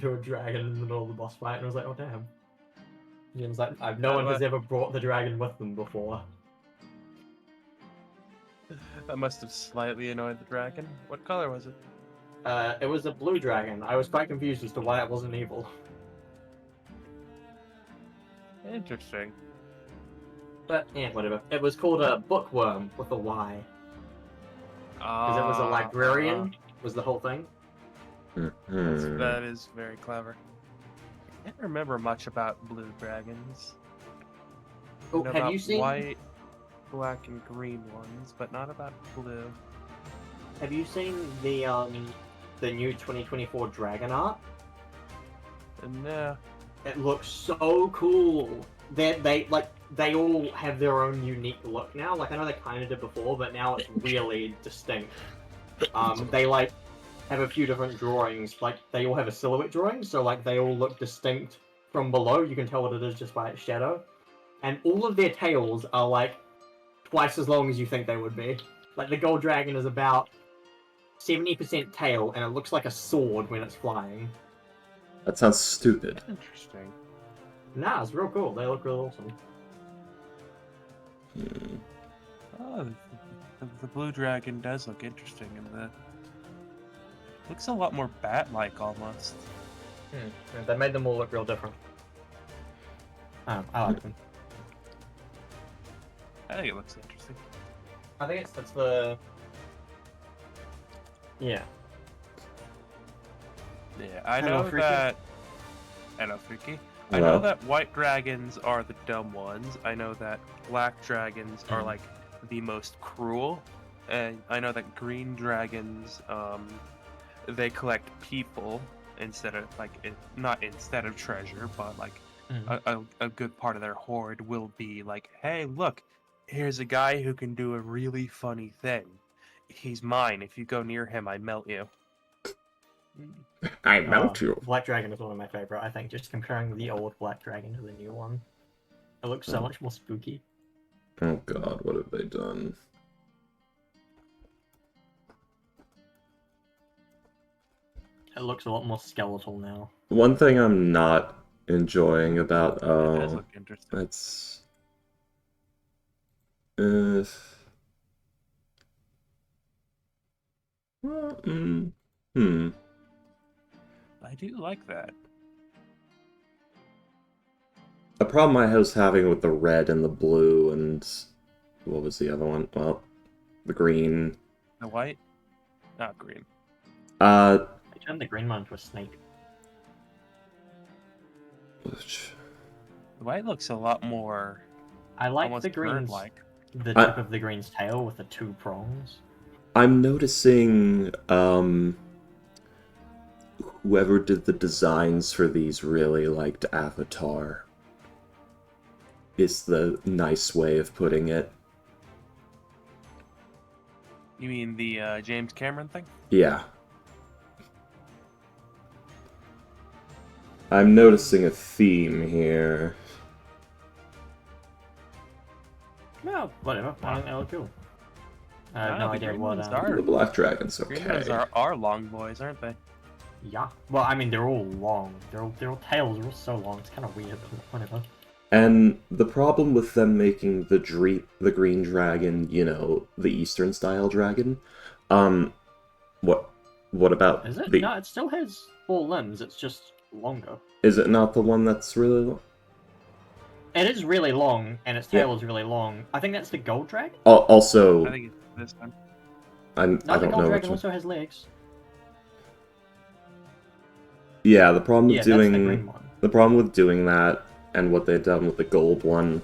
into a dragon in the middle of the boss fight, and I was like, oh damn. And it was like, no one has ever brought the dragon with them before. That must have slightly annoyed the dragon. What color was it? It was a blue dragon. I was quite confused as to why it wasn't evil. Interesting. But, yeah, whatever. It was called a bookworm with a Y. Because it was a librarian, was the whole thing. That is very clever. I can't remember much about blue dragons. Oh, have you seen... white, black, and green ones, but not about blue. Have you seen the new 2024 dragon art? No. It looks so cool. They all have their own unique look now. Like, I know they kind of did before, but now it's really distinct. They like have a few different drawings. Like, they all have a silhouette drawing, so like they all look distinct from below. You can tell what it is just by its shadow. And all of their tails are like twice as long as you think they would be. Like, the gold dragon is about 70% tail, and it looks like a sword when it's flying. That sounds stupid. Interesting. Nah, it's real cool. They look real awesome. Oh, the blue dragon does look interesting, and looks a lot more bat-like almost. They made them all look real different. I like them. I think it looks interesting. I think it's the... Yeah. Yeah, I Hello, know Freaky. that... Hello, Freaky. I Hello. know that white dragons are the dumb ones. I know that black dragons are, like, the most cruel. And I know that green dragons, they collect people instead of, like, not instead of treasure, but, like, a good part of their hoard will be like, hey, look, here's a guy who can do a really funny thing. He's mine. If you go near him, I melt you. I melt you. Black Dragon is one of my favorite, I think, just comparing the old Black Dragon to the new one. It looks so much more spooky. Oh god, what have they done? It looks a lot more skeletal now. One thing I'm not enjoying about It does look interesting. it's I do like that. A problem I was having with the red and the blue and what was the other one? Well, the green. The white? Not green. I turned the green one into a snake. The white looks a lot more... I like almost the green's, bird-like. the tip of the green's tail with the two prongs. I'm noticing whoever did the designs for these really liked Avatar. Is the nice way of putting it. You mean the James Cameron thing? Yeah. I'm noticing a theme here. No, whatever. I think they look cool. I have No, no the idea green what... ones are. The Black Dragon's Green ones okay. are long boys, aren't they? Yeah. Well, I mean, they're all long. Their tails are all so long. It's kind of weird, but whatever. And the problem with them making the green dragon, you know, the Eastern style dragon, what about Is it? the... No, it still has 4 limbs. It's just longer. Is it not the one that's really long? It is really long, and its tail is really long. I think that's the gold dragon. Also, I think it's this one. I No, don't the know gold which dragon one. also has legs. Yeah, the problem with Yeah, that's the green one. the problem with doing that and what they've done with the gold one,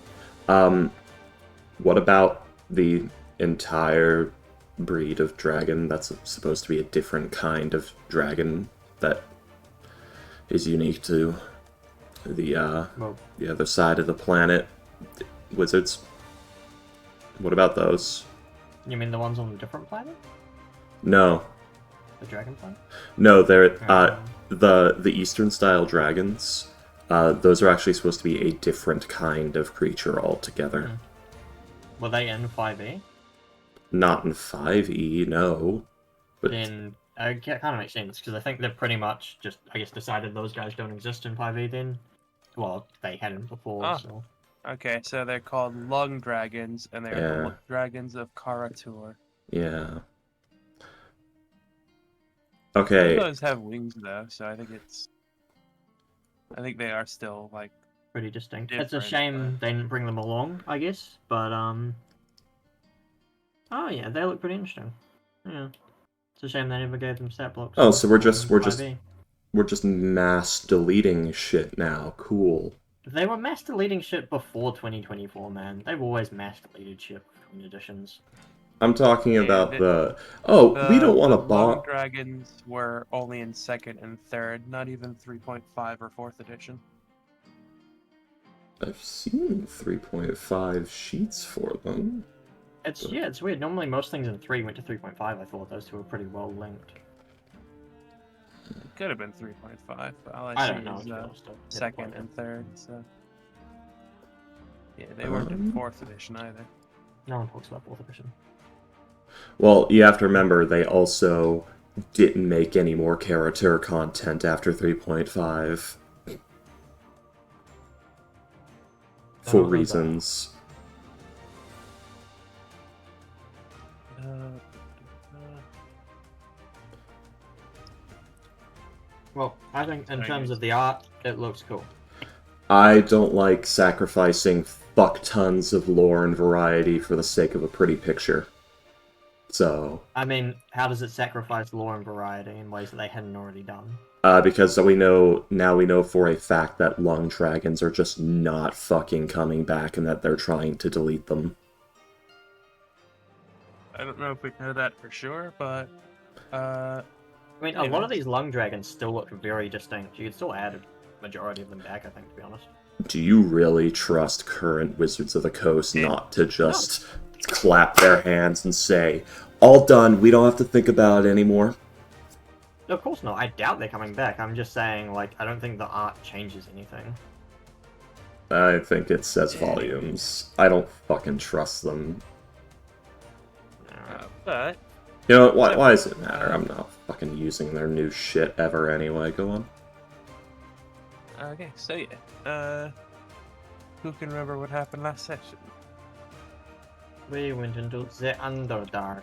what about the entire breed of dragon that's supposed to be a different kind of dragon that is unique to the other side of the planet, wizards? What about those? You mean the ones on a different planet? No. The dragon planet? No, they're the Eastern style dragons. Those are actually supposed to be a different kind of creature altogether. Were they in 5E? Not in 5E, no. But In It kind of makes sense, because I think they've pretty much just, I guess, decided those guys don't exist in 5e then. Well, they hadn't before, Ah. so... Okay, so they're called lung dragons, and they are the Yeah. dragons of Karatur. Yeah. Some Okay. of those have wings though, so I think they are still like Pretty distinct. It's a different, shame they didn't bring them along, I guess, but, Oh yeah, they look pretty interesting. Yeah. It's a shame they never gave them stat blocks. Oh, so we're on just 5e. mass deleting shit now. Cool. They were mass deleting shit before 2024, man. They've always mass deleted shit between editions. I'm talking Yeah, about we don't want to lung bot. dragons were only in 2nd and 3rd, not even 3.5 or 4th edition. I've seen 3.5 sheets for them. It's weird. Normally most things in 3 went to 3.5. I thought those two were pretty well linked. It could have been 3.5, but all I I don't see know. is to be honest, I didn't 2nd quite and 3rd, so... Yeah, they weren't in 4th edition either. No one talks about 4th edition. Well, you have to remember they also didn't make any more character content after 3.5 for reasons. Well, I think in terms of the art, it looks cool. I don't like sacrificing fuck tons of lore and variety for the sake of a pretty picture. So... I mean, how does it sacrifice lore and variety in ways that they hadn't already done? Because we know for a fact that lung dragons are just not fucking coming back and that they're trying to delete them. I don't know if we know that for sure, but... I mean, a lot of these lung dragons still look very distinct. You could still add a majority of them back, I think, to be honest. Do you really trust current Wizards of the Coast not to just clap their hands and say, all done, we don't have to think about it anymore? No, of course not. I doubt they're coming back. I'm just saying, like, I don't think the art changes anything. I think it says volumes. I don't fucking trust them. But... You know, why does it matter? I'm not fucking using their new shit ever anyway. Go on. Okay, so yeah. Who can remember what happened last session? We went into the Underdark.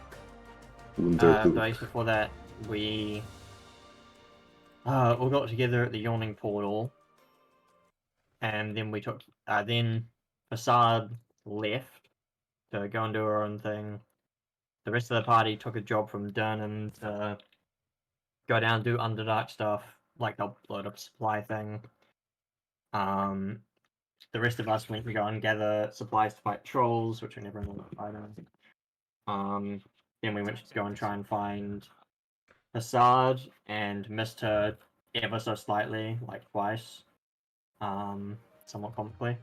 Underdark. Days before that, we all got together at the Yawning Portal. And then we took... then Facade left to go and do her own thing. The rest of the party took a job from Durnan to go down and do Underdark stuff, like the load up supply thing. The rest of us went to go and gather supplies to fight trolls, which we never ended up fighting. Then we went to go and try and find Assad and missed her ever so slightly, like twice. Somewhat comically.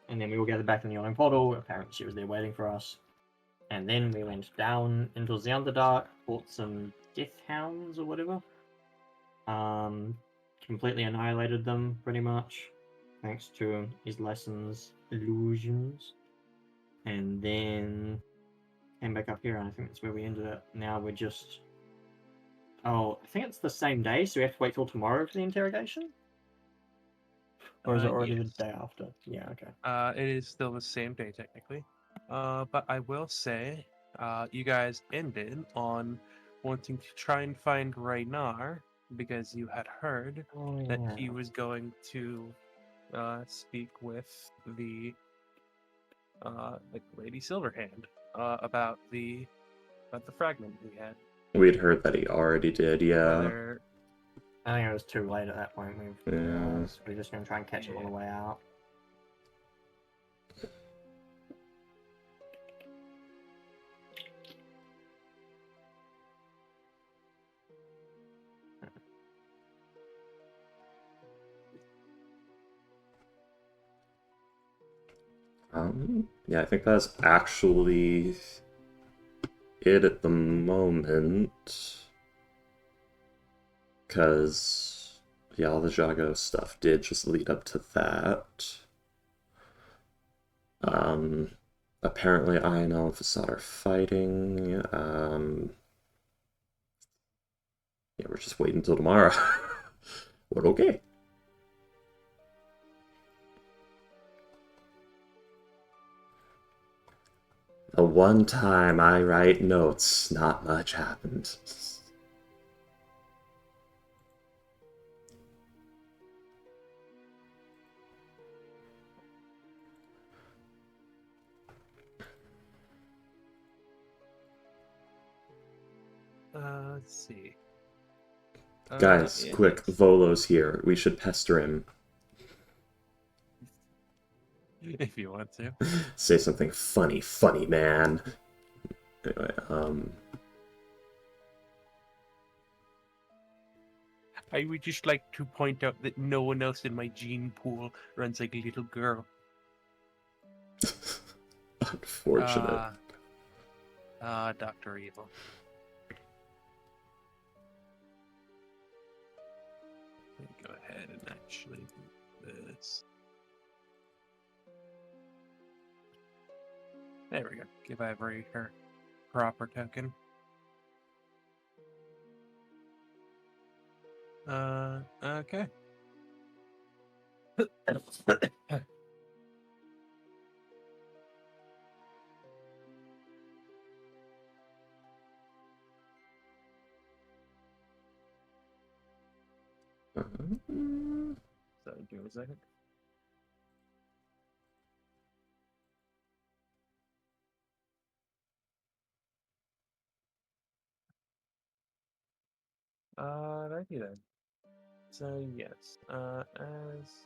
And then we all gathered back in the Yawning Portal. Apparently she was there waiting for us. And then we went down into the Underdark, fought some Death Hounds or whatever. Completely annihilated them, pretty much, thanks to his lessons, illusions. And then came back up here, and I think that's where we ended up. Now we're just... Oh, I think it's the same day, so we have to wait till tomorrow for the interrogation? Or is it already Yes. the day after? Yeah, okay. It is still the same day, technically. But I will say, you guys ended on wanting to try and find Raynar because you had heard that he was going to speak with the Lady Silverhand about the fragment we had. We'd heard that he already did, yeah. Whether... I think it was too late at that point. We're just going to try and catch him on the way out. Yeah, I think that's actually it at the moment. Because, yeah, all the Jago stuff did just lead up to that. Apparently Ionel and Facade are fighting. Yeah, we're just waiting until tomorrow. But okay. The one time I write notes, not much happened. Let's see. Guys, quick, Yes. Volo's here. We should pester him. If you want to. Say something funny, funny man. Anyway, I would just like to point out that no one else in my gene pool runs like a little girl. unfortunate. Dr. Evil. Let me go ahead and actually do this. There we go. Give Ivory her proper token. Okay. So give me a second. Righty then. So yes, as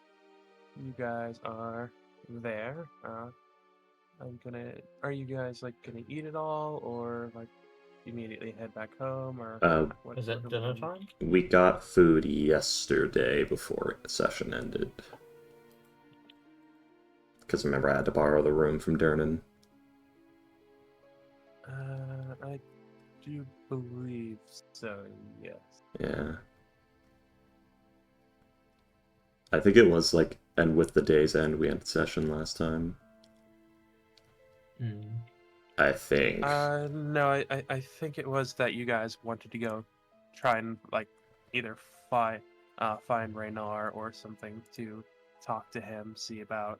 you guys are there, I'm gonna. Are you guys like gonna eat it all, or like immediately head back home, or what? Is it dinner time? We got food yesterday before the session ended. Because remember, I had to borrow the room from Dernan. I do believe so. Yes. Yeah. I think it was like, and with the day's end, we ended session last time. I think. No, I think it was that you guys wanted to go try and like either find Raynar or something to talk to him, see about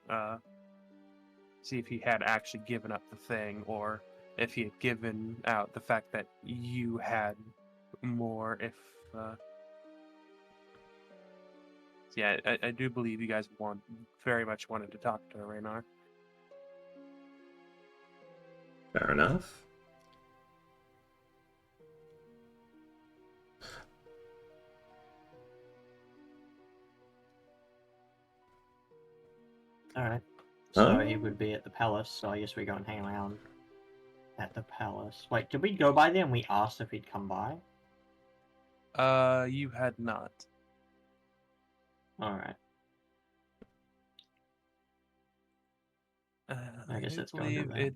see if he had actually given up the thing, or if he had given out the fact that you had more. If yeah, I do believe you guys very much wanted to talk to Raynar. Fair enough. Alright. So he would be at the palace, so I guess we go and hang around at the palace. Wait, did we go by there and we asked if he'd come by? You had not. Alright. I guess it's going to that.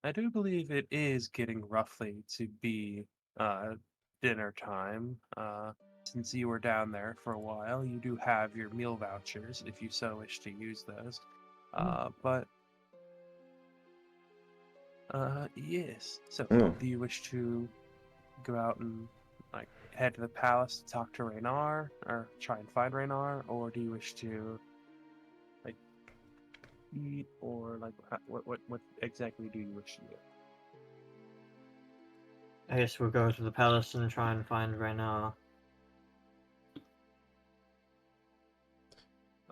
I do believe it is getting roughly to be dinner time. Since you were down there for a while, you do have your meal vouchers if you so wish to use those. But yes. So, do you wish to go out and like head to the palace to talk to Raynar, or try and find Raynar, or do you wish to like eat, or like what exactly do you wish to do? I guess we'll go to the palace and try and find Raynar.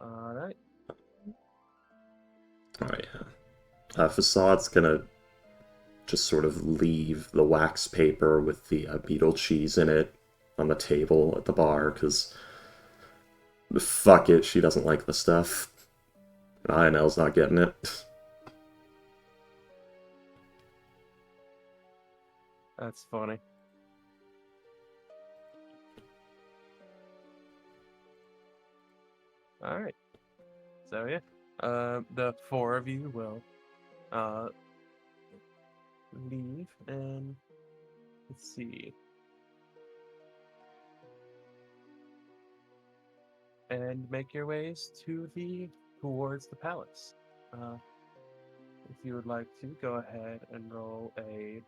Alright. Alright, yeah. Facade's gonna just sort of leave the wax paper with the beetle cheese in it on the table at the bar, because fuck it, she doesn't like the stuff. INL's not getting it. That's funny. Alright. So yeah. The four of you will leave, and let's see. And make your ways towards the palace. If you would like to, go ahead and roll a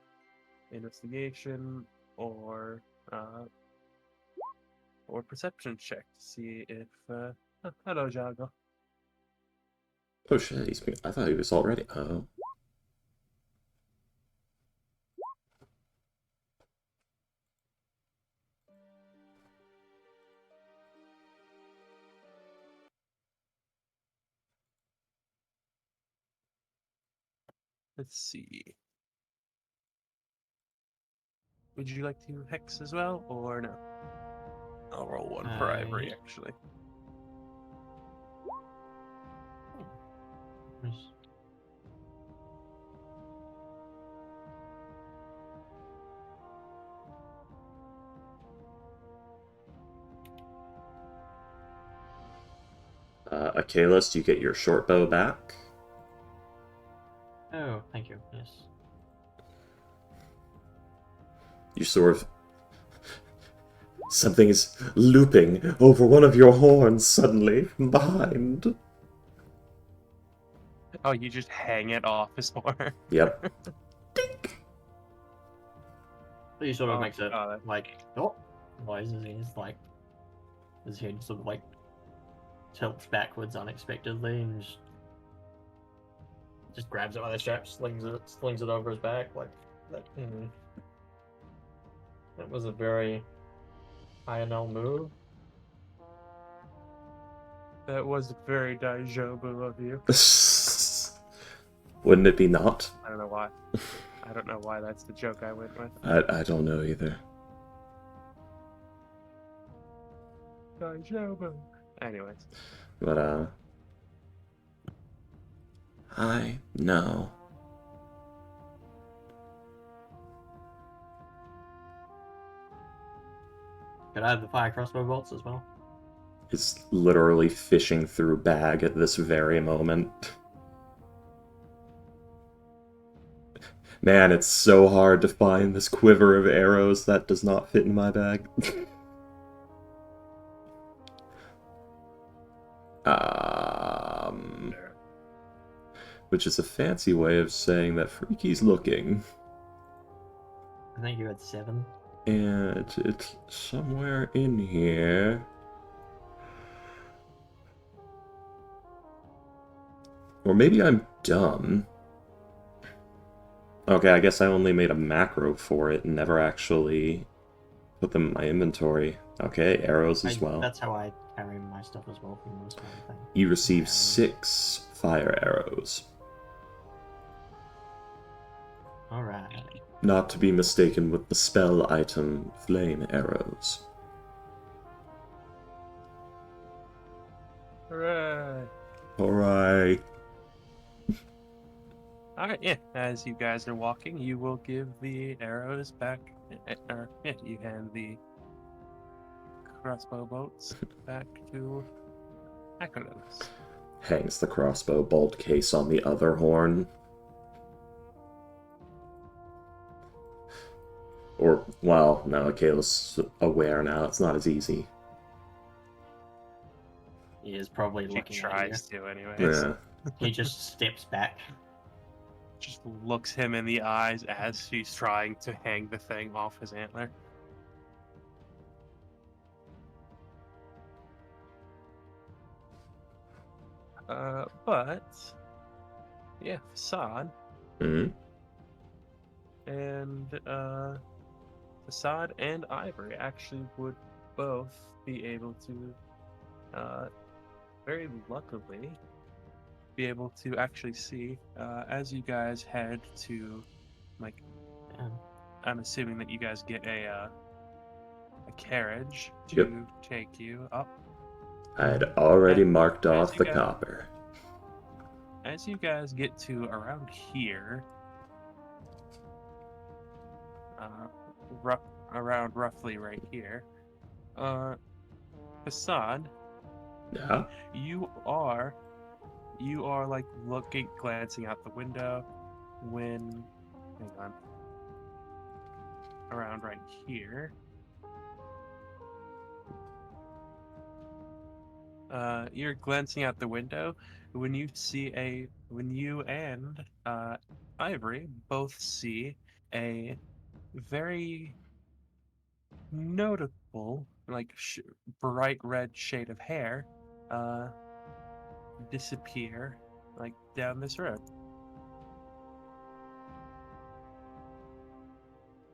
investigation or or perception check to see if. Hello, Jago. Oh shit, I thought he was already. Oh. Let's see. Would you like to hex as well, or no? I'll roll one for Ivory, Yeah. actually. Akalis, you get your short bow back. Oh, thank you. Yes. You sort of. Something is looping over one of your horns suddenly from behind. Oh, you just hang it off his horn. Yep. So he sort of Oh, makes it got it. like noises. He's like his head sort of like tilts backwards unexpectedly and just grabs it by the strap, slings it over his back like that. That was a very INL move. That was very Daijobu of you. Wouldn't it be not? I don't know why. I don't know why that's the joke I went with. I don't know either. Daijobu. Anyways. But, I know. Could I have the fire crossbow bolts as well? Is literally fishing through bag at this very moment. Man, it's so hard to find this quiver of arrows that does not fit in my bag. Which is a fancy way of saying that Freaky's looking. I think you had 7. And it's somewhere in here. Or maybe I'm dumb. Okay, I guess I only made a macro for it and never actually put them in my inventory. Okay, arrows as well. That's how I carry my stuff as well from this kind of thing. You receive Arrows. 6 fire arrows. Alright. Not to be mistaken with the spell item flame arrows. Hooray! Alright. Alright, yeah. As you guys are walking, you will give the arrows back. You hand the crossbow bolts back to Akalos. Hangs the crossbow bolt case on the other horn. Or, well, no, Akalis is aware now. It's not as easy. He is probably She looking at tries to, anyways. Yeah. you. He just steps back. Just looks him in the eyes as she's trying to hang the thing off his antler. But yeah, Facade Hmm. and Facade and Ivory actually would both be able to, very luckily, be able to actually see as you guys head to, like, I'm assuming that you guys get a carriage to Yep. take you up. I had already And marked as off you the guys- copper. As you guys get to around here, around roughly right here, Facade, Yeah? you are like glancing out the window when, hang on, around right here. You're glancing out the window when you and Ivory both see a very notable like bright red shade of hair disappear like down this road.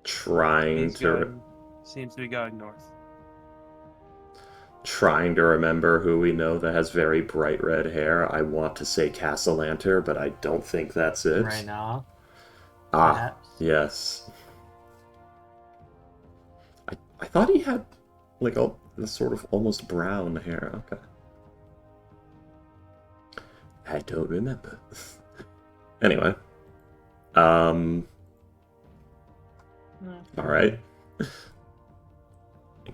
Trying Seems to be going north. trying to remember who we know that has very bright red hair. I want to say Castellanter, but I don't think that's it. Raynar, Ah, perhaps. yes. I thought he had like this sort of almost brown hair. Okay. I don't remember. Anyway. All right.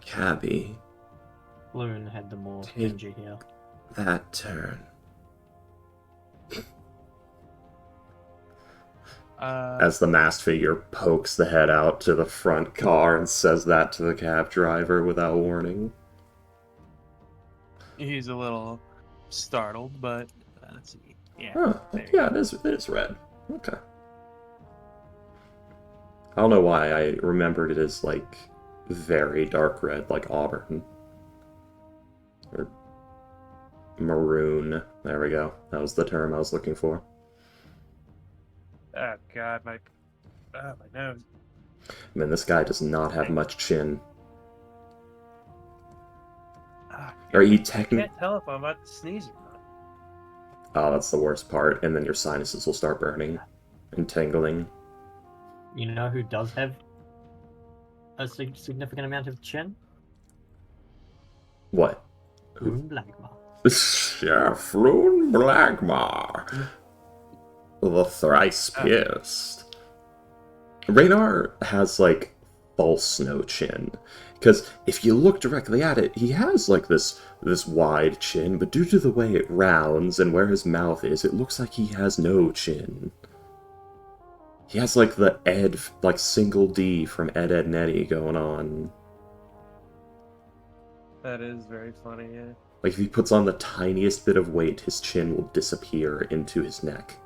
Cabby, Loon had the more Take- dingy hair. that turn. As the masked figure pokes the head out to the front car and says that to the cab driver without warning. He's a little startled, but let's see. Yeah, Huh. there you Yeah, go. it is red. Okay. I don't know why I remembered it as, like, very dark red, like auburn. Or maroon. There we go. That was the term I was looking for. Oh god, my nose. I mean, this guy does not have much chin. Or he I technically... can't tell if I'm about to sneeze or not. Oh, that's the worst part. And then your sinuses will start burning and tingling. You know who does have a significant amount of chin? What? Loon Blackmar. Chef Loon Blackmar. The thrice pierced. Raynar has, like, false no chin. Because if you look directly at it, he has, like, this wide chin, but due to the way it rounds and where his mouth is, it looks like he has no chin. He has, like, the Ed, like, single D from Ed, Ed, and Eddie going on. That is very funny, yeah. Like, if he puts on the tiniest bit of weight, his chin will disappear into his neck.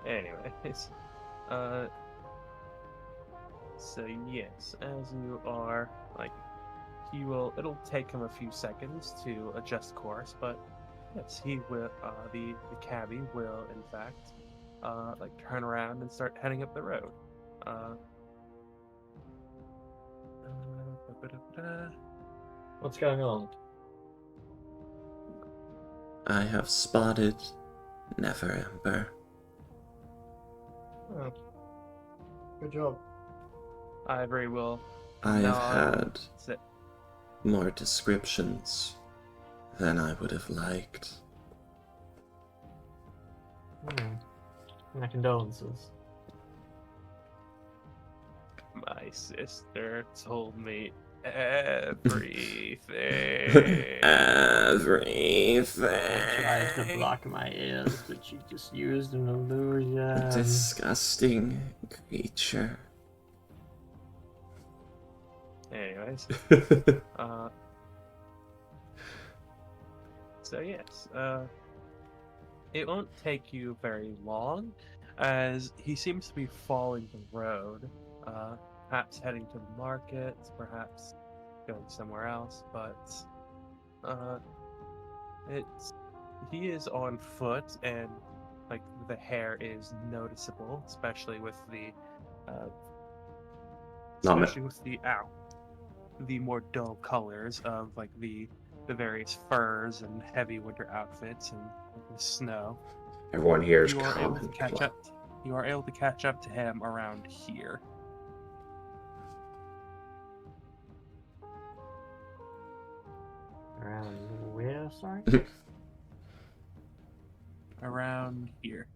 Anyways, so yes, as you are, like, it'll take him a few seconds to adjust course, but yes, he will, the cabbie will, in fact, like, turn around and start heading up the road. What's going on? I have spotted Never Ember. Oh. Good job. Ivory will I have nod, had sit. more descriptions than I would have liked. My condolences. My sister told me everything. Everything. I tried to block my ears, but you just used an illusion. Disgusting creature. Anyways, so yes, it won't take you very long, as he seems to be following the road, perhaps heading to the market, perhaps going somewhere else, but he is on foot, and like the hair is noticeable, especially with the the more dull colors of like the various furs and heavy winter outfits and the snow. Everyone here is You are able to common. catch up. You are able to catch up to him around here. Around where, sorry? Around here.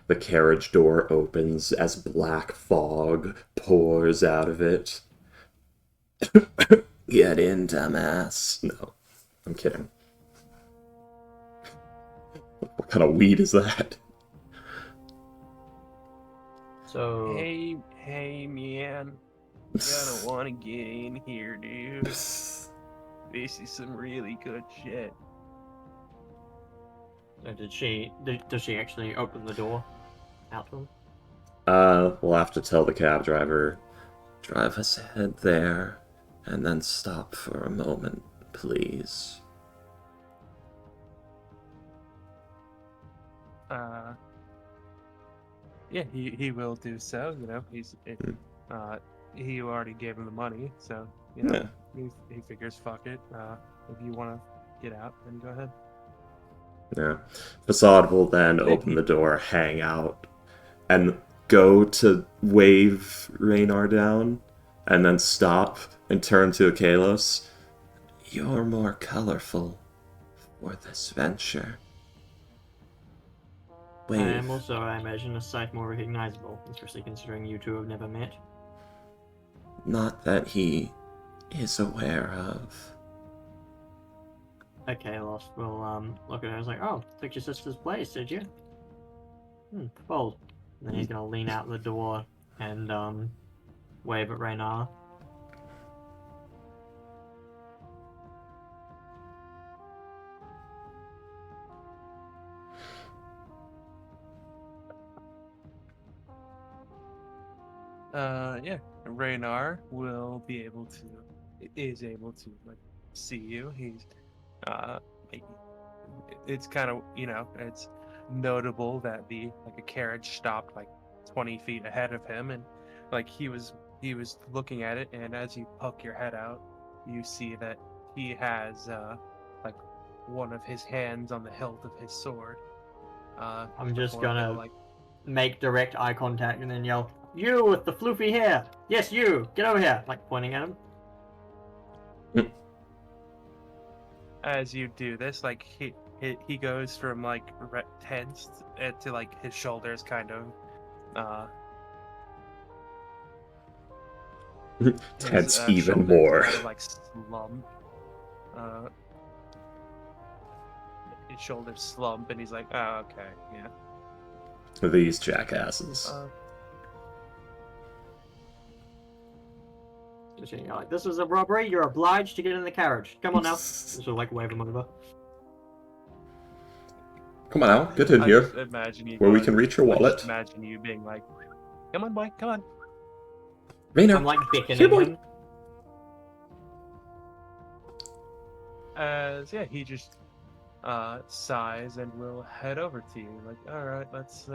The carriage door opens as black fog pours out of it. Get in, dumbass. No, I'm kidding. What kind of weed is that? So... Hey, man. You gotta want to get in here, dude. This is some really good shit. Does she actually open the door out to him? We'll have to tell the cab driver, drive us ahead there, and then stop for a moment, please. Yeah, he will do so. You know, he already gave him the money, so you know Yeah. he figures fuck it. If you want to get out, then go ahead. Yeah. Facade will then Thank open you. the door, hang out, and go to wave Raynar down, and then stop and turn to Kalos. You're more colorful for this venture. I Wave. am also, I imagine, a sight more recognizable, especially considering you two have never met. Not that he is aware of. Okay, Lost will look at her and is like, oh, took your sister's place, did you? Bold. And then he's gonna lean out the door and wave at Raynar. Yeah, Raynar will be able to, is able to like see you. He's, like, it's kind of, you know, it's notable that a carriage stopped like 20 feet ahead of him, and like he was looking at it, and as you poke your head out, you see that he has like one of his hands on the hilt of his sword. I'm just Before he'll gonna like make direct eye contact and then yell, you with the floofy hair! Yes, you! Get over here! Like, pointing at him. as you do this, like he goes from like tense to like his shoulders kind of his Tense even shoulders more. kind of like slump. Uh, his shoulders slump, and he's like, "Oh, okay, yeah." These jackasses. Just saying, like, this is a robbery, you're obliged to get in the carriage. Come on now. Just like wave him over. Come on now, get in I here, just imagine you where we going. can reach your I just wallet. imagine you being like, "Come on, boy, come on." Raynar, I'm like here, beckoning boy. him. Yeah, he just sighs and will head over to you. Like, all right, let's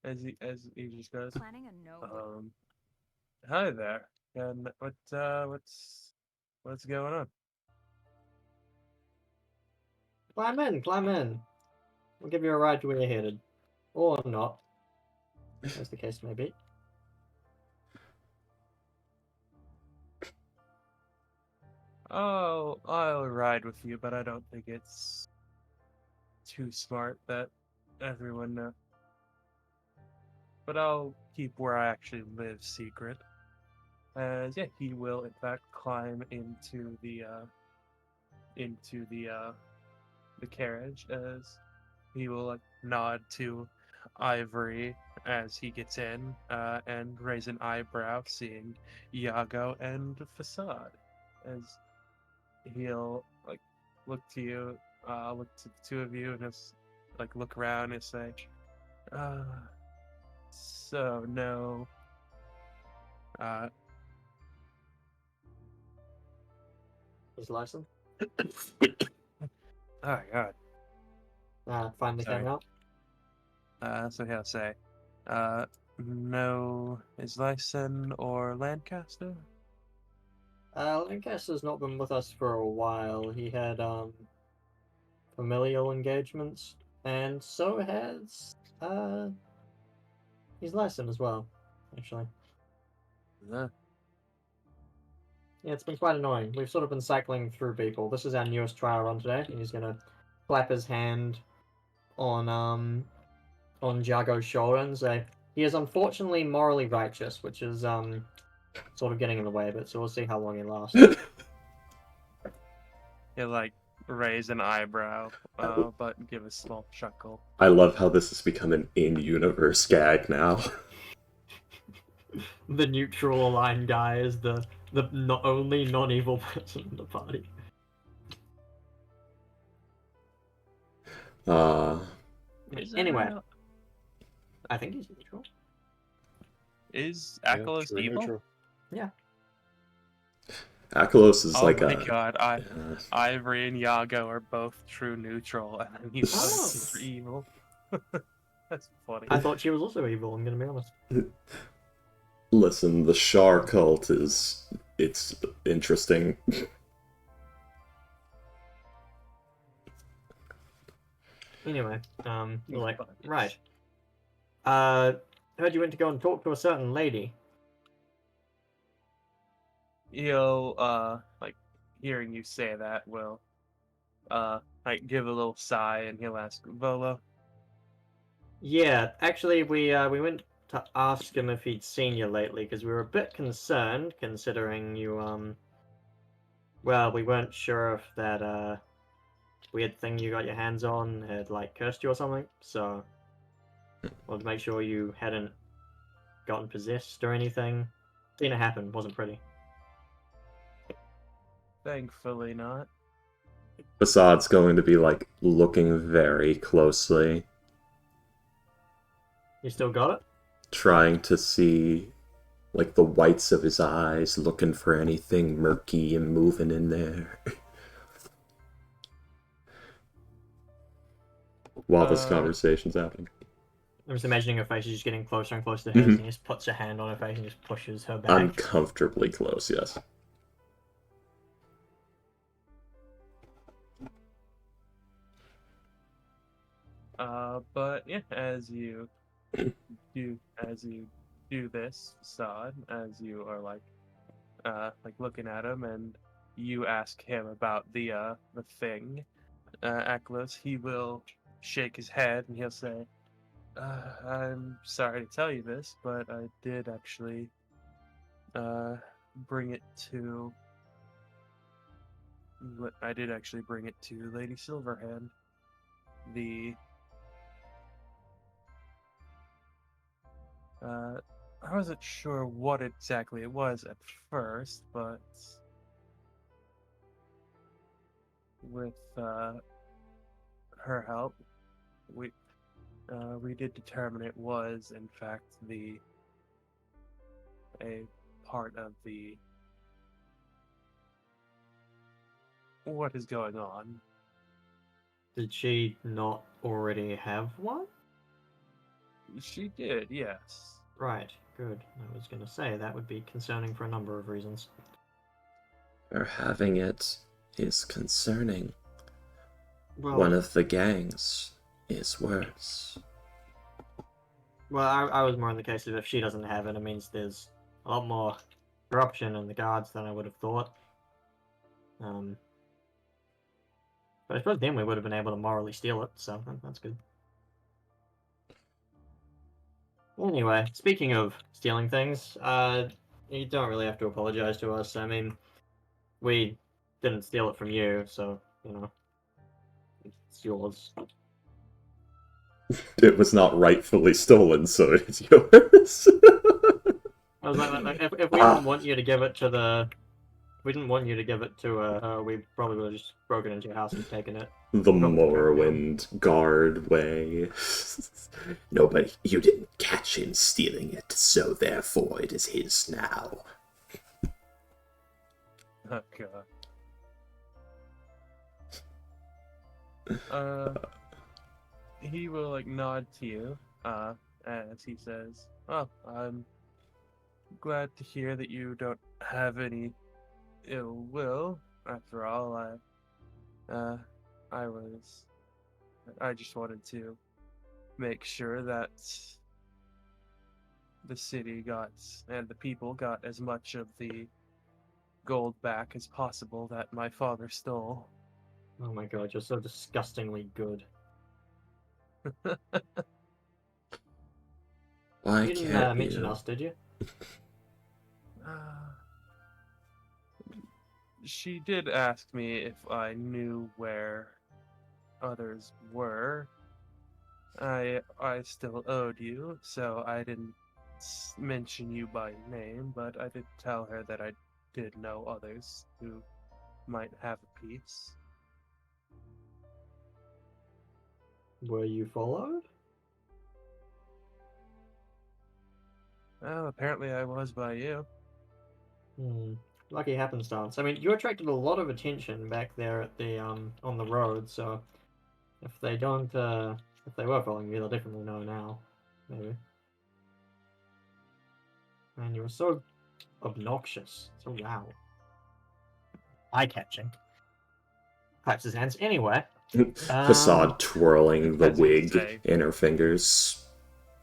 as he just goes, Planning a no. hi there. And what's going on? Climb in, climb in. I'll give you a ride to where you're headed. Or not, as the case may be. Oh, I'll ride with you, but I don't think it's too smart that everyone know. But I'll keep where I actually live secret. As yeah, he will in fact climb into the carriage as he will like nod to Ivory as he gets in and raise an eyebrow seeing Iago and Facade as he'll like look to you, look to the two of you and just like look around and say, uh, so no, uh, His license. oh god, Finally sorry. came out. So he'll say, no, is Lyson or Lancaster? Lancaster's not been with us for a while. He had familial engagements, and so has his lesson as well, actually. Uh, Yeah, it's been quite annoying. We've sort of been cycling through people. This is our newest trial run today, and he's gonna clap his hand on Jago's shoulder and say, he is unfortunately morally righteous, which is sort of getting in the way of it, so we'll see how long he lasts. he'll like raise an eyebrow, but give a small chuckle. I love how this has become an in-universe gag now. The neutral aligned guy is the only non-evil person in the party. Uh, Is Anyway. that- I think he's neutral. Is Yeah, Akelos true evil? neutral. Akelos is Oh like my a. god, uh, Ivory and Yago are both true neutral, and then you Oh. super evil. That's funny. I thought she was also evil, I'm gonna be honest. Listen, the Shar cult it's interesting. Anyway, we're like, right. Heard you went to go and talk to a certain lady. He'll like hearing you say that will like give a little sigh, and he'll ask Volo. Yeah, actually, we went to ask him if he'd seen you lately because we were a bit concerned, considering you well, we weren't sure if that weird thing you got your hands on had like cursed you or something. So, wanted to make sure you hadn't gotten possessed or anything. Seen it happen. Wasn't pretty. Thankfully not. Assad's going to be like looking very closely, You still got it? trying to see like the whites of his eyes, looking for anything murky and moving in there. While this conversation's happening. I'm just imagining her face is just getting closer and closer to his, and he just puts a hand on her face and just pushes her back. Uncomfortably close, yes. But yeah, as you do this, Sod, as you are like looking at him, and you ask him about the thing, Aklos, he will shake his head and he'll say, I'm sorry to tell you this, but I did actually bring it to Lady Silverhand. I wasn't sure what exactly it was at first, but with her help, we did determine it was, in fact, a part of the what is going on. Did she not already have one? She did, yes. Right, good. I was going to say that would be concerning for a number of reasons. Her having it is concerning. Well, One of the gangs is worse. well, I was more in the case of if she doesn't have it, it means there's a lot more corruption in the guards than I would have thought. But I suppose then we would have been able to morally steal it, so that's good. Anyway, speaking of stealing things, you don't really have to apologize to us. I mean, we didn't steal it from you, so, you know, it's yours. It was not rightfully stolen, so it's yours. I was like if we didn't want you to give it to the... We didn't want you to give it to her, we probably would have just broken into your house and taken it. The Probably the fair Morrowind guard way. Nobody, you didn't catch him stealing it, so therefore it is his now. Oh god. He will like nod to you, as he says, "Oh, I'm glad to hear that you don't have any ill will. After all, I just wanted to make sure that the city got and the people got as much of the gold back as possible that my father stole." Oh my god, you're so disgustingly good. Why You didn't can't mention you? us, did you? She did ask me if I knew where others were. I still owed you, so I didn't mention you by name, but I did tell her that I did know others who might have a piece. Were you followed? Well, apparently I was by you. Hmm. Lucky happenstance. I mean, you attracted a lot of attention back there at the on the road. So if they don't, if they were following you, they'll definitely know now. Maybe. Man, you were so obnoxious, so loud, eye-catching. Claps his hands. Anyway, Facade twirling the As you wig say. in her fingers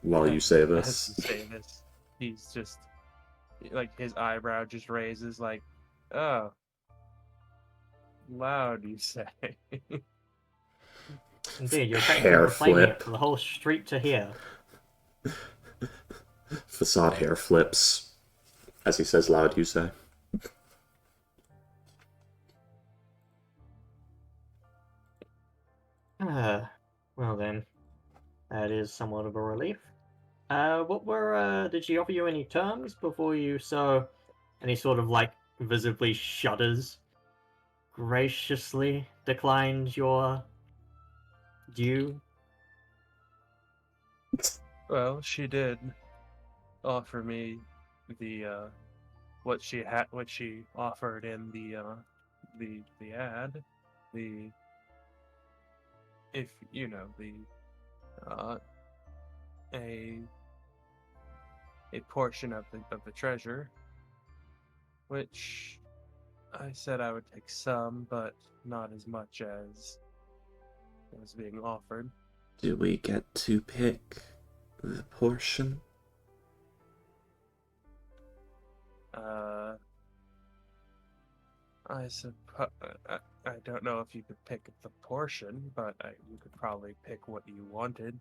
while you say As this. you say this, he's just like his eyebrow just raises, like, oh, loud, you say? indeed, you're practically Hair proclaiming flip. it for the whole street to hear. Facade hair flips. As he says loud, you say. Well then, that is somewhat of a relief. What were, did she offer you any terms before you saw any sort of, like, visibly shudders, graciously declined your due? Well, she did offer me the what she offered in the ad, the if you know the uh a portion of the treasure, which I said I would take some, but not as much as was being offered. Do we get to pick the portion? I suppose I don't know if you could pick the portion, but you could probably pick what you wanted.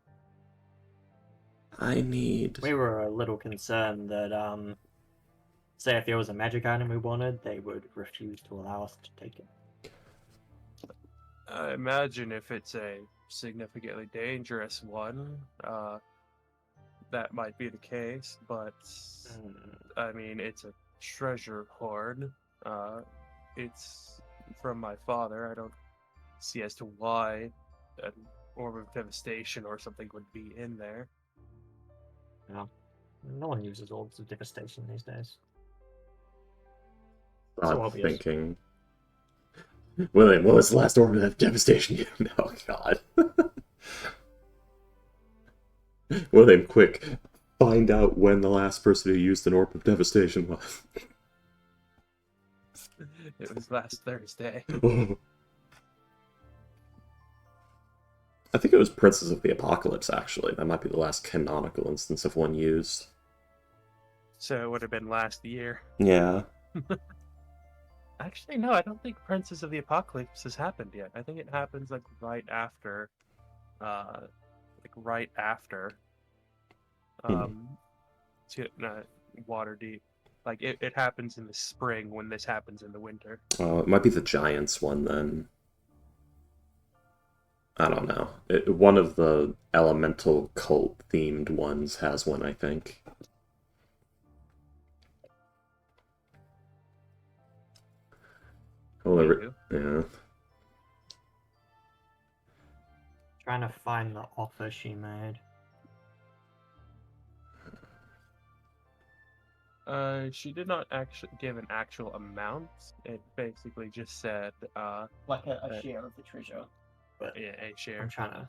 I need... We were a little concerned that, say if there was a magic item we wanted, they would refuse to allow us to take it. I imagine if it's a significantly dangerous one, that might be the case, but I mean, it's a treasure hoard. It's from my father. I don't see as to why an orb of devastation or something would be in there. Yeah. No one uses orbs of devastation these days. I'm So obvious. thinking... William, what was the last orb of devastation you... Oh, God. William, quick. Find out when the last person who used an orb of devastation was. It was last Thursday. I think it was Princess of the Apocalypse, actually. That might be the last canonical instance of one used. So it would have been last year. Yeah. Actually, no, I don't think Princess of the Apocalypse has happened yet. I think it happens like right after Waterdeep. Like it happens in the spring when this happens in the winter. Oh, it might be the Giants one, then. I don't know. One of the elemental cult-themed ones has one, I think. Yeah. Trying to find the offer she made. She did not actually give an actual amount. It basically just said, Like a share of the treasure. But yeah, a share. I'm trying to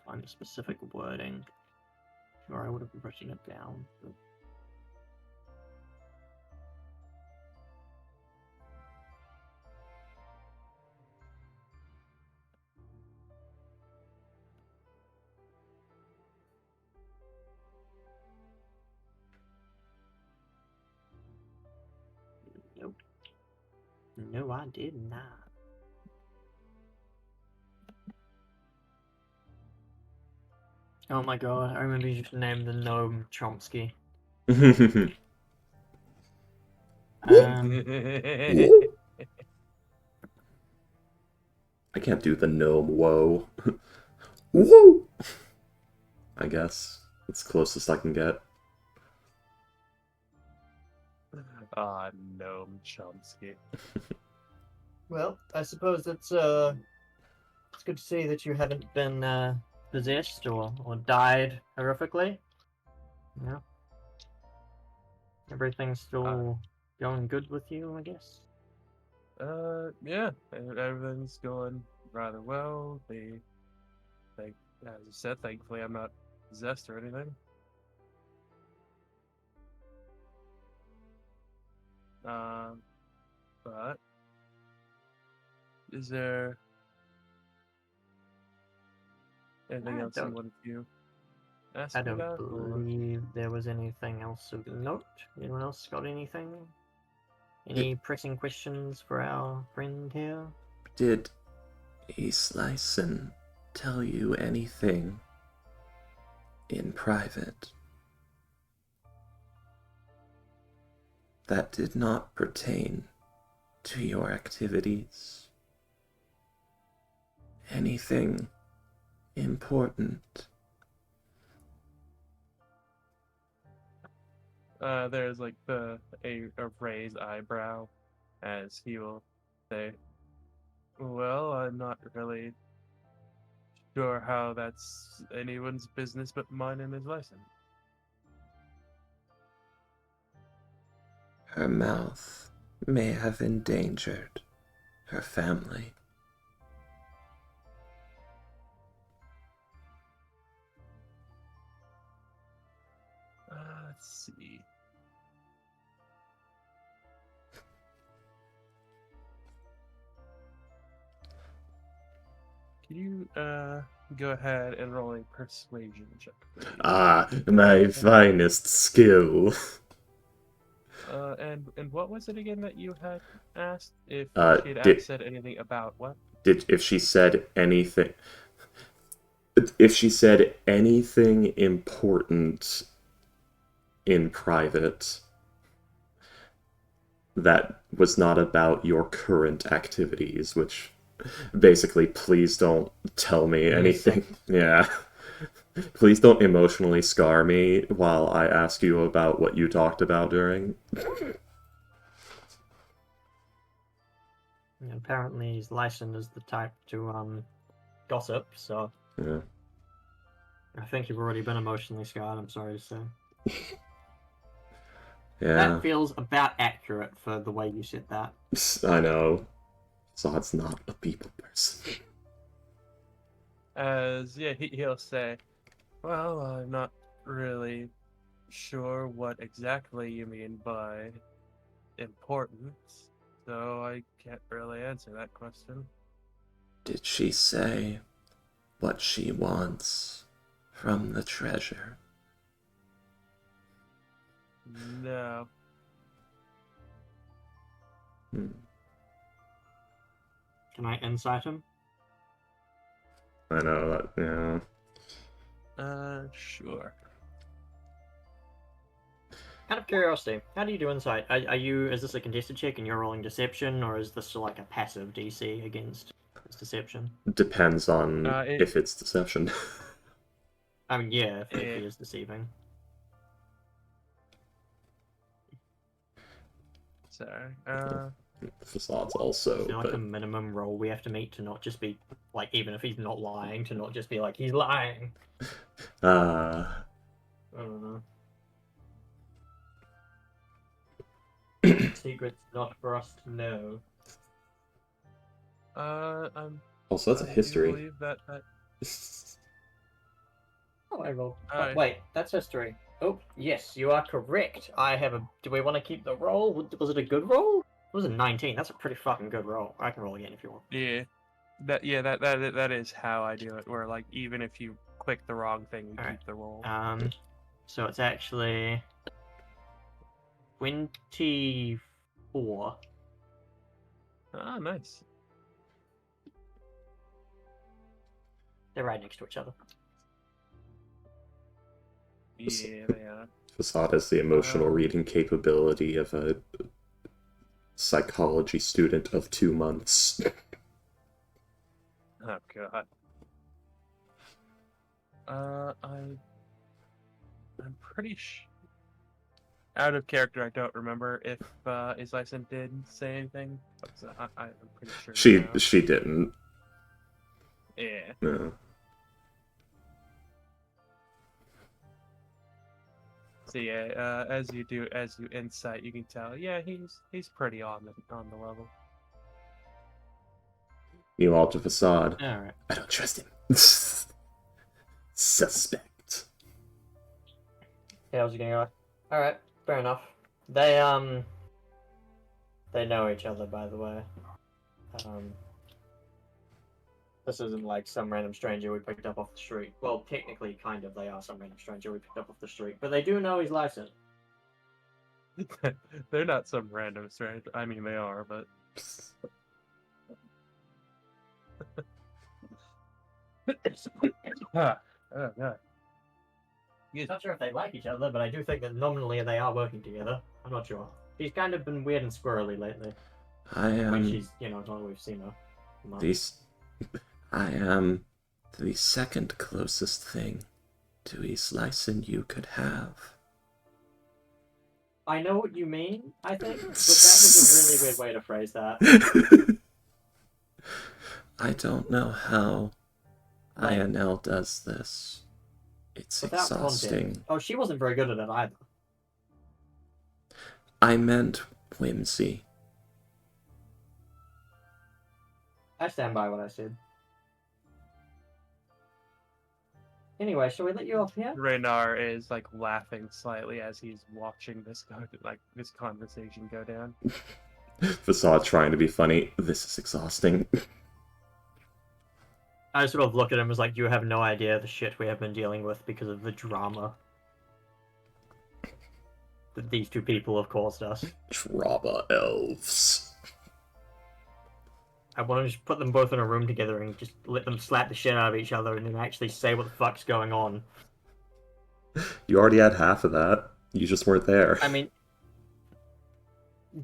find a specific wording. Sure, I would have written it down. But... Nope. No, I did not. Oh my god, I remember you named the gnome Chomsky. I can't do the gnome whoa. Whoa! I guess. It's the closest I can get. Gnome Chomsky. Well, I suppose it's good to see that you haven't been possessed or died horrifically. Yeah. Everything's still going good with you, I guess? Yeah, everything's going rather well. Like, as I said, thankfully I'm not possessed or anything. But is there anything else you wanted to ask I me don't about? Or... believe there was anything else of note. Anyone else got anything? Any pressing questions for our friend here? Did Eastlyson tell you anything in private that did not pertain to your activities? Anything important? There's like a raised eyebrow as he will say, "Well, I'm not really sure how that's anyone's business but mine and his license." Her mouth may have endangered her family. Let's see. Can you go ahead and roll a persuasion check, please? Ah, my finest skill. And what was it again that you had asked? If she had said anything about what? If she said anything... If she said anything important in private that was not about your current activities, which basically, please don't tell me anything. Yeah. Please don't emotionally scar me while I ask you about what you talked about during. Apparently, his license is the type to gossip, so Yeah. I think you've already been emotionally scarred. I'm sorry to say. Yeah. That feels about accurate for the way you said that. I know. Zod's not a people person. He'll say, "Well, I'm not really sure what exactly you mean by important, so I can't really answer that question." Did she say what she wants from the treasure? No. Can I insight him? I know that, yeah. Sure. Out of curiosity, how do you do insight? Is this a contested check and you're rolling deception, or is this like a passive DC against this deception? Depends on if it's deception. I mean, yeah, if he is deceiving. Sorry. Facade's also. Is there like a minimum roll we have to meet to not just be like, even if he's not lying, to not just be like he's lying? I don't know. Secrets not for us to know. Also, that's a history. Believe that. Oh, I rolled. Alright. Wait, that's history. Oh, yes, you are correct. I have a. Do we want to keep the roll? Was it a good roll? It was a 19. That's a pretty fucking good roll. I can roll again if you want. Yeah. That is how I do it. Where like even if you click the wrong thing, we keep the roll. So it's actually 24. Ah, nice. They're right next to each other. Yeah, they are. Facade has the emotional reading capability of a psychology student of 2 months. Oh god. I'm pretty out of character. I don't remember if Islyson did say anything. But I'm pretty sure. She didn't. Yeah. No. So yeah, as you insight, you can tell. Yeah, he's pretty on the level. Meanwhile, to Facade, Alright. I don't trust him. Suspect. Yeah, how's it going? Alright, fair enough. They know each other, by the way. This isn't like some random stranger we picked up off the street. Well, technically, kind of, they are some random stranger we picked up off the street, but they do know his license. They're not some random stranger. I mean, they are, but oh god. I'm not sure if they like each other, but I do think that nominally they are working together. I'm not sure. She's kind of been weird and squirrely lately. I am. When she's, not what we've seen her. I am the second closest thing to a slicing you could have. I know what you mean, I think, but that was a really weird way to phrase that. I don't know how INL does this. It's Without exhausting. context. Oh, she wasn't very good at it either. I meant whimsy. I stand by what I said. Anyway, shall we let you off here? Raynar is like laughing slightly as he's watching this conversation go down. Facade trying to be funny. This is exhausting. I sort of look at him as like, you have no idea the shit we have been dealing with because of the drama that these two people have caused us. Drama elves. I want to just put them both in a room together and just let them slap the shit out of each other and then actually say what the fuck's going on. You already had half of that. You just weren't there. I mean,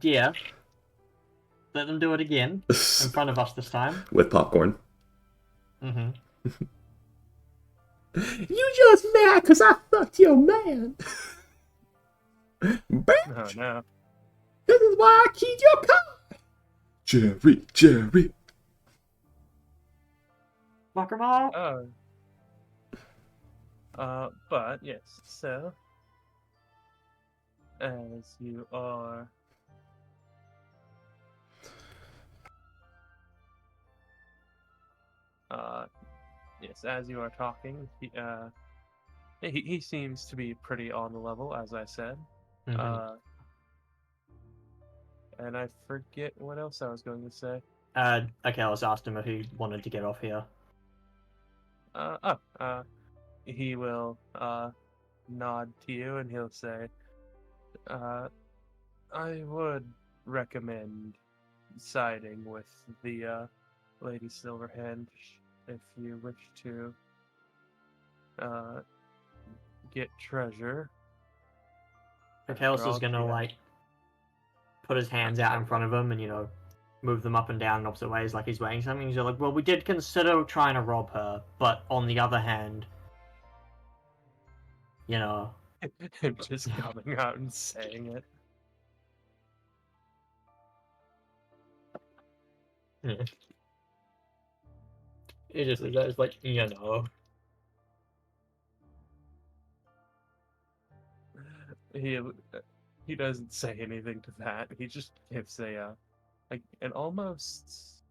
yeah. Let them do it again in front of us this time. With popcorn. Mm-hmm. You just mad because I fucked your man. Oh no. This is why I keep your car. Jerry. Fuck 'em all. But yes, so as you are as you are talking, he seems to be pretty on the level, as I said. Mm-hmm. And I forget what else I was going to say. Okay, I was asked him if he wanted to get off here. He will nod to you and he'll say, I would recommend siding with the Lady Silverhand if you wish to get treasure. Kalis is gonna like put his hands out in front of him and move them up and down in opposite ways like he's weighing something. He's like, well, we did consider trying to rob her, but on the other hand, just coming out and saying it. It just is that. It's like, He doesn't say anything to that. He just gives an almost,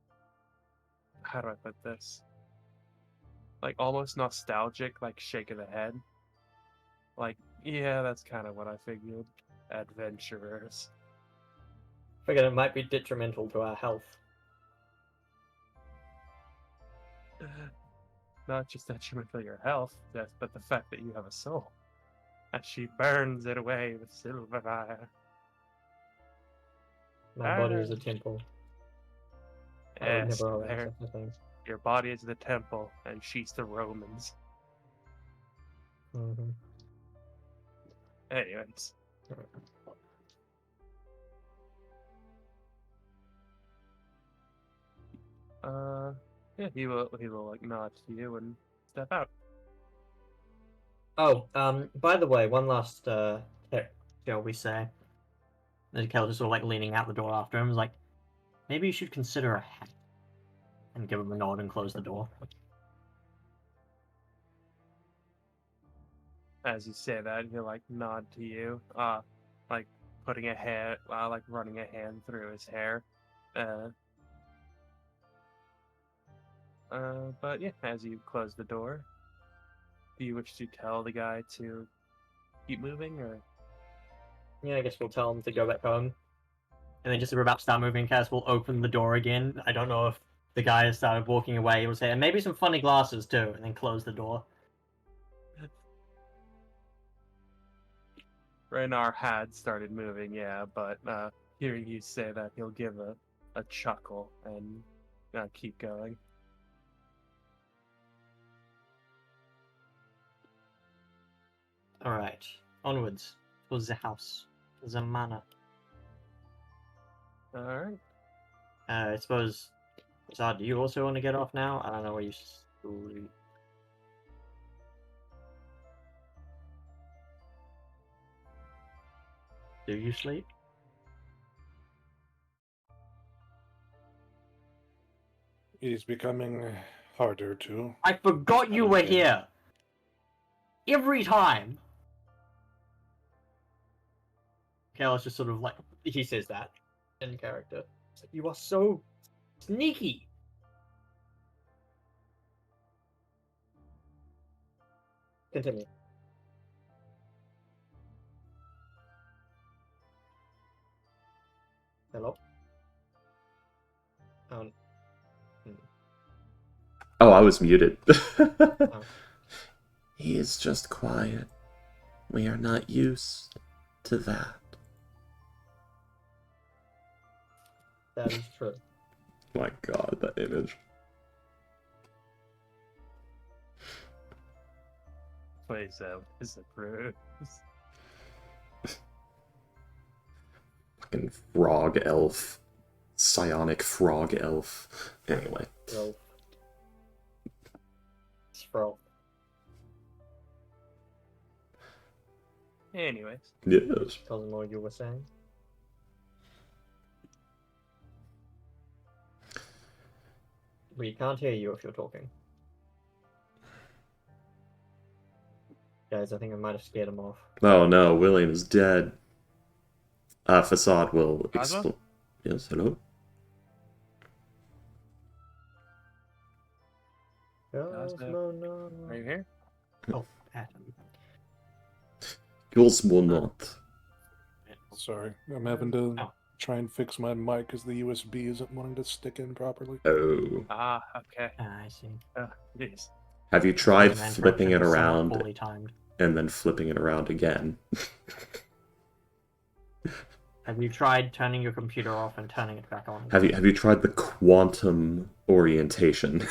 how do I put this? Like almost nostalgic, like shake of the head. Like, yeah, that's kind of what I figured. Adventurers. Figured it might be detrimental to our health. Not just detrimental to your health, but the fact that you have a soul. As she burns it away with silver fire. My body is a temple. I would Yes, never allow there. such a thing. Your body is the temple, and she's the Romans. Mm-hmm. Anyways. Yeah, he will like nod to you and step out. Oh, by the way, one last tip, shall we say? And Kel just sort of like leaning out the door after him, is like, maybe you should consider a hat. And give him a nod and close the door. as you say that, he'll like nod to you, like putting a hand, like running a hand through his hair. But yeah, as you close the door, do you wish to tell the guy to keep moving, or? Yeah, I guess we'll tell him to go back home. And then just as we're about to start moving, Cass will open the door again. I don't know if the guy has started walking away. He'll say, and maybe some funny glasses too, and then close the door. Renar had started moving, yeah, but hearing you say that, he'll give a chuckle and keep going. Alright, onwards. To the house. The manor. Alright. I suppose... Zod, do you also want to get off now? I don't know where you sleep. Do you sleep? It is becoming harder to. I forgot you were here! Every time! Kale's just sort of like... He says that in character. It's like, you are so sneaky! Continue. Hello? Oh, I was muted. Oh. He is just quiet. We are not used to that. That is true. My god, that image. Please, disapprove. Fucking frog elf. Psionic frog elf. Anyway. Bro. Bro. Anyways. Yes. Doesn't know what you were saying. We can't hear you if you're talking. Guys, I think I might have scared him off. Oh no, William is dead. Facade will Cosmo? explain. Yes, hello? Cosmo, no. Are you here? Oh, Adam. Cosmo not. Sorry, I'm having to Oh. try and fix my mic because the USB isn't wanting to stick in properly. Oh. Ah, okay. I see. Jeez. Have you tried An flipping it interruption somewhat around Fully timed. and then flipping it around again? Have you tried turning your computer off and turning it back on? Have you tried the quantum orientation?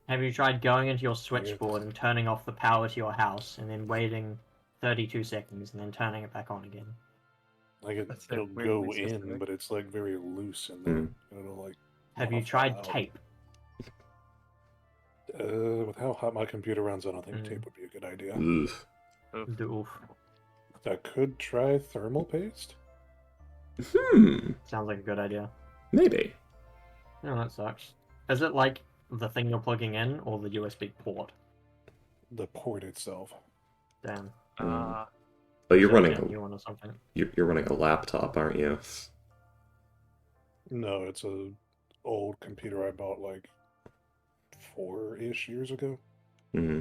Have you tried going into your switchboard and turning off the power to your house and then waiting 32 seconds and then turning it back on again? Like That's it'll a go weirdly in, specific. but it's like very loose in there. It'll like. Have you muffle tried out. tape? With how hot my computer runs, I don't think Mm. tape would be a good idea. Ugh. Oof. I could try thermal paste. Sounds like a good idea. Maybe. No, that sucks. Is it like the thing you're plugging in or the USB port? The port itself. Damn. Ah, Oh, you're Should've running been a a new one or something. you're running a laptop, aren't you? No, it's a old computer I bought like 4-ish years ago. Hmm.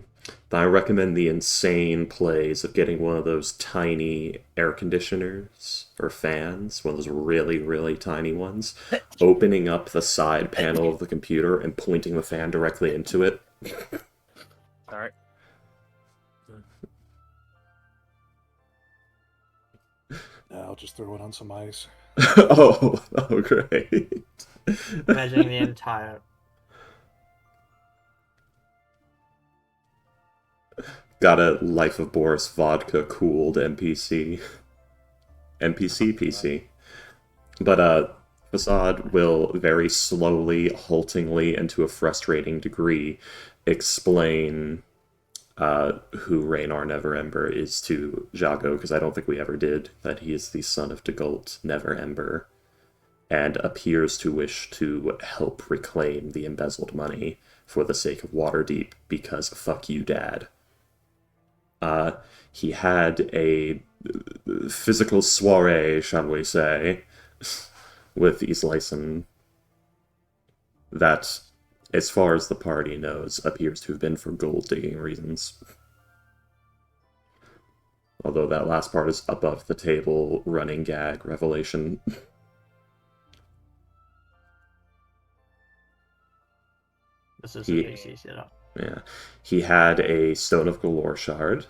I recommend the insane plays of getting one of those tiny air conditioners or fans, one of those really, really tiny ones, opening up the side panel of the computer and pointing the fan directly into it. alright. I'll just throw it on some ice. oh, great. Imagining the entire... Got a Life of Boris vodka cooled NPC. NPC PC. But Facade will very slowly, haltingly, and to a frustrating degree, explain who Raynar Neverember is to Jago, because I don't think we ever did, that he is the son of Degult Neverember, and appears to wish to help reclaim the embezzled money for the sake of Waterdeep, because fuck you, Dad. He had a physical soiree, shall we say, with Isleison that, as far as the party knows, appears to have been for gold digging reasons. Although that last part is above the table running gag revelation. This is a PC setup. Yeah. He had a Stone of Galore shard.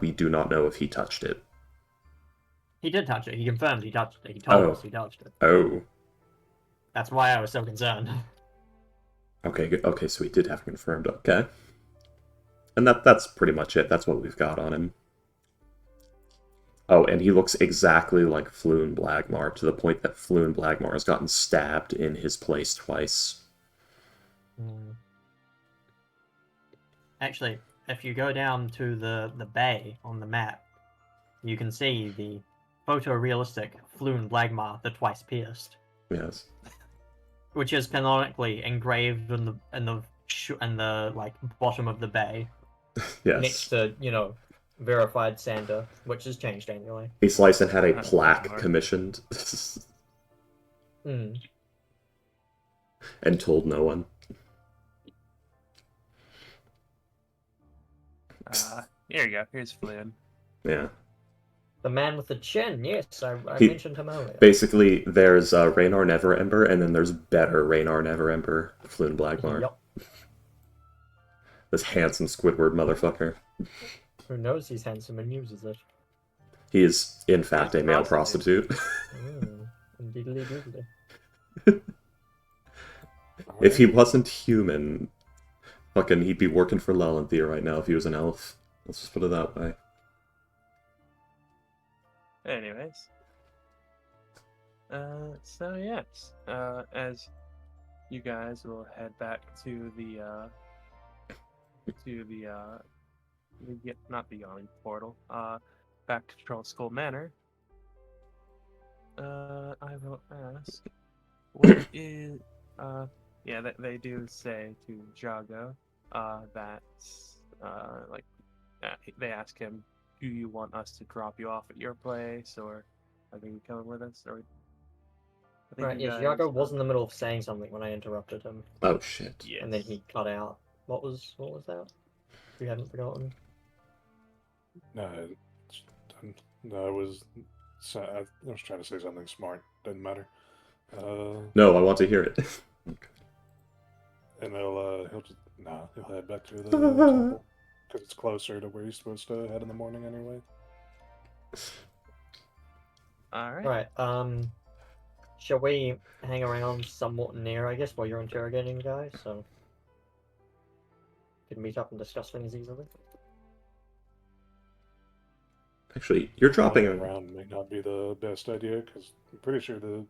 We do not know if he touched it. He did touch it. He confirmed he touched it. He told us he touched it. Oh. That's why I was so concerned. Okay, good. Okay, so he did have confirmed. Okay. And that's pretty much it. That's what we've got on him. Oh, and he looks exactly like Floon Blagmar, to the point that Floon Blagmar has gotten stabbed in his place twice. Actually, if you go down to the bay on the map, you can see the photorealistic Floon Blagmar, the twice pierced. Yes. Which is canonically engraved in the like bottom of the bay. Yes. Next to, verified Sander, which has changed annually. Isleison had a plaque commissioned. And told no one. Here you go. Here's Flynn. Yeah. The man with the chin, yes, I mentioned him earlier. Basically, there's Raynar Neverember, and then there's better Raynar Neverember, Floon Blagmar. Yep. This handsome Squidward motherfucker. Who knows he's handsome and uses it. He is, in fact, a male prostitute. Diddly diddly. If he wasn't human, fucking, he'd be working for Lelanthier right now if he was an elf. Let's just put it that way. Anyways. So yes, as you guys will head back to the not the Yawning Portal, back to Troll Skull Manor, I will ask, what is, yeah, they do say to Jago, that, they ask him, do you want us to drop you off at your place, or are you coming with us, or... Right, yes, Jago was in the middle of saying something when I interrupted him. Oh, shit. Yes. And then he cut out. What was that? You hadn't forgotten? No, I was trying to say something smart. Doesn't matter. No, I want to hear it. And he'll head back to the temple because it's closer to where he's supposed to head in the morning anyway. All right. Right. Shall we hang around somewhat near, I guess, while you're interrogating the guy, so we can meet up and discuss things easily? Actually, you're dropping around may not be the best idea because I'm pretty sure the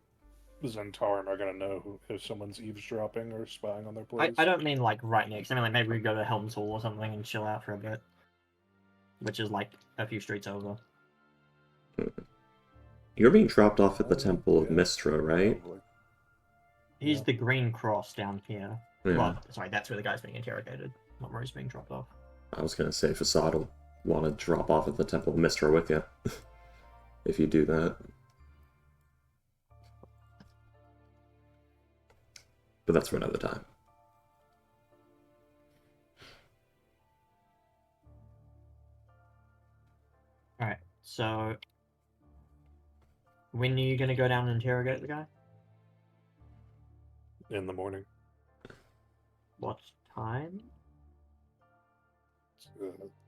Zentarum are gonna know if someone's eavesdropping or spying on their place. I don't mean like right next. I mean like maybe we go to Helm's Hall or something and chill out for a bit, which is like a few streets over. You're being dropped off at the Temple of Mistra, right? Probably. He's the Green Cross down here. Yeah. Well, sorry, that's where the guy's being interrogated, not where he's being dropped off. I was gonna say Facade will want to drop off at the Temple of Mistra with you. If you do that. But that's for another time. Alright, so when are you going to go down and interrogate the guy? In the morning. What time?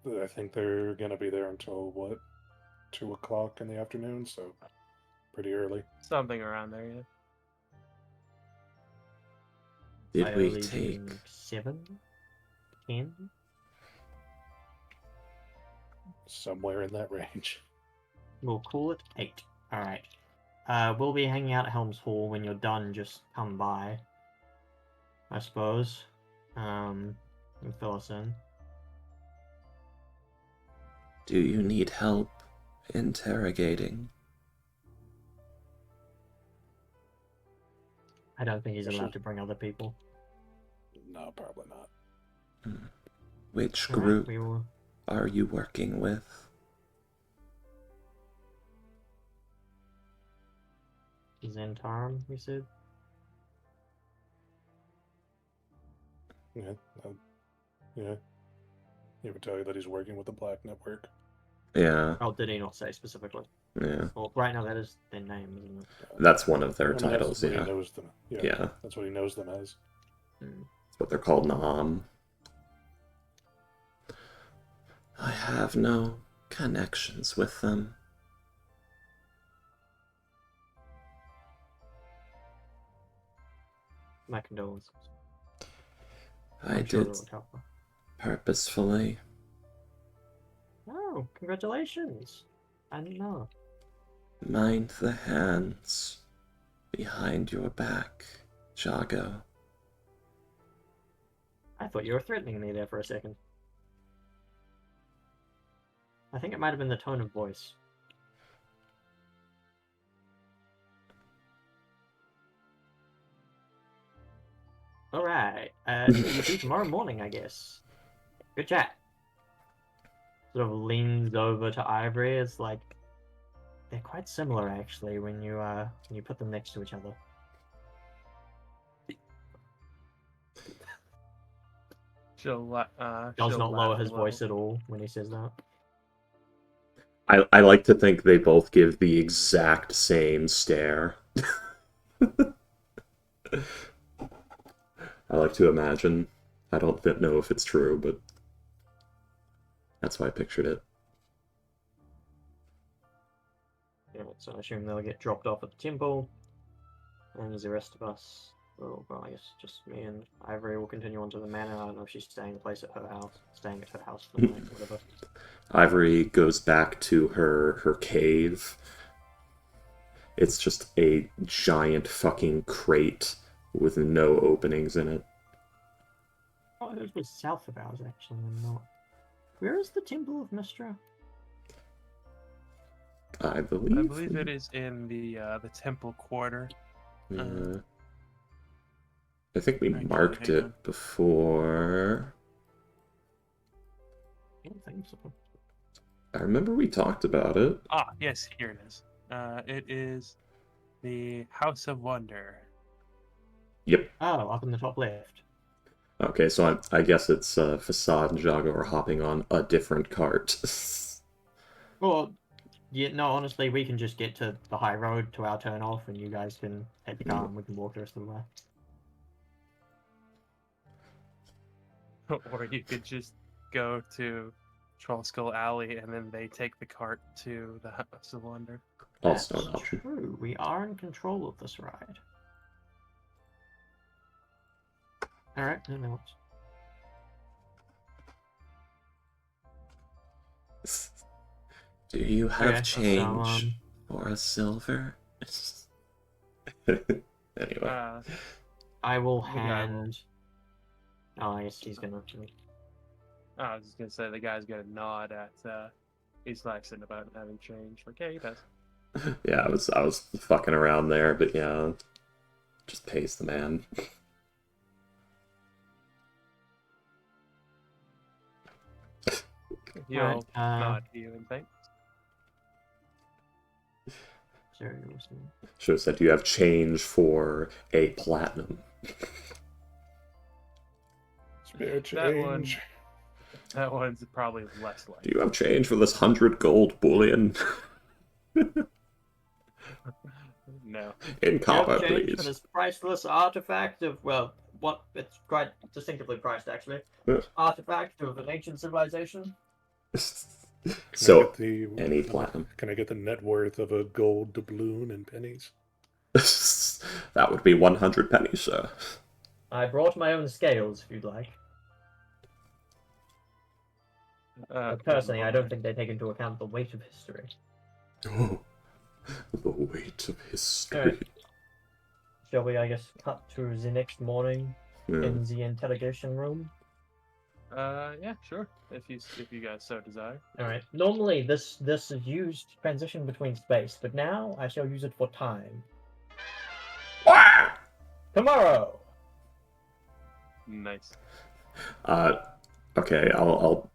I think they're gonna be there until what, 2 o'clock in the afternoon, so pretty early. Something around there, yeah. Did we take 7? 10? Somewhere in that range. We'll call it 8. Alright. We'll be hanging out at Helm's Hall. When you're done, just come by, I suppose. And fill us in. Do you need help interrogating? I don't think he's allowed to bring other people. No, probably not. Which Alright, group? we will are you working with? Zentarum, you said? Yeah. Yeah. He would tell you that he's working with the Black Network. Yeah, Oh, did he not say specifically? yeah. Well, right now that is their name, isn't it? That's one of their I mean, titles, that's what yeah. he knows them. Yeah, Yeah. that's what he knows them as. Hmm. That's what they're called, Nam. I have no connections with them. My condolences. I I'm sure did that would help. purposefully. Oh, congratulations! I didn't know. Mind the hands behind your back, Jago. I thought you were threatening me there for a second. I think it might have been the tone of voice. Alright, you see tomorrow morning, I guess. Good chat. Sort of leans over to Ivory. It's like, they're quite similar actually when you put them next to each other. Does not lower his voice at all when he says that. I like to think they both give the exact same stare. I like to imagine. I don't know if it's true, but that's why I pictured it. Yeah, so I assume they'll get dropped off at the temple, and the rest of us, well, I guess just me and Ivory will continue on to the manor. I don't know if she's staying at her house for the night, whatever. Ivory goes back to her cave. It's just a giant fucking crate with no openings in it. Oh, it was south of ours actually, and not. Where is the Temple of Mystra? I believe it is in the temple quarter. Yeah. I think we Actually, marked hang it on. before. I don't think so. I remember we talked about it. Ah, yes, here it is. It is the House of Wonder. Yep. Oh, up in the top left. Okay, so I guess it's Facade and Jago are hopping on a different cart. Well, yeah, no, honestly, we can just get to the high road to our turn off, and you guys can take the car and we can walk the rest of the way. Or you could just go to Troll Skull Alley and then they take the cart to the House of Wonder. Also That's an option. true. We are in control of this ride. Alright, no notes. Do you have Okay, change for a silver? Anyway. I will The guy hand. Oh, I guess he's gonna. I was just gonna say the guy's gonna nod at he's Laxon about having change. Like, yeah, he does. Yeah, I was fucking around there, but yeah, just pays the man. He'll nod to you and thanks. Seriously. Should have said, do you have change for a platinum? Spare change. That one's probably less Do likely. you have change for this 100 gold bullion? No. In copper, change please. for this priceless artifact of, well, what it's quite distinctively priced actually. Yeah. Artifact of an ancient civilization. So, Can I get any platinum. Can I get the net worth of a gold doubloon in pennies? That would be 100 pennies, sir. I brought my own scales if you'd like. But personally, I don't think they take into account the weight of history. Oh, the weight of history. Alright. Shall we, I guess, cut to the next morning Yeah. in the interrogation room? Yeah, sure. If you guys so desire. Alright. Normally, this is used to transition between space, but now I shall use it for time. Tomorrow! Nice. Okay, I'll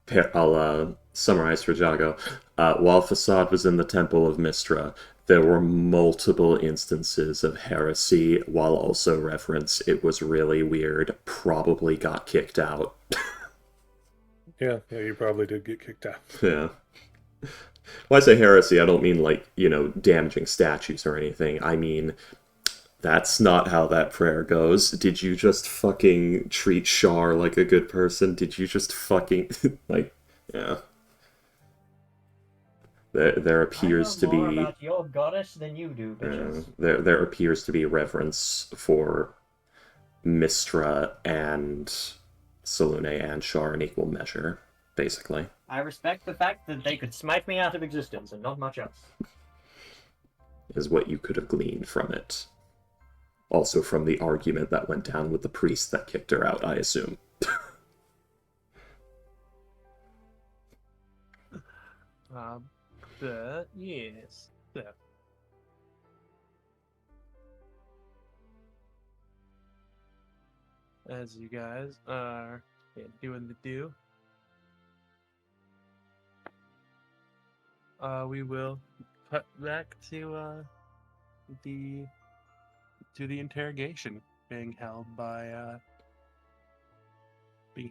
summarize for Jago. While Facade was in the Temple of Mistra, there were multiple instances of heresy, while also reference it was really weird, probably got kicked out. Yeah, you probably did get kicked out. Yeah. When I say heresy, I don't mean, like, damaging statues or anything. I mean, that's not how that prayer goes. Did you just fucking treat Shar like a good person? Did you just fucking, like, yeah. There appears to I know more be... about your goddess than you do, bitches. there appears to be reverence for Mistra and Salune and Shar in equal measure, basically. I respect the fact that they could smite me out of existence and not much else. Is what you could have gleaned from it. Also from the argument that went down with the priest that kicked her out, I assume. But yes. So, as you guys are doing the do, we will cut back to the interrogation being held by the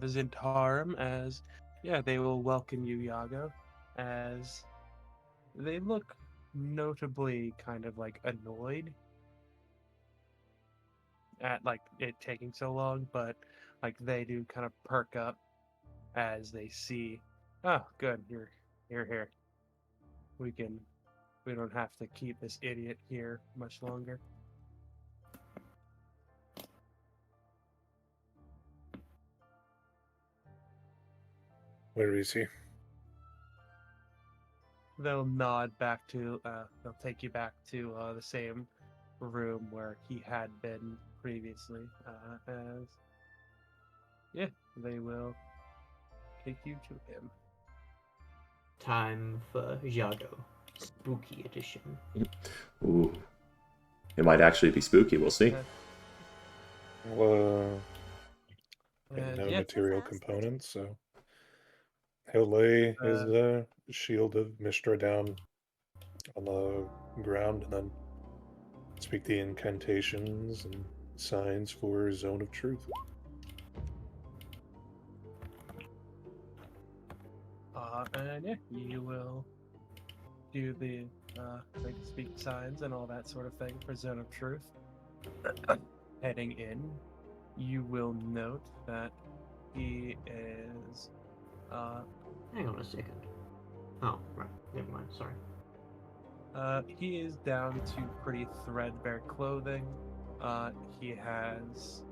Zentarum, as they will welcome you, Yago, as they look notably kind of like annoyed at like it taking so long, but like they do kind of perk up as they see, oh good, you're here. We don't have to keep this idiot here much longer. Where is he? They'll nod back to, they'll take you back to the same room where he had been previously, as, they will take you to him. Time for Jago. Spooky edition. Ooh. It might actually be spooky, we'll see. Well, no material components, so he'll lay his shield of Mistra down on the ground and then speak the incantations and signs for Zone of Truth. And you will do the like speak signs and all that sort of thing for Zone of Truth. Heading in, you will note that he is Hang on a second. Oh, right. Never mind. Sorry. he is down to pretty threadbare clothing. He has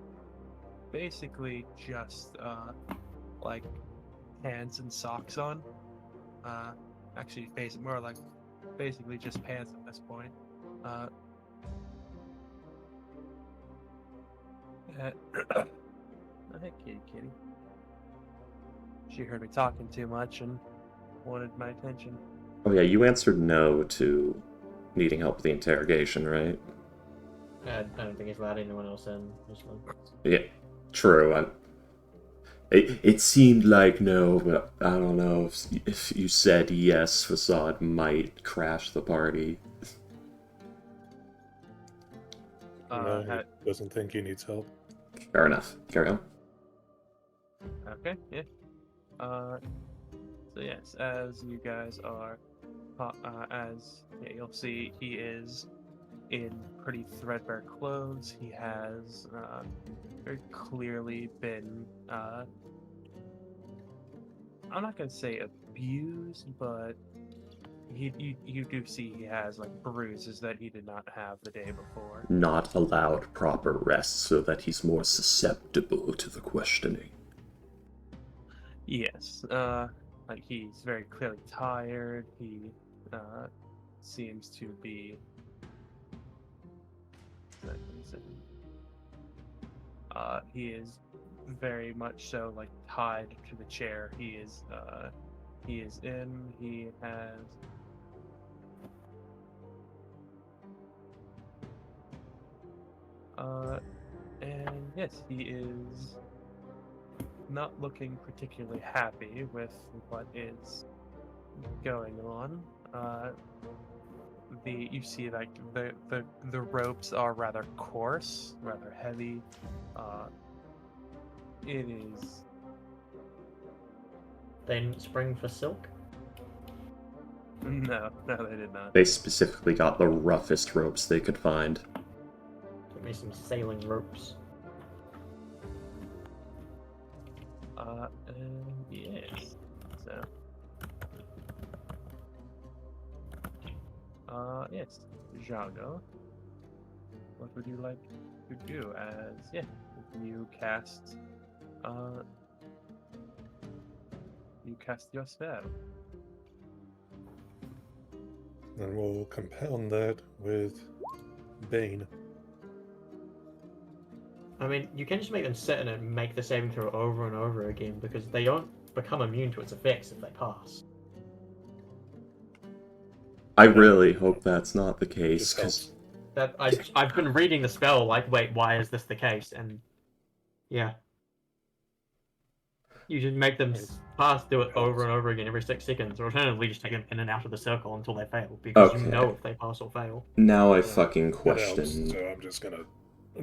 basically just like pants and socks on. Actually, more like basically just pants at this point. Hey, kitty. She heard me talking too much and wanted my attention. Oh yeah, you answered no to needing help with the interrogation, right? I don't think he's allowed anyone else in. Yeah, true. It seemed like no, but I don't know if you said yes, Facade might crash the party. No, he doesn't think he needs help. Fair enough. Carry on. Okay, yeah. So yes, as you guys are, you'll see he is in pretty threadbare clothes. He has very clearly been, I'm not gonna say abused, but you do see he has like bruises that he did not have the day before. Not allowed proper rest so that he's more susceptible to the questioning. Yes, like he's very clearly tired. He seems to be. He is very much so like tied to the chair. He is in. He has. And yes, he is not looking particularly happy with what is going on. You see like the ropes are rather coarse, rather heavy. It is. They didn't spring for silk? No, they did not. They specifically got the roughest ropes they could find. Give me some sailing ropes. Yes. So. Yes, Jago. What would you like to do as, you cast your spell? And we'll compound that with Bane. I mean, you can just make them sit in it and make the saving throw over and over again because they don't become immune to its effects if they pass. I really hope that's not the case, Just because helps. I've been reading the spell like, wait, why is this the case? And yeah, you should make them pass, do it over and over again every 6 seconds, or alternatively just take them in and out of the circle until they fail, because you know if they pass or fail. now I Yeah, fucking It question. helps, so I'm just gonna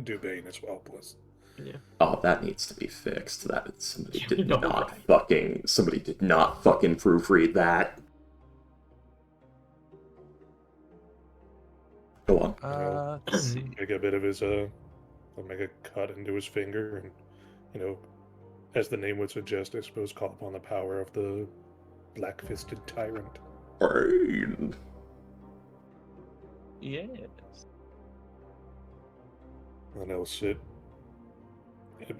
do Bane as well, plus. Yeah. Oh, that needs to be fixed. That somebody Yeah, did no, not right. fucking proofread that. Go on. Let's see. Make a bit of his I'll make a cut into his finger, and as the name would suggest, I suppose call upon the power of the black-fisted tyrant. Brain. Yes. And he'll sit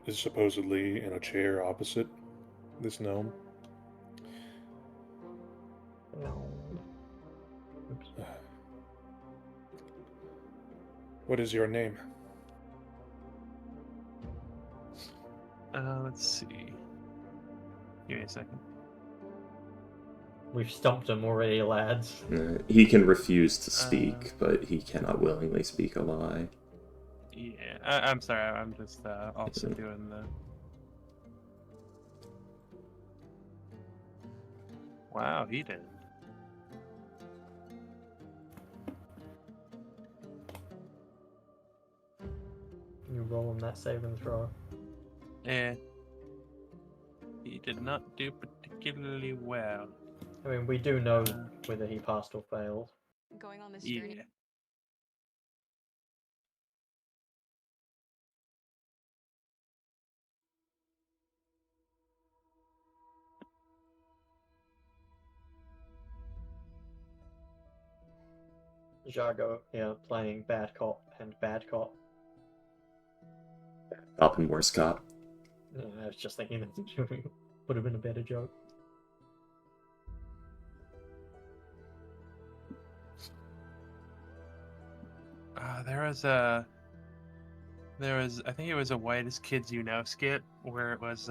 supposedly in a chair opposite this gnome. What is your name? Let's see. Give me a second. We've stumped him already, lads. He can refuse to speak, but he cannot willingly speak a lie. Yeah, I'm sorry. I'm just also doing the. Wow, he did. You rolling that saving throw. Yeah. He did not do particularly well. I mean, we do know whether he passed or failed. Going on this journey. Yeah. Jago, playing bad cop and bad cop. Cop and worse cop. Yeah, I was just thinking that would have been a better joke. There was I think it was a Whitest Kids You Know skit where it was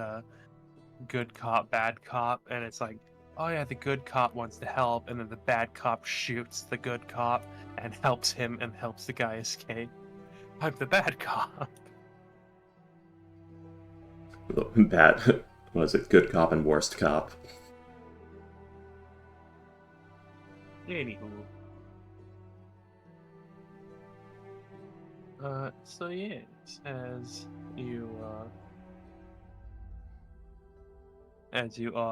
good cop, bad cop, and it's like, oh yeah, the good cop wants to help, and then the bad cop shoots the good cop and helps him and helps the guy escape. I'm the bad cop. Bad. Was it good cop and worst cop? Anywho. So yes, as you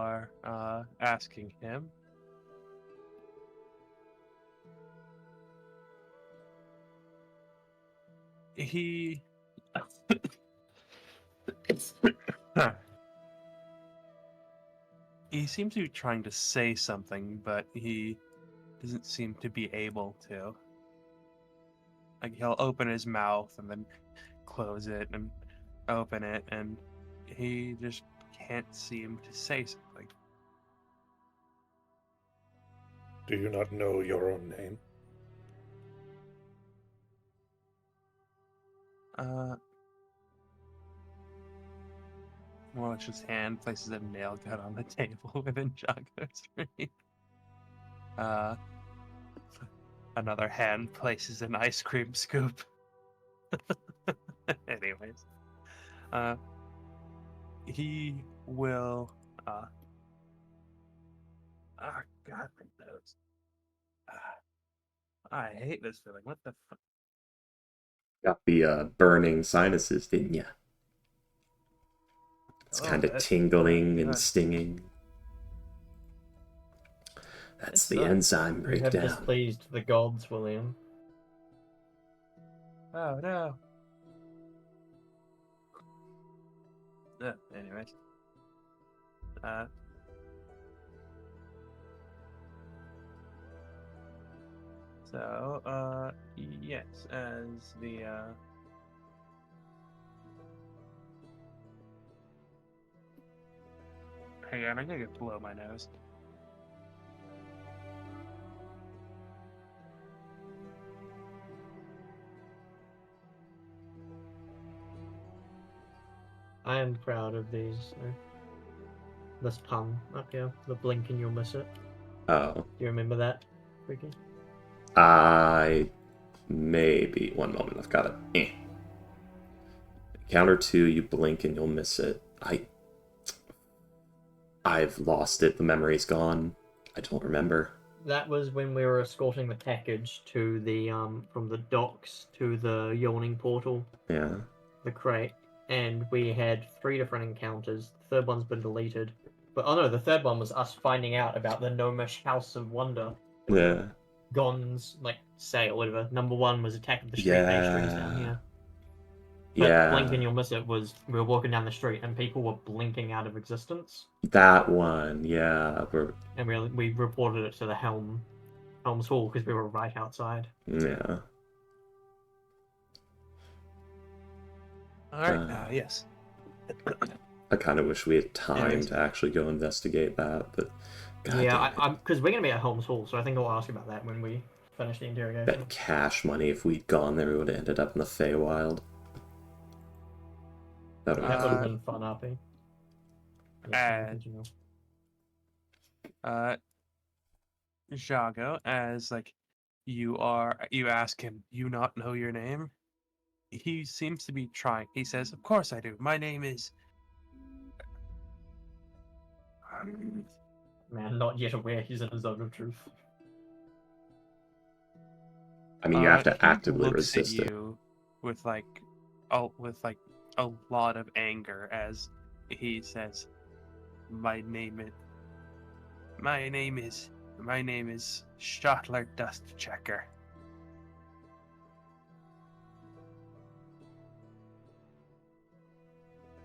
are asking him, he he seems to be trying to say something, but he doesn't seem to be able to. Like, he'll open his mouth and then close it and open it, and he just can't seem to say something. Do you not know your own name? Morlish's hand places a nail gun on the table within Jago's reach. Another hand places an ice cream scoop. Anyways. He will. Ah, God, my nose. I hate this feeling. What the fuck? Got the burning sinuses, didn't ya? It's Oh, kind of that- tingling and God. stinging. That's It the sucks. enzyme You have breakdown. displeased the gods, William. Oh no. Anyways. So, yes, as the, hang on, I'm gonna get blow my nose. I am proud of these. This pun up here, the blink and you'll miss it. Oh, Do you remember that, Ricky? maybe. One moment, I've got it. Counter 2, you blink and you'll miss it. I've lost it. The memory's gone. I don't remember. That was when we were escorting the package to the from the docks to the yawning portal, Yeah. the crate, and we had 3 different encounters. The third one's been deleted. But oh no, the third one was us finding out about the Gnomish House of Wonder. Yeah. Gon's say or whatever. Number 1 was Attack of the Street Nations down Yeah. here. But Yeah. blink and you'll miss it was we were walking down the street and people were blinking out of existence. That one. Yeah. And we reported it to the Helms Hall because we were right outside. Yeah. Alright, yes. I kind of wish we had time Anyways. to actually go investigate that, but God Yeah, damn it. because we're gonna be at Helms Hall, so I think I'll ask about that when we finish the interrogation. Bet cash money, if we'd gone there, we would have ended up in the Feywild. That would That have would have been been fun, RP. Jago, as you ask him, you not know your name? He seems to be trying. He says, "Of course I do. My name is." Man, not yet aware he's in a zone of truth. I mean, you have to he actively looks at resist it. you with a lot of anger as he says, My name is Shotler Dust Checker."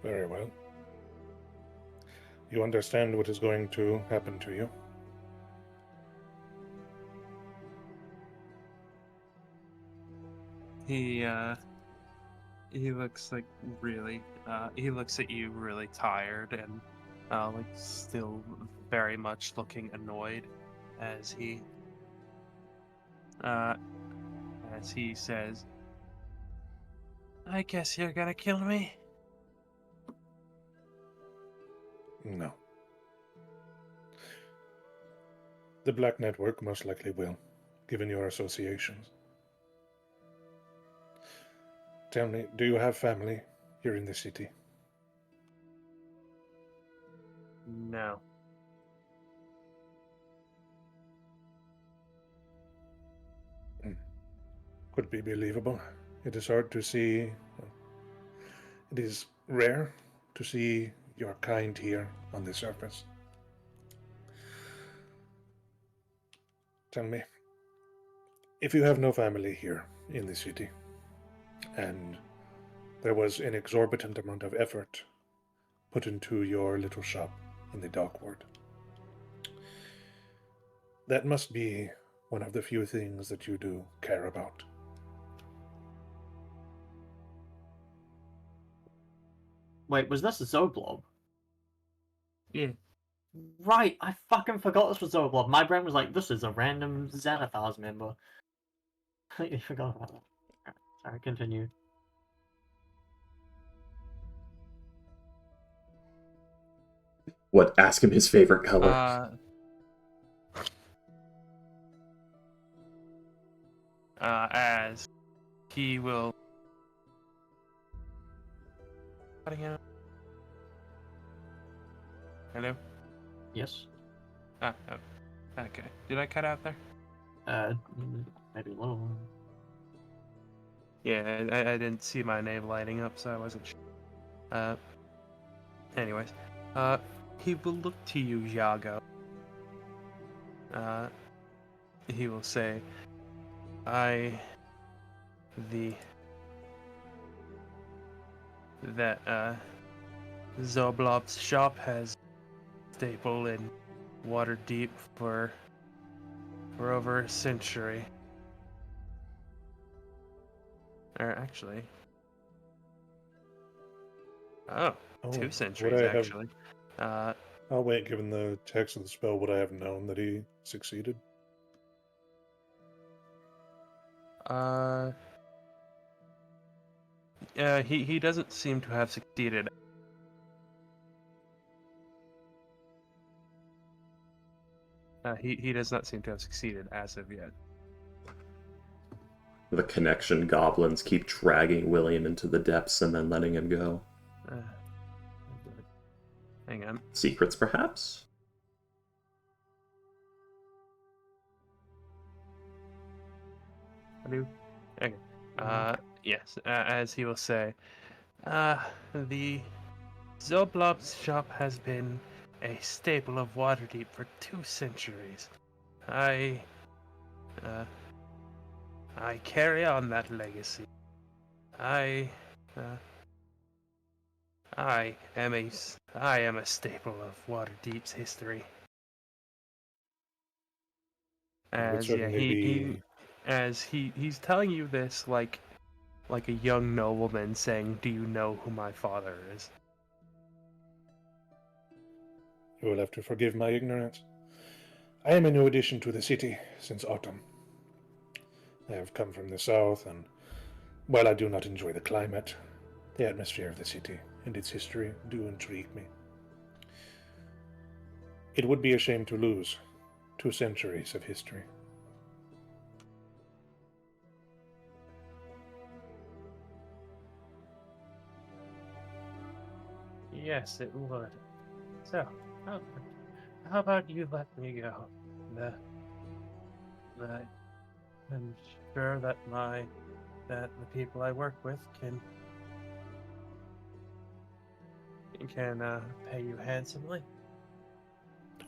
Very well. You understand what is going to happen to you? He looks he looks at you really tired and still very much looking annoyed as he says, "I guess you're gonna kill me." No. The Black Network most likely will, given your associations. Tell me, do you have family here in the city? No. Could be believable. It is hard to see. It is rare to see your kind here on the surface. Tell me, if you have no family here in the city, and there was an exorbitant amount of effort put into your little shop in the Dockward, that must be one of the few things that you do care about. Wait, was this a Zoblob? Yeah. Right, I fucking forgot this was Zoblob. My brain was like, this is a random Xanathars member. I completely forgot about that. Sorry, continue. What? Ask him his favorite color. As he will cutting out. Hello? Yes. Oh, okay. Did I cut out there? Maybe a little. Yeah, I didn't see my name lighting up, so I wasn't sure. Anyways, he will look to you, Yago. He will say, Zoblob's shop has staple in Waterdeep for over a century. Or actually, Oh, 2 would centuries I have? actually. Oh wait, given the text of the spell, would I have known that he succeeded? He doesn't seem to have succeeded. He does not seem to have succeeded as of yet. The connection goblins keep dragging William into the depths and then letting him go. Hang on. Secrets, perhaps? Hello? Okay. Yes, as he will say, the Zoblob's shop has been a staple of Waterdeep for 2 centuries. I carry on that legacy. I am a staple of Waterdeep's history. As he's telling you this like a young nobleman saying, "Do you know who my father is?" You will have to forgive my ignorance. I am a new addition to the city since autumn. I have come from the south, and while I do not enjoy the climate, the atmosphere of the city and its history do intrigue me. It would be a shame to lose 2 centuries of history. Yes, it would. So, how about you let me go? I'm sure that the people I work with can pay you handsomely.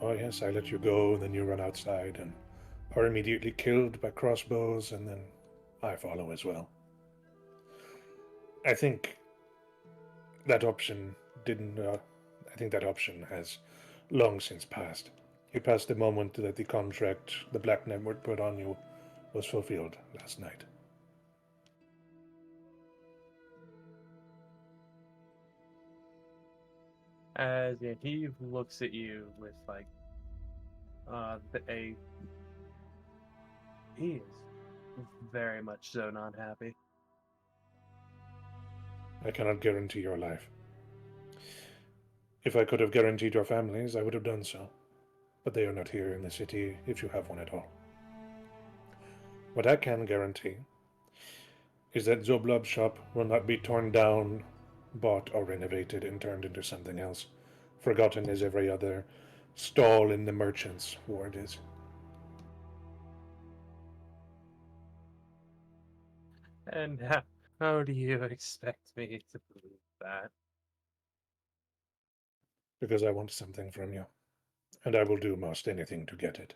Oh yes, I let you go, then you run outside and are immediately killed by crossbows, and then I follow as well. I think that option didn't. I think that option has long since passed. You passed the moment that the contract the Black Network put on you was fulfilled last night. As he looks at you with like he is very much so not happy. I cannot guarantee your life. If I could have guaranteed your families, I would have done so. But they are not here in the city if you have one at all. What I can guarantee is that Zoblob's shop will not be torn down, bought, or renovated and turned into something else, forgotten as every other stall in the merchant's ward is. And how do you expect me to believe that? Because I want something from you, and I will do most anything to get it.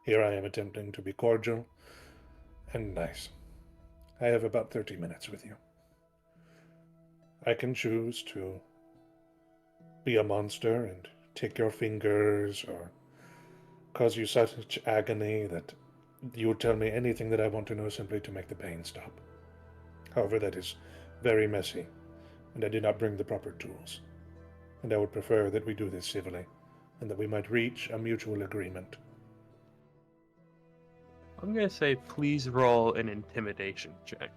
Here I am attempting to be cordial and nice. I have about 30 minutes with you. I can choose to be a monster and take your fingers, or cause you such agony that you would tell me anything that I want to know simply to make the pain stop. However, that is very messy, and I did not bring the proper tools. And I would prefer that we do this civilly, and that we might reach a mutual agreement. I'm gonna say, please roll an intimidation check.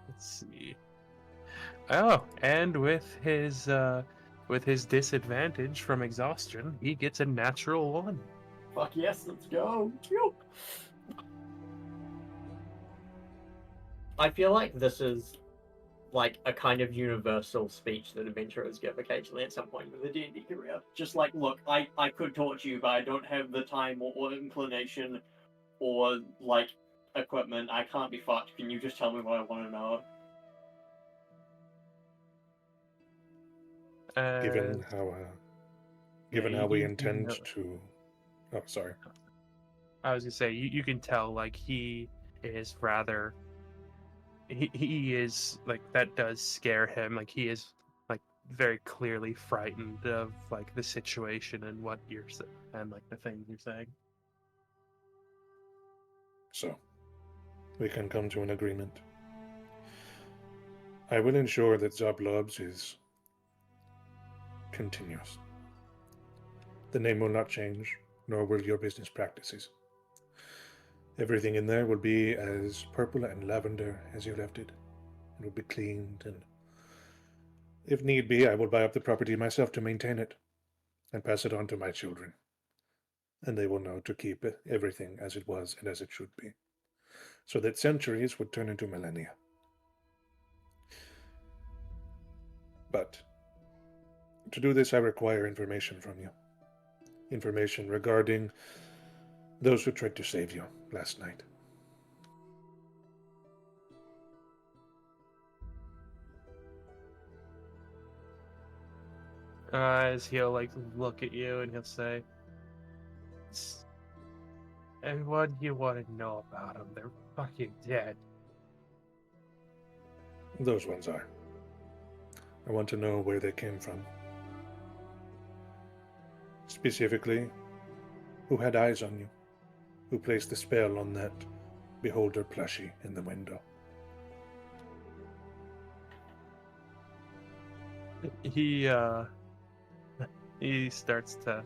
Let's see. Oh, and with his disadvantage from exhaustion, he gets a natural 1. Fuck yes, let's go. Phew. I feel like this is like a kind of universal speech that adventurers give occasionally at some point in their D&D career. Just like, look, I could torture you, but I don't have the time or inclination or like equipment. I can't be fucked. Can you just tell me what I want to know? Given how we intend know, to. Oh, sorry. I was gonna say you can tell like he is rather he is like that does scare him. Like he is like very clearly frightened of like the situation and what you're and like the things you're saying. So, we can come to an agreement. I will ensure that Zablobs is continuous. The name will not change, nor will your business practices. Everything in there will be as purple and lavender as you left it. It will be cleaned, and if need be, I will buy up the property myself to maintain it and pass it on to my children. And they will know to keep everything as it was and as it should be, so that centuries would turn into millennia. But to do this, I require information from you. Information regarding those who tried to save you last night. As he'll like look at you and he'll say, "And what do you want to know about them? They're fucking dead." Those ones are. I want to know where they came from. Specifically, who had eyes on you? Who placed the spell on that beholder plushie in the window? He starts to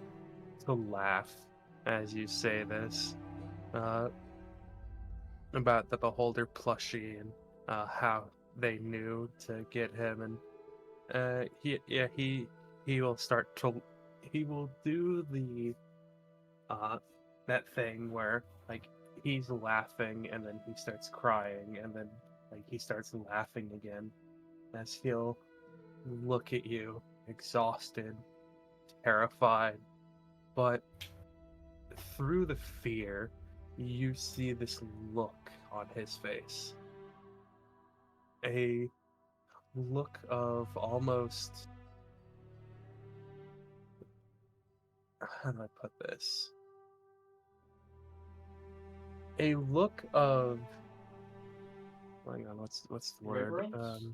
laugh as you say this about the beholder plushie and how they knew to get him, and he will start to he will do the that thing where like he's laughing and then he starts crying and then like he starts laughing again as he'll look at you exhausted, terrified, but through the fear you see this look on his face, a look of almost, how do I put this, a look of, hang on, what's the word? Reverence?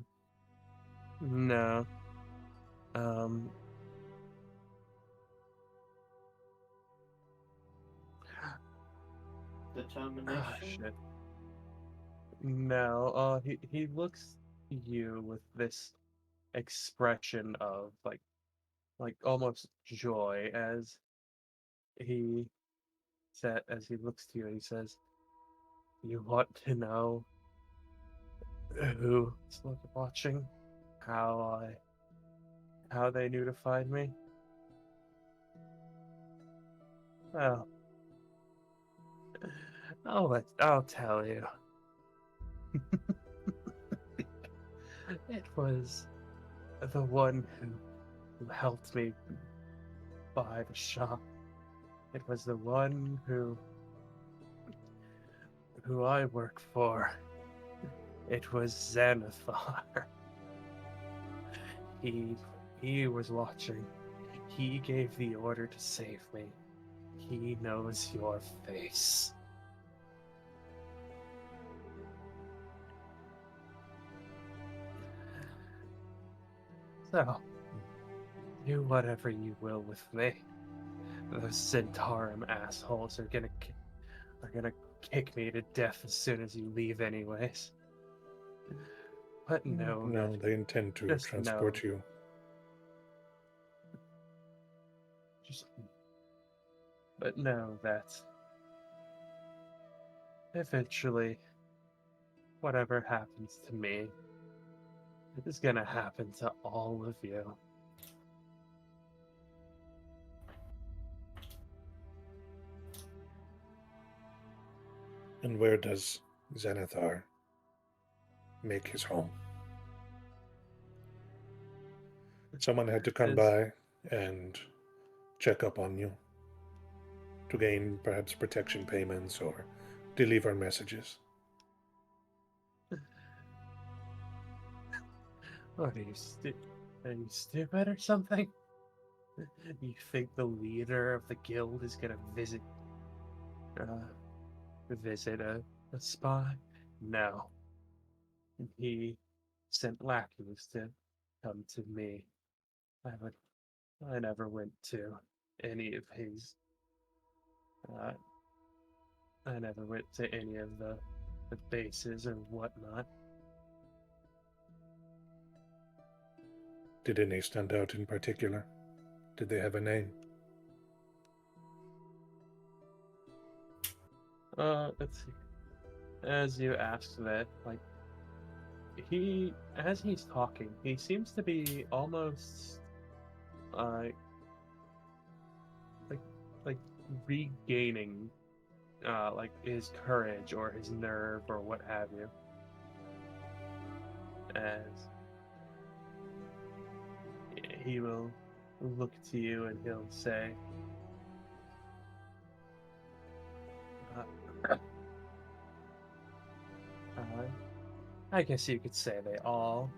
No. Determination? Shit. No, he looks at you with this expression of like almost joy as he as he looks to you and he says, "You want to know who's watching? How they knew to find me? Well, I'll tell you. It was the one who helped me buy the shop. It was the one who I work for. It was Xanathar. He was watching. He gave the order to save me. He knows your face." So, do whatever you will with me. Those Centaurum assholes are gonna kick me to death as soon as you leave, anyways. But know No, that, they intend to just transport you. But know that eventually, whatever happens to me is gonna happen to all of you. And where does Xanathar make his home. Someone had to come As- by and check up on you to gain perhaps protection payments or deliver messages. What are you stupid or something? You think the leader of the guild is gonna visit a spy? No. He sent lackeys to come to me. I would I never went to any of his uh I never went to any of the bases or whatnot. Did any stand out in particular? Did they have a name? Let's see. As you asked that, like as he's talking, he seems to be almost uh like like regaining like his courage or his nerve or what have you. As he will look to you and he'll say, uh, uh, I guess you could say they all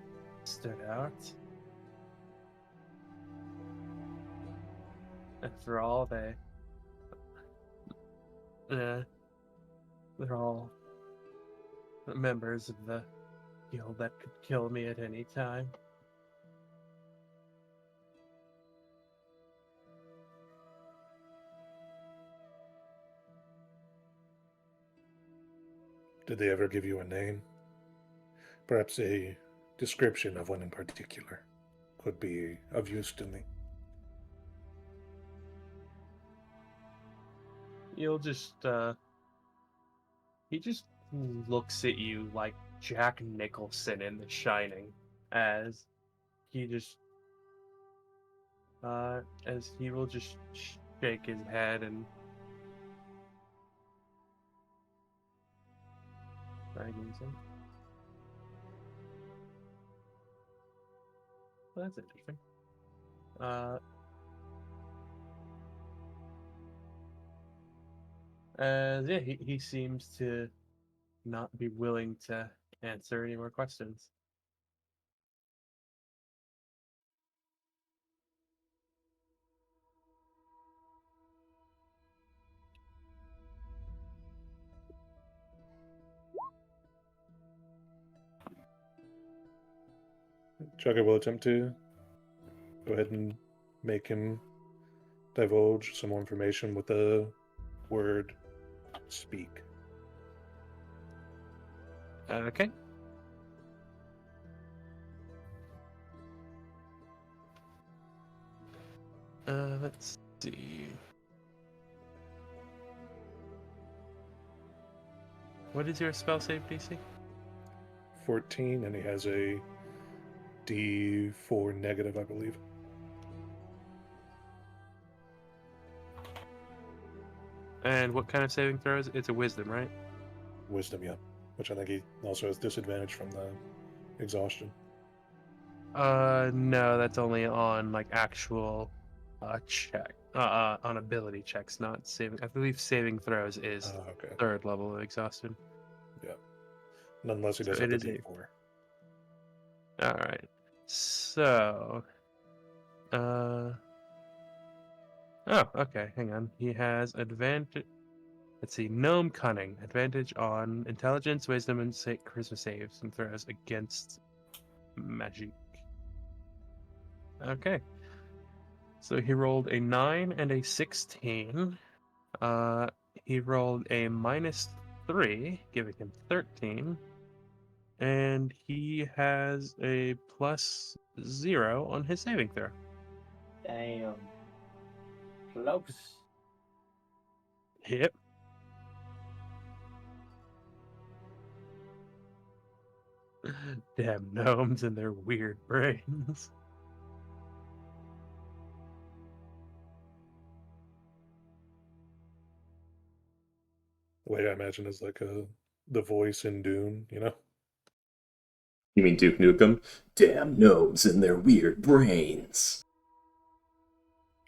stood out. After all, uh, they're all members of the guild that could kill me at any time. Did they ever give you a name? Perhaps a description of one in particular could be of use to me. You'll just he just looks at you like Jack Nicholson in The Shining, as he just as he will just shake his head and Dragonism. Well, that's interesting. Yeah, he seems to not be willing to answer any more questions. Chugga will attempt to go ahead and make him divulge some more information with the word speak. Okay. Let's see. What is your spell save DC? 14, and he has a D4 negative, I believe. And what kind of saving throw is it? It's a wisdom, right? Wisdom, yeah. Which I think he also has disadvantage from the exhaustion. No, that's only on like actual check. On ability checks, not saving. I believe saving throws is Okay. third level of exhaustion. Yeah. Unless he So does it have the is D4. All right. So, oh, okay. Hang on. He has advantage. Let's see. Gnome cunning advantage on intelligence, wisdom, and charisma saves and throws against magic. Okay. So he rolled a 9 and a 16. He rolled a -3, giving him 13. And he has a +0 on his saving throw. Damn. Close. Yep. Damn gnomes and their weird brains. The way I imagine is like the voice in Dune, you know? You mean Duke Nukem? Damn gnomes and their weird brains.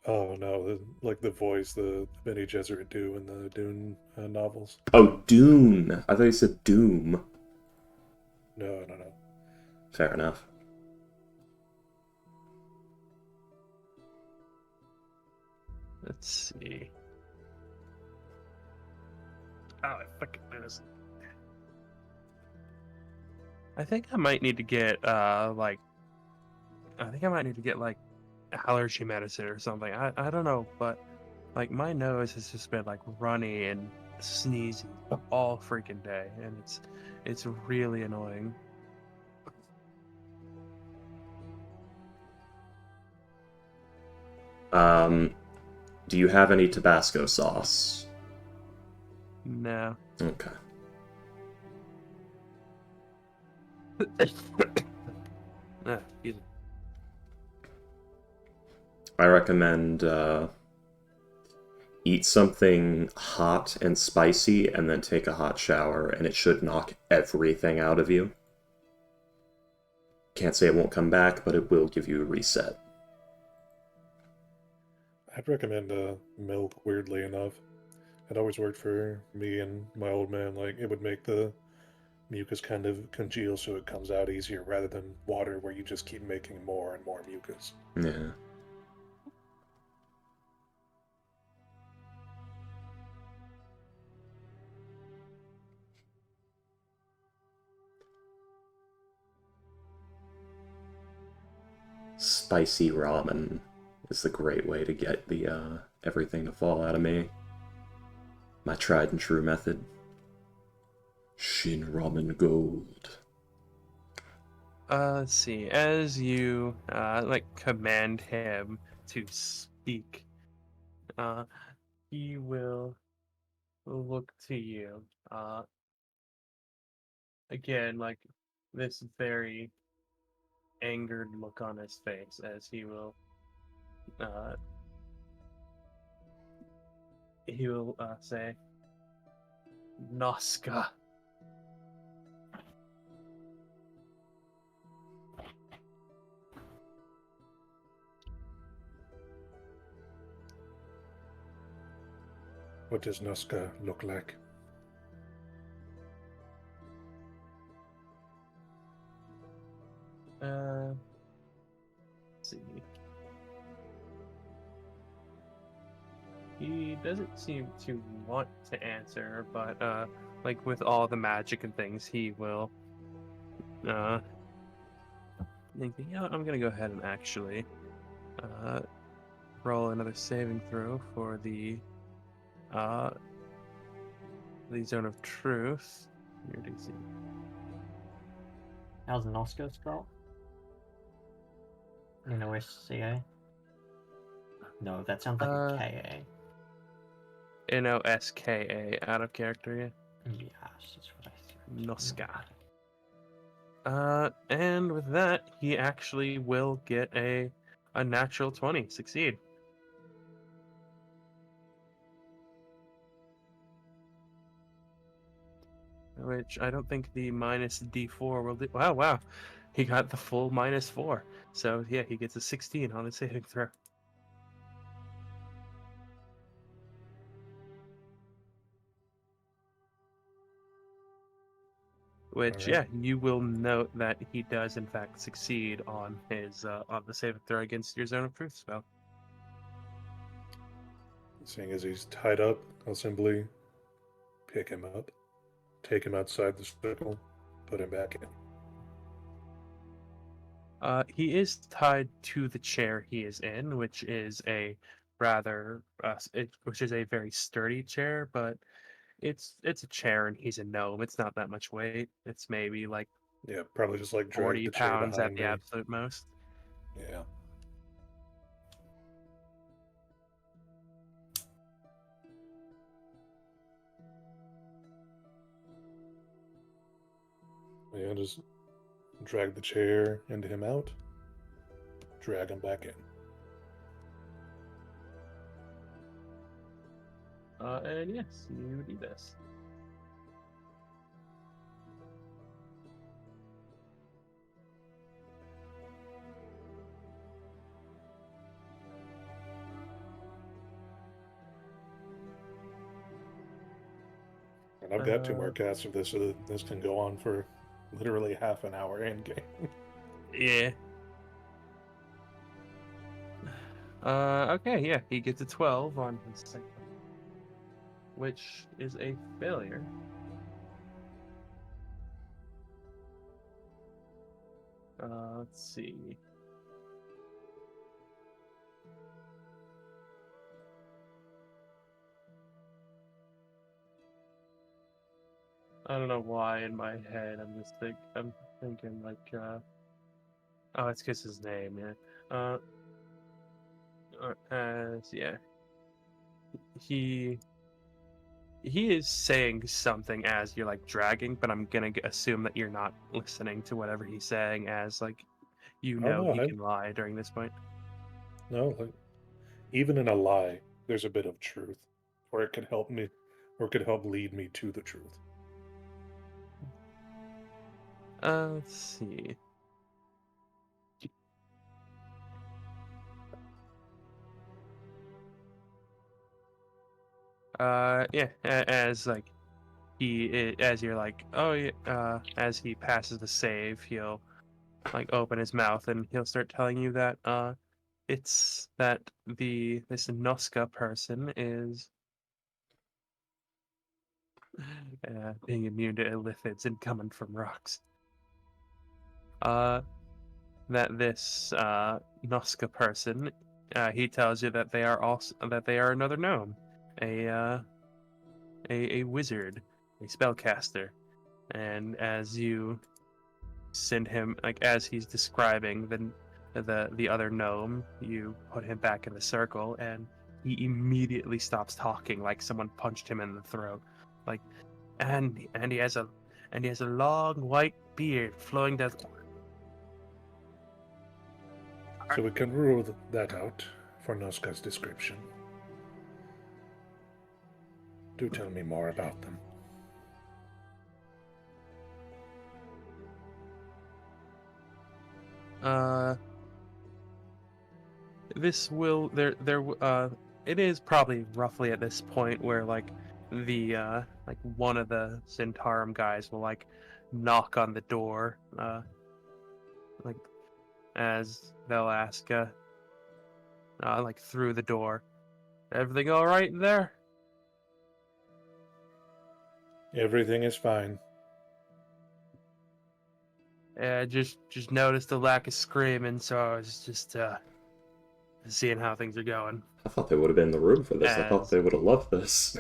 Oh no, like the voice the Bene Gesserit do in the Dune novels. Oh, Dune. I thought you said Doom. No. Fair enough. Let's see. Oh, I fucking missed. I think I might need to get like allergy medicine or something. I don't know, but like my nose has just been like runny and sneezing all freaking day, and it's really annoying. Do you have any Tabasco sauce? No. Okay. Excuse me. I recommend eat something hot and spicy and then take a hot shower, and it should knock everything out of you. Can't say it won't come back, but it will give you a reset. I'd recommend milk, weirdly enough. It always worked for me and my old man. Like, it would make the mucus kind of congeal so it comes out easier rather than water where you just keep making more and more mucus. Yeah. Spicy ramen is the great way to get the everything to fall out of me. My tried and true method. Shin Ramen Gold. Let's see. As you like command him to speak, he will look to you. Again, like this very angered look on his face as uh, he will say, Noska. What does Nuska look like? Let's see. He doesn't seem to want to answer, but like with all the magic and things, he will think, yeah, I'm gonna go ahead and actually roll another saving throw for the zone of truth. Your DC. How's Noska spelled? N-O-S-C-A? No, that sounds like a K-A. Noska out of character, yeah. Yes, that's what I Noska. And with that, he actually will get a natural 20. Succeed. Which I don't think the minus D4 will do. Wow. He got the full -4. So yeah, he gets a 16 on the saving throw. Which, All right. yeah, you will note that he does in fact succeed on his on the saving throw against your zone of truth spell. Seeing as he's tied up, I'll simply pick him up, take him outside the circle, put him back in. He is tied to the chair he is in, which is a rather which is a very sturdy chair, but it's a chair and he's a gnome. It's not that much weight. It's maybe like Yeah, probably just like drag 40 the chair pounds at behind the me. absolute most. Yeah. Yeah, just drag the chair into him out, drag him back in. And yes, you do this. I've got 2 more casts of this, so this can go on for literally half an hour in game. Yeah. Okay, yeah, he gets a 12 on his second, which is a failure. Let's see. I don't know why in my head I'm thinking like oh, it's because his name, yeah. Yeah, he is saying something as you're like dragging, but I'm gonna assume that you're not listening to whatever he's saying, as like Oh, he can lie during this point. No, like, even in a lie, there's a bit of truth, or it could help me, or it could help lead me to the truth. Let's see. Yeah, as like as you're like, oh yeah, as he passes the save, he'll like open his mouth and he'll start telling you that it's that this Noska person is being immune to illithids and coming from rocks. That this Noska person, he tells you that they are another gnome, a a wizard, a spellcaster, and as you send him, like as he's describing the other gnome, you put him back in the circle, and he immediately stops talking, like someone punched him in the throat, like, and he has a long white beard flowing down. So we can rule that out for Noska's description. Do tell me more about them. This will it is probably roughly at this point where like like one of the Zentarum guys will like knock on the door, like as they'll ask like through the door, everything all right in there? Everything is fine. Just noticed the lack of screaming, so I was just seeing how things are going. I thought they would have been in the room for this. I thought As they would have loved this.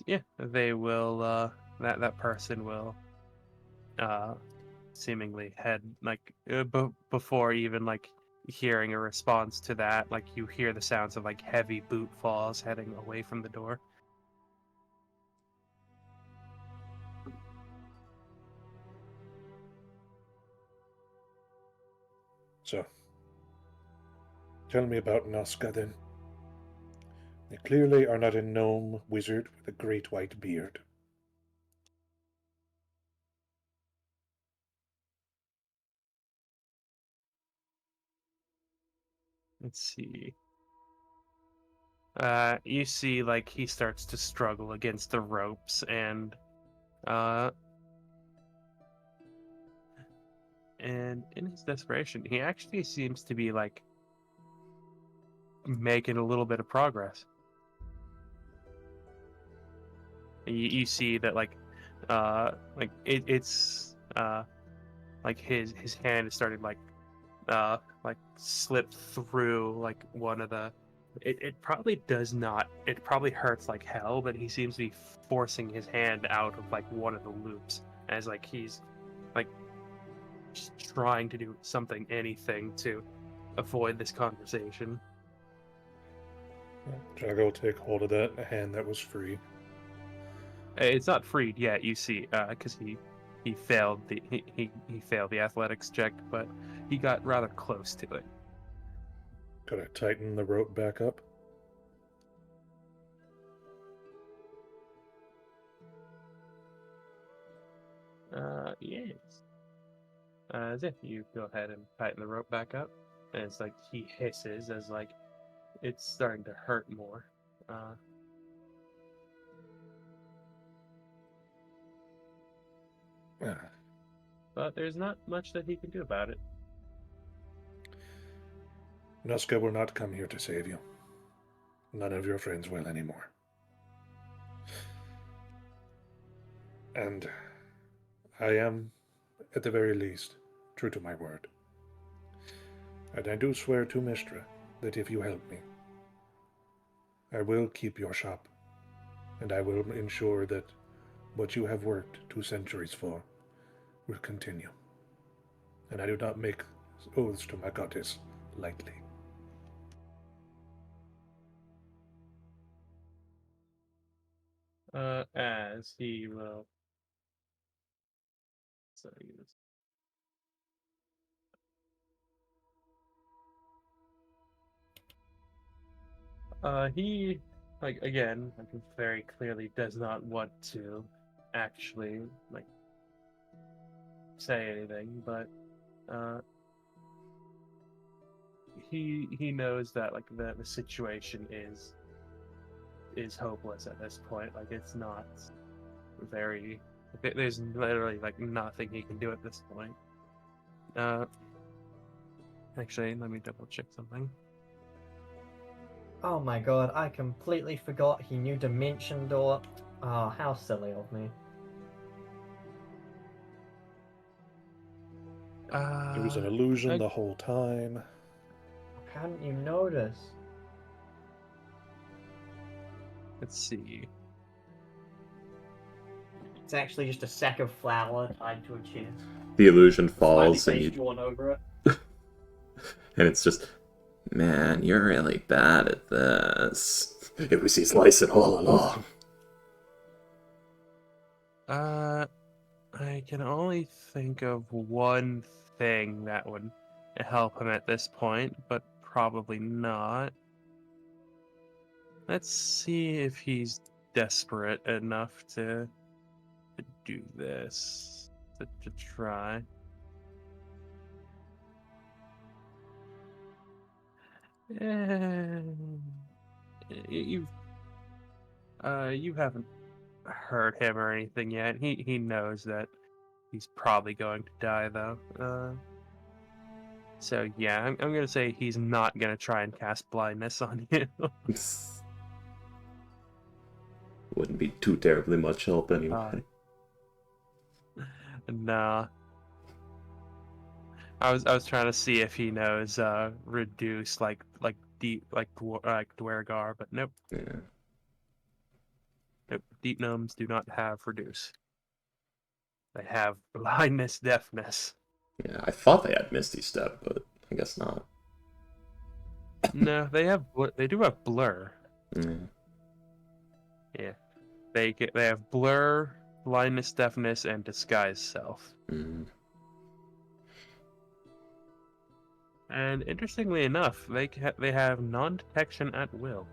yeah, they will that person will seemingly head like before even like hearing a response to that, like you hear the sounds of like heavy boot falls heading away from the door. So, tell me about Noska then. They clearly are not a gnome wizard with a great white beard. Let's see. You see, like he starts to struggle against the ropes, uh, and in his desperation, he actually seems to be like making a little bit of progress. You see that like it's like his hand is starting like slip through like one of the. It probably does not. It probably hurts like hell, but he seems to be forcing his hand out of like one of the loops, as like he's like just trying to do anything to avoid this conversation. Jago will take hold of that hand that was free. It's not freed yet, you see, because he failed he failed the athletics check, but he got rather close to it. Could I tighten the rope back up? Yes. As if you go ahead and tighten the rope back up, and it's like he hisses as like it's starting to hurt more. But there's not much that he can do about it. Nuska will not come here to save you. None of your friends will anymore. And I am, at the very least, true to my word. And I do swear to Mistra that if you help me, I will keep your shop, and I will ensure that what you have worked 2 centuries for will continue. And I do not make oaths to my goddess lightly. As he will. Sorry. He, like, again, like, very clearly does not want to actually, like, say anything, but, he knows that, like, the situation is hopeless at this point. Like, it's not very, there's literally, like, nothing he can do at this point. Actually, let me double check something. Oh my god, I completely forgot he knew Dimension Door. Oh, how silly of me. It was an illusion the whole time. Hadn't you noticed? Let's see. It's actually just a sack of flour tied to a chest. The illusion Smiley falls, and face you, drawn over it. and it's just, man, you're really bad at this. It was his license all along. I can only think of one thing that would help him at this point, but probably not. Let's see if he's desperate enough to do this, to try. You haven't hurt him or anything yet. He knows that he's probably going to die, though. So yeah, I'm gonna say he's not gonna try and cast blindness on you. Wouldn't be too terribly much help anyway. Nah. I was trying to see if he knows reduce like deep like Dwergar, but nope. Yeah. Nope. Deep gnomes do not have reduce. They have blindness, deafness. Yeah, I thought they had Misty Step, but I guess not. No, they do have blur. Mm. Yeah, they have blur, blindness, deafness, and disguise self. Mm. And interestingly enough, they have non-detection at will.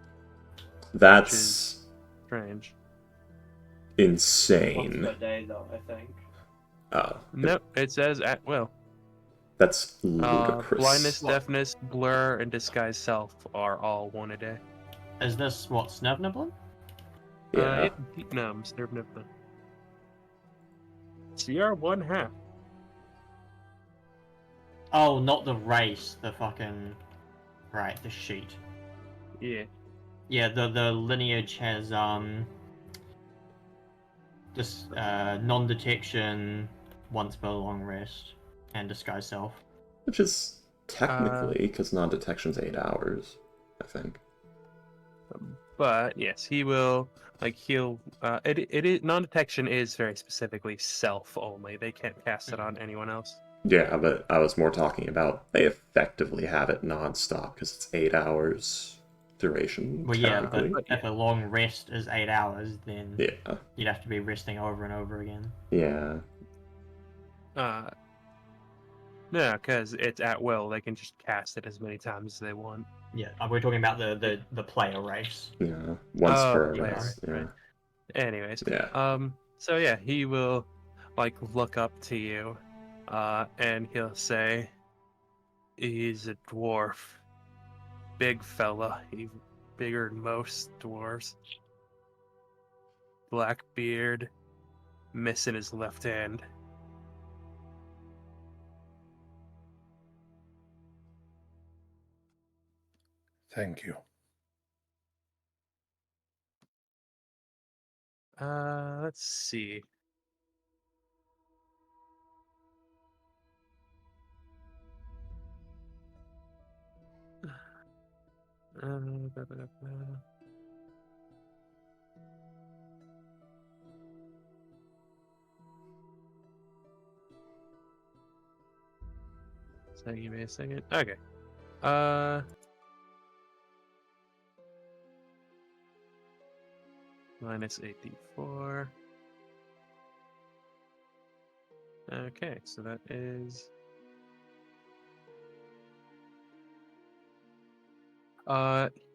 That's strange. Insane. Once per day, though, I think. Oh. Nope, it says at will. That's ludicrous. Blindness, deafness, blur, and disguise self are all 1 a day. Is this what, Snubniblin? Yeah. Deep gnomes, Snubniblin. CR 1/2. Oh, not the race, the fucking... Right, the sheet. Yeah. Yeah, the lineage has, this, non-detection, once per long rest, and disguise self. Which is technically, because non-detection's 8 hours, I think. But, yes, he will, like, non-detection is very specifically self only. They can't cast it on anyone else. Yeah, but I was more talking about they effectively have it non-stop because it's 8 hours duration. Well, yeah, but if a long rest is 8 hours, then yeah, you'd have to be resting over and over again. Yeah. No, because it's at will. They can just cast it as many times as they want. Yeah, we're talking about the player race. Yeah, once per race. Yeah. Right. Anyways, yeah. So yeah, he will like look up to you, and he'll say, "He's a dwarf. big fella. He's bigger than most dwarves. Black beard, missing his left hand. Thank you. Let's see. Blah, blah, blah. So give me a second. Okay. Minus 8d4. Okay, so that is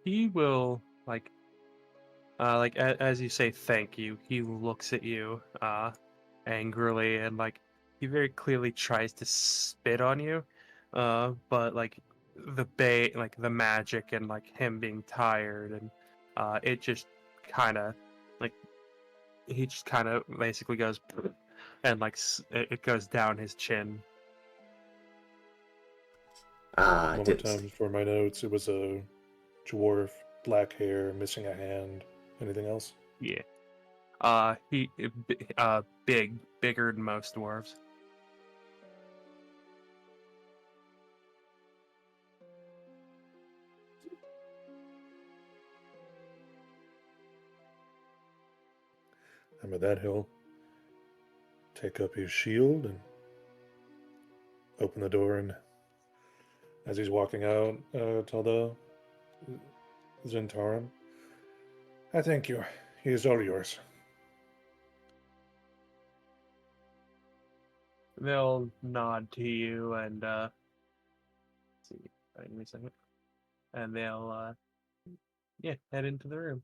he will as you say thank you, he looks at you angrily, and like he very clearly tries to spit on you, but like the magic and like him being tired, and it just kind of like he just kind of basically goes and like it goes down his chin. I One more did. time for my notes. It was a dwarf, black hair, missing a hand. Anything else? Yeah. Bigger than most dwarves. And with that, he'll take up his shield and open the door. And as he's walking out, tell the Zentarum, I thank you. He is all yours. They'll nod to you and let's see, give me a second. And they'll head into the room.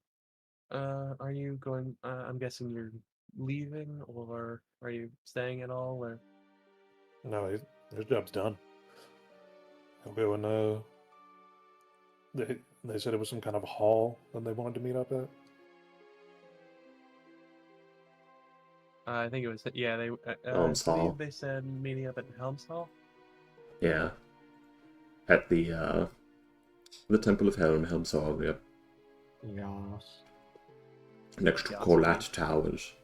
Are you going? I'm guessing you're leaving, or are you staying at all? Or No, his job's done. He'll go and they said it was some kind of hall that they wanted to meet up at. I think it was They Helm's I believe Hall. they said meeting up at Helm's Hall. Yeah. At the Temple of Helm's Hall, yep. Yes. Next to Yeah, Corlat Towers.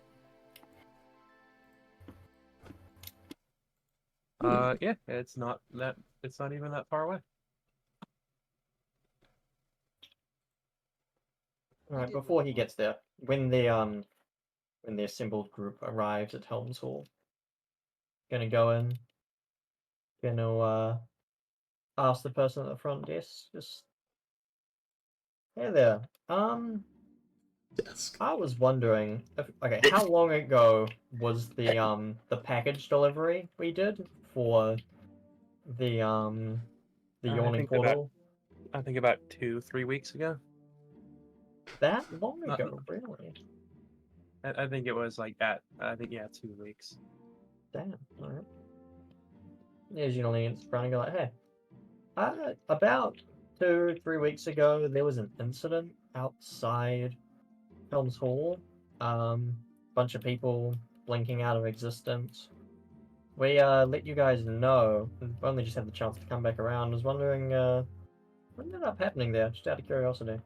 Yeah, it's not even that far away. Alright, before he gets there, when the assembled group arrives at Helm's Hall, gonna go in, gonna ask the person at the front desk, just hey there. Desk. I was wondering if, okay, how long ago was the package delivery we did for the I yawning think portal? I think about 2-3 weeks ago. That long Not- ago, really? I think it was 2 weeks. Damn, alright. Usually it's trying to go like, hey, about 2-3 weeks ago there was an incident outside Helm's Hall. Bunch of people blinking out of existence. We let you guys know. We've only just had the chance to come back around. I was wondering what ended up happening there, just out of curiosity.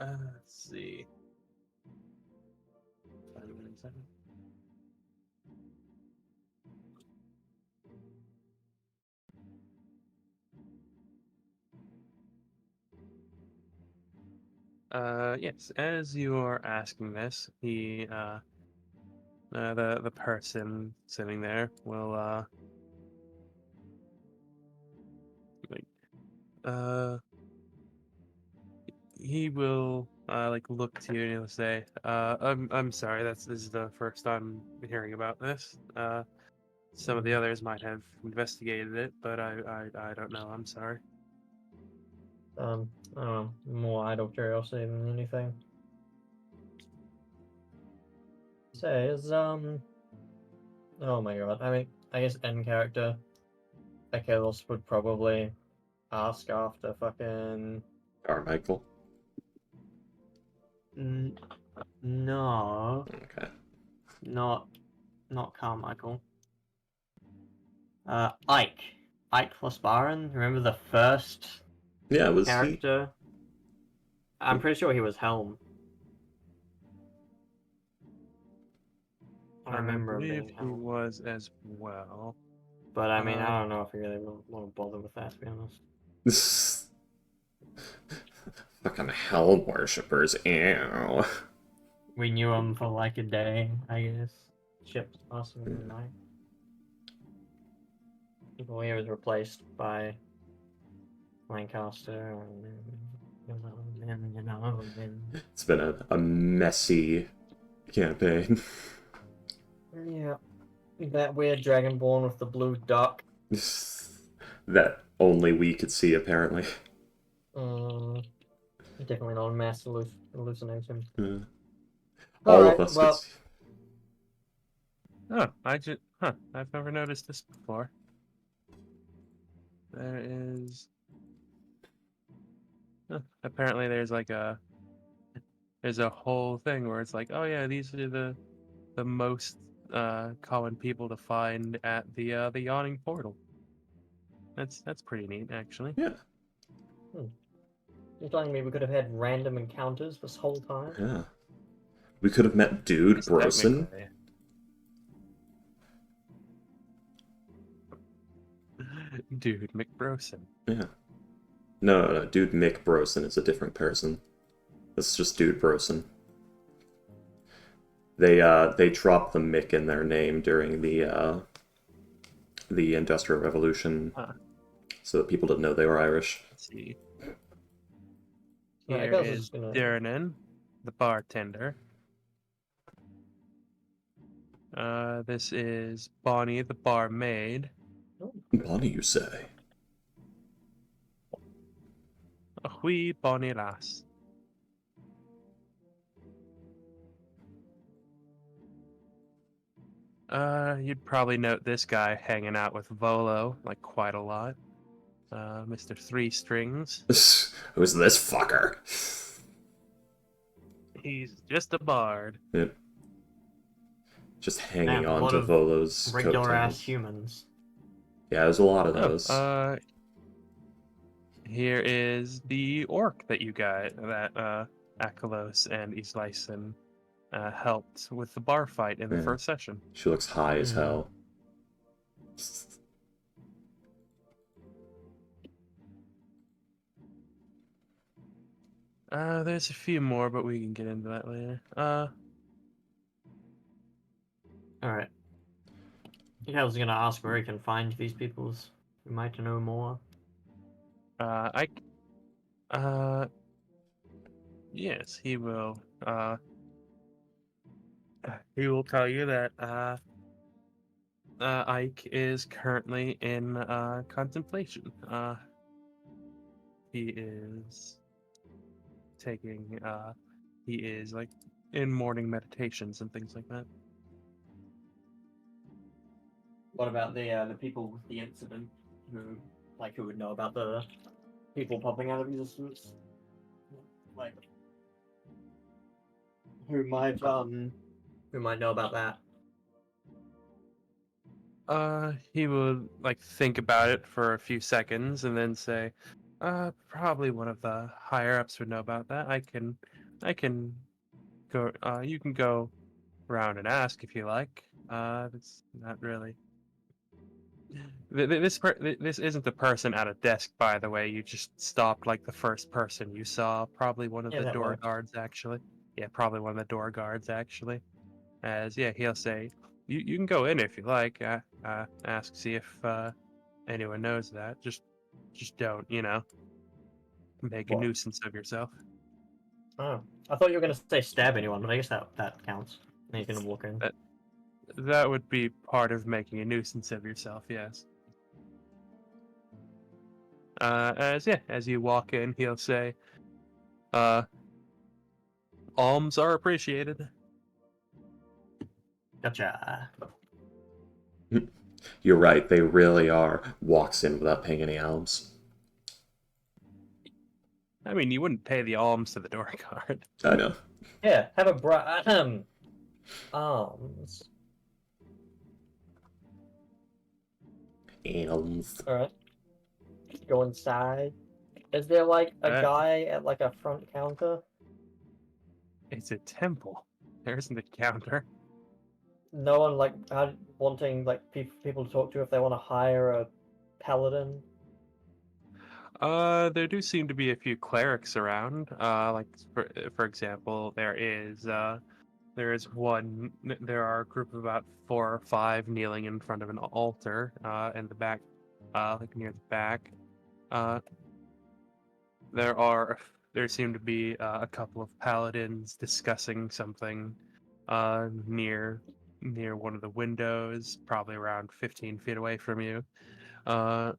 Let's see. Wait a second. Yes, as you're asking this, the person sitting there will like he will look to you and he'll say, I'm sorry, this is the first I'm hearing about this. Some of the others might have investigated it, but I don't know. I'm sorry. I don't know, more idle curiosity than anything. Say, is oh my god, I mean, I guess in character. Akelos would probably ask after fucking... Carmichael. No, Okay. not Carmichael. Ike. Ike Losbaran. Remember the first Yeah, was he? character? I'm pretty sure he was Helm. I remember him believe being he Helm. was as well. But I mean, I don't know if we really want to bother with that, to be honest. Fucking hell worshippers. Ew. We knew him for like a day, I guess. Ships passing in the night. Well, he was replaced by Lancaster, and It's been a messy campaign. yeah, that weird dragonborn with the blue duck. That only we could see, apparently. Definitely not a mass hallucination. Yeah. All All right, of us well, could see. Oh, I've never noticed this before. There is... apparently there's like there's a whole thing where it's like, oh yeah, these are the most common people to find at the yawning portal. That's pretty neat, actually. Yeah. You're telling me we could have had random encounters this whole time? Yeah. We could have met Dude Yes, Brosen. technically. Dude McBrosen. Yeah. No, Dude Mick Brosen is a different person. This is just Dude Brosen. They dropped the Mick in their name during the Industrial Revolution, so that people didn't know they were Irish. Let's see. Right, I Here guess it's is just gonna- Darren, the bartender. This is Bonnie, the barmaid. Bonnie, you say? A wee bonny lass. You'd probably note this guy hanging out with Volo, like, quite a lot. Mr. Three Strings. Who's this fucker? He's just a bard. Yep. Just hanging Man, a on lot to of Volo's regular ass coattails. humans. Yeah, there's a lot of those. Here is the orc that you got, that Akalos and Isleisen helped with the bar fight in the Yeah. first session. She looks high as hell. There's a few more, but we can get into that later. Alright. I was gonna ask where he can find these peoples. We might know more. Yes, he will. He will tell you that Ike is currently in contemplation. He is taking he is like in morning meditations and things like that. What about the people with the incident who would know about the people popping out of existence? Like, who might know about that? He will like think about it for a few seconds and then say, probably one of the higher ups would know about that. I can go. You can go around and ask if you like. It's not really. This isn't the person at a desk, by the way. You just stopped like the first person you saw. Probably one of Yeah, the that door works. guards, actually. Yeah, probably one of the door guards, actually. As yeah, he'll say, you can go in if you like. Ask, see if anyone knows that. Just don't, make a What? nuisance of yourself. Oh, I thought you were gonna say stab anyone, but I guess that counts. And you can walk in. That would be part of making a nuisance of yourself, yes. As you walk in, he'll say, alms are appreciated. Gotcha. You're right, they really are. Walks in without paying any alms. I mean, you wouldn't pay the alms to the door guard. I know. Yeah, have a arms. Alms. Alright. Go inside. Is there like a Uh, guy at like a front counter? It's a temple. There isn't a counter. No one like wanting like people to talk to if they want to hire a paladin? There do seem to be a few clerics around. Like for example, there is one. There are a group of about 4 or 5 kneeling in front of an altar. In the back, like near the back. Uh, there seem to be a couple of paladins discussing something near one of the windows, probably around 15 feet away from you. Uh,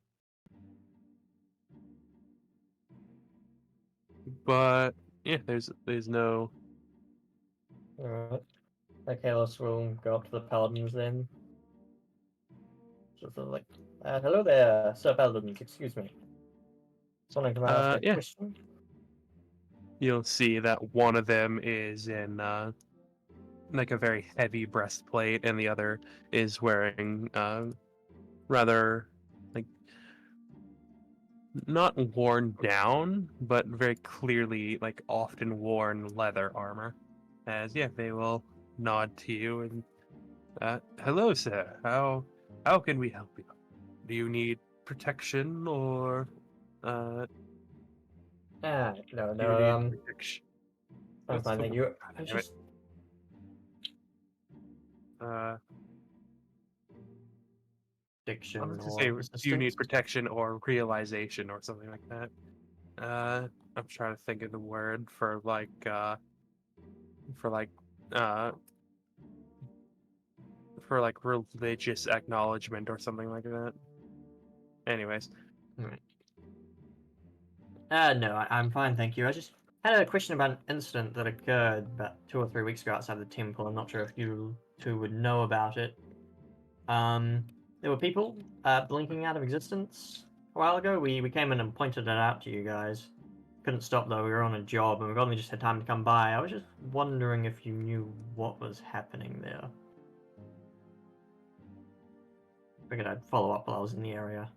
but yeah, there's no. Alright. Okay, let's we'll go up to the paladins then. Sort of like, hello there, Sir Paladins, excuse me. Someone can ask a Yeah, question? you'll see that one of them is in like a very heavy breastplate, and the other is wearing rather like not worn down, but very clearly like often worn leather armor. As yeah, they will nod to you and hello, sir. How can we help you? Do you need protection or uh, No, do you no, need protection? I'm What's fine, the thank word? you. God I damn it. just, Uh, I diction wanted to say, or do you assistance? need protection or realization or something like that? I'm trying to think of the word for like, uh, for like religious acknowledgement or something like that. Anyways, Alright. No, I'm fine, thank you. I just had a question about an incident that occurred about 2 or 3 weeks ago outside the temple. I'm not sure if you two would know about it. There were people blinking out of existence a while ago. We came in and pointed it out to you guys. Couldn't stop though. We were on a job and we've only just had time to come by. I was just wondering if you knew what was happening there. Figured I'd follow up while I was in the area.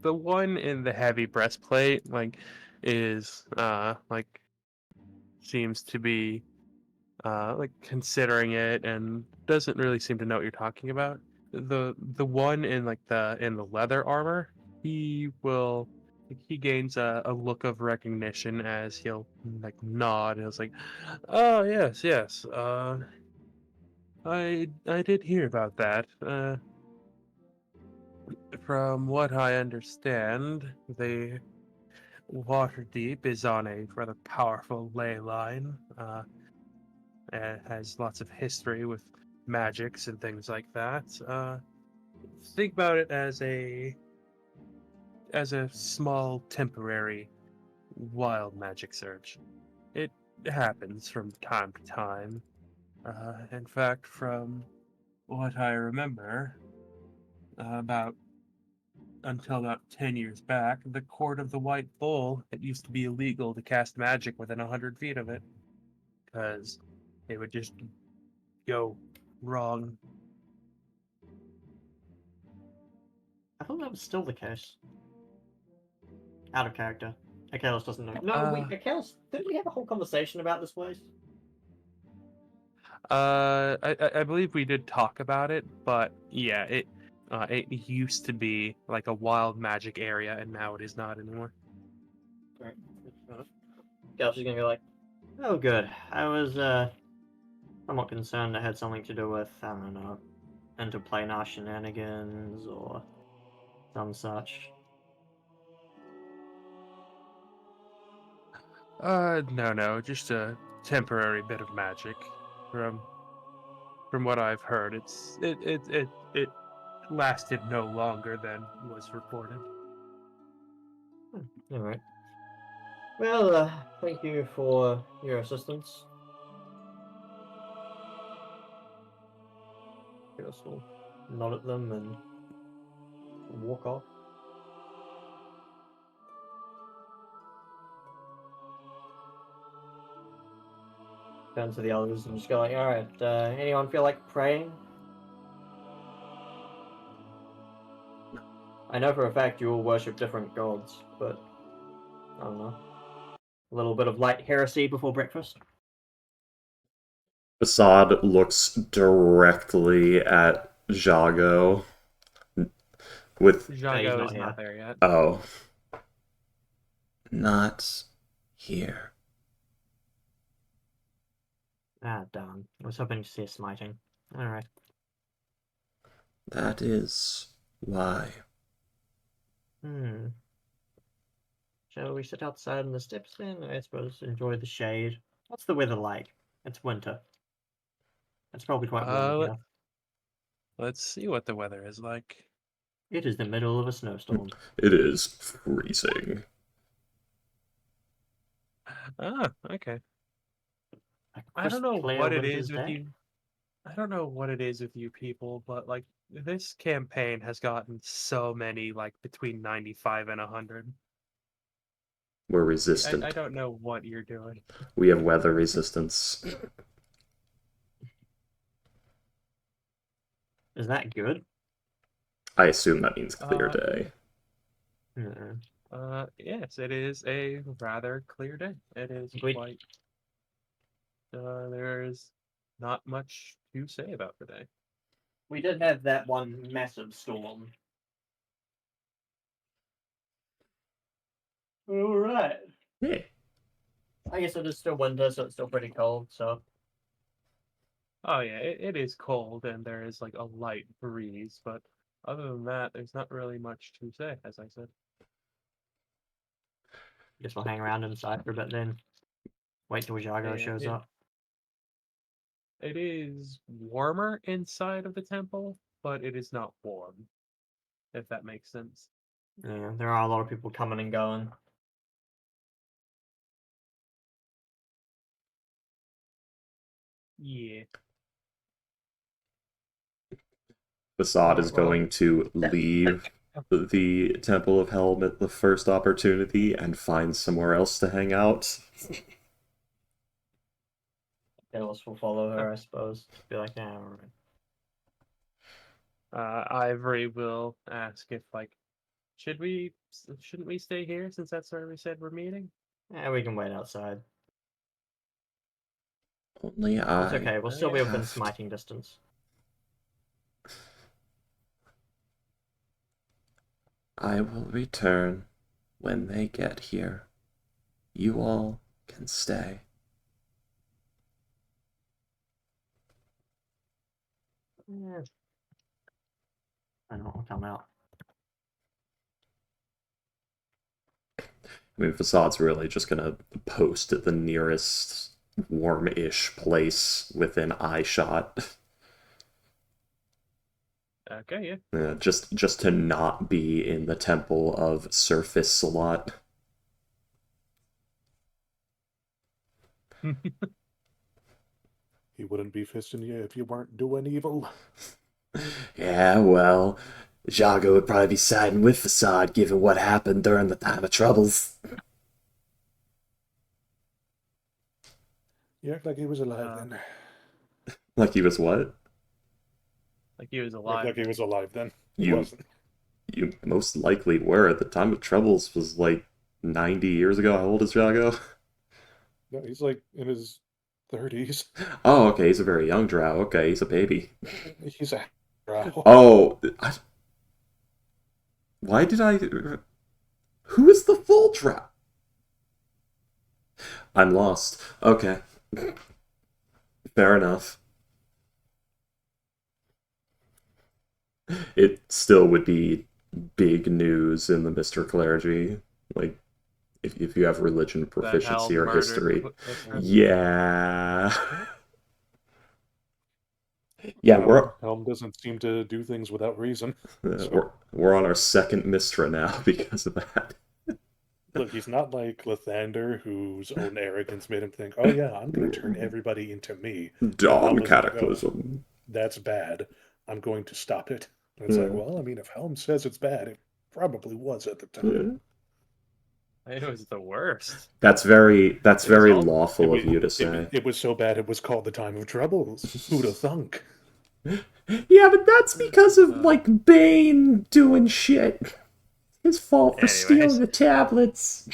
the one in the heavy breastplate is like seems to be like considering it and doesn't really seem to know what you're talking about. The one in like the leather armor, he gains a look of recognition as he'll like nod and it's like, oh yes, yes. I did hear about that. From what I understand, the Waterdeep is on a rather powerful ley line. It has lots of history with magics and things like that. Think about it as a small temporary wild magic surge. It happens from time to time. In fact, from what I remember, about until about 10 years back, the Court of the White Bull, it used to be illegal to cast magic within 100 feet of it because it would just go wrong. I thought that was still the case. Out of character. Akalis doesn't know. No, Uh, Akalis, didn't we have a whole conversation about this place? I believe we did talk about it, but yeah, it used to be like a wild magic area, and now it is not anymore. Right. Akalis is gonna be like, oh good. I was somewhat concerned it had something to do with, I don't know, interplanar shenanigans or some such. No, just a temporary bit of magic. From from what I've heard, it lasted no longer than was reported. Alright. Well, thank you for your assistance. guess we'll nod at them and walk off. Turn to the others and just go like, alright, anyone feel like praying? I know for a fact you all worship different gods, but I don't know. A little bit of light heresy before breakfast. Assad looks directly at Jago with Jago not is here. not there yet. oh, not here. Ah, darn. I was hoping to see a smiting. Alright. That is why. Shall we sit outside on the steps then? I suppose enjoy the shade. What's the weather like? It's winter. It's probably quite warm here. Let's see what the weather is like. It is the middle of a snowstorm. It is freezing. Ah, okay. A I don't crisp, know clear what it winter's is with day? you. I don't know what it is with you people, but like this campaign has gotten so many like between 95 and 100. We're resistant. I don't know what you're doing. We have weather resistance. Is that good? I assume that means clear day. Yes, it is a rather clear day. It is We- quite. There's not much to say about today. We did have that one massive storm. Alright. Yeah. I guess it is still winter, so it's still pretty cold, so... Oh yeah, it is cold and there is like a light breeze, but other than that, there's not really much to say, as I said. Guess we'll hang around inside for a bit then. Wait till Jago Yeah, shows yeah. up. It is warmer inside of the temple, but it is not warm, if that makes sense. Yeah, there are a lot of people coming and going. Yeah. Assad is Alright, well- going to leave the Temple of Helm at the first opportunity and find somewhere else to hang out. Else will follow her, I suppose. Be like, yeah, alright. Ivory will ask if like, shouldn't we stay here since that's where we said we're meeting? Yeah, we can wait outside. Only It's I. okay, we'll still be within have- smiting distance. I will return when they get here. You all can stay. Yeah. I don't know, I'll come out. I mean, Facade's really just gonna post at the nearest warm-ish place within eye shot. Okay, Yeah, just to not be in the Temple of Surface slot. yeah. He wouldn't be fisting you if you weren't doing evil. Yeah, well, Jago would probably be siding with Facade given what happened during the time of troubles. You act like he was alive then. Like he was what? Like he was Act alive. like he was alive then. He You- wasn't. You most likely were. The time of troubles was like 90 years ago. How old is Jago? No, he's like in his 30s. Oh, okay, he's a very young drow. Okay, he's a baby. He's a drow. Oh, why did I... Who is the full drow? I'm lost. Okay. Fair enough. It still would be big news in the Mr. Clergy. Like, if you have religion proficiency or history. Yeah. Yeah, Helm doesn't seem to do things without reason. we're on our second Mistra now because of that. Look, he's not like Lathander, whose own arrogance made him think, "Oh yeah, I'm going to turn everybody into me." Dawn Helm is like, "Oh, Cataclysm. that's bad. I'm going to stop it. And it's like, well, I mean, if Helm says it's bad, it probably was at the time. It was the worst. That's very all- lawful of you to say. It was so bad it was called the Time of Troubles. Who'd have thunk? Yeah, but that's because of like Bane doing shit. His fault for stealing the tablets.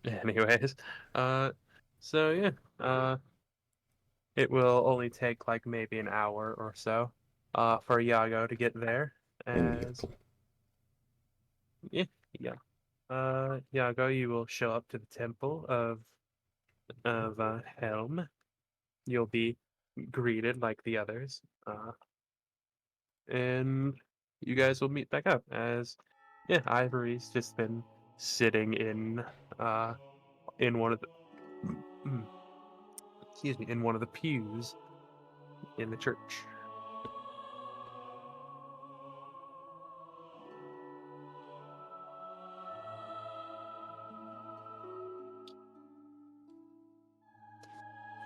Anyways, so yeah, it will only take like maybe an hour or so, for Yago to get there. As yeah, Yago, you will show up to the temple of Helm. You'll be greeted like the others, and you guys will meet back up. As Ivory's just been sitting in one of the in one of the pews in the church.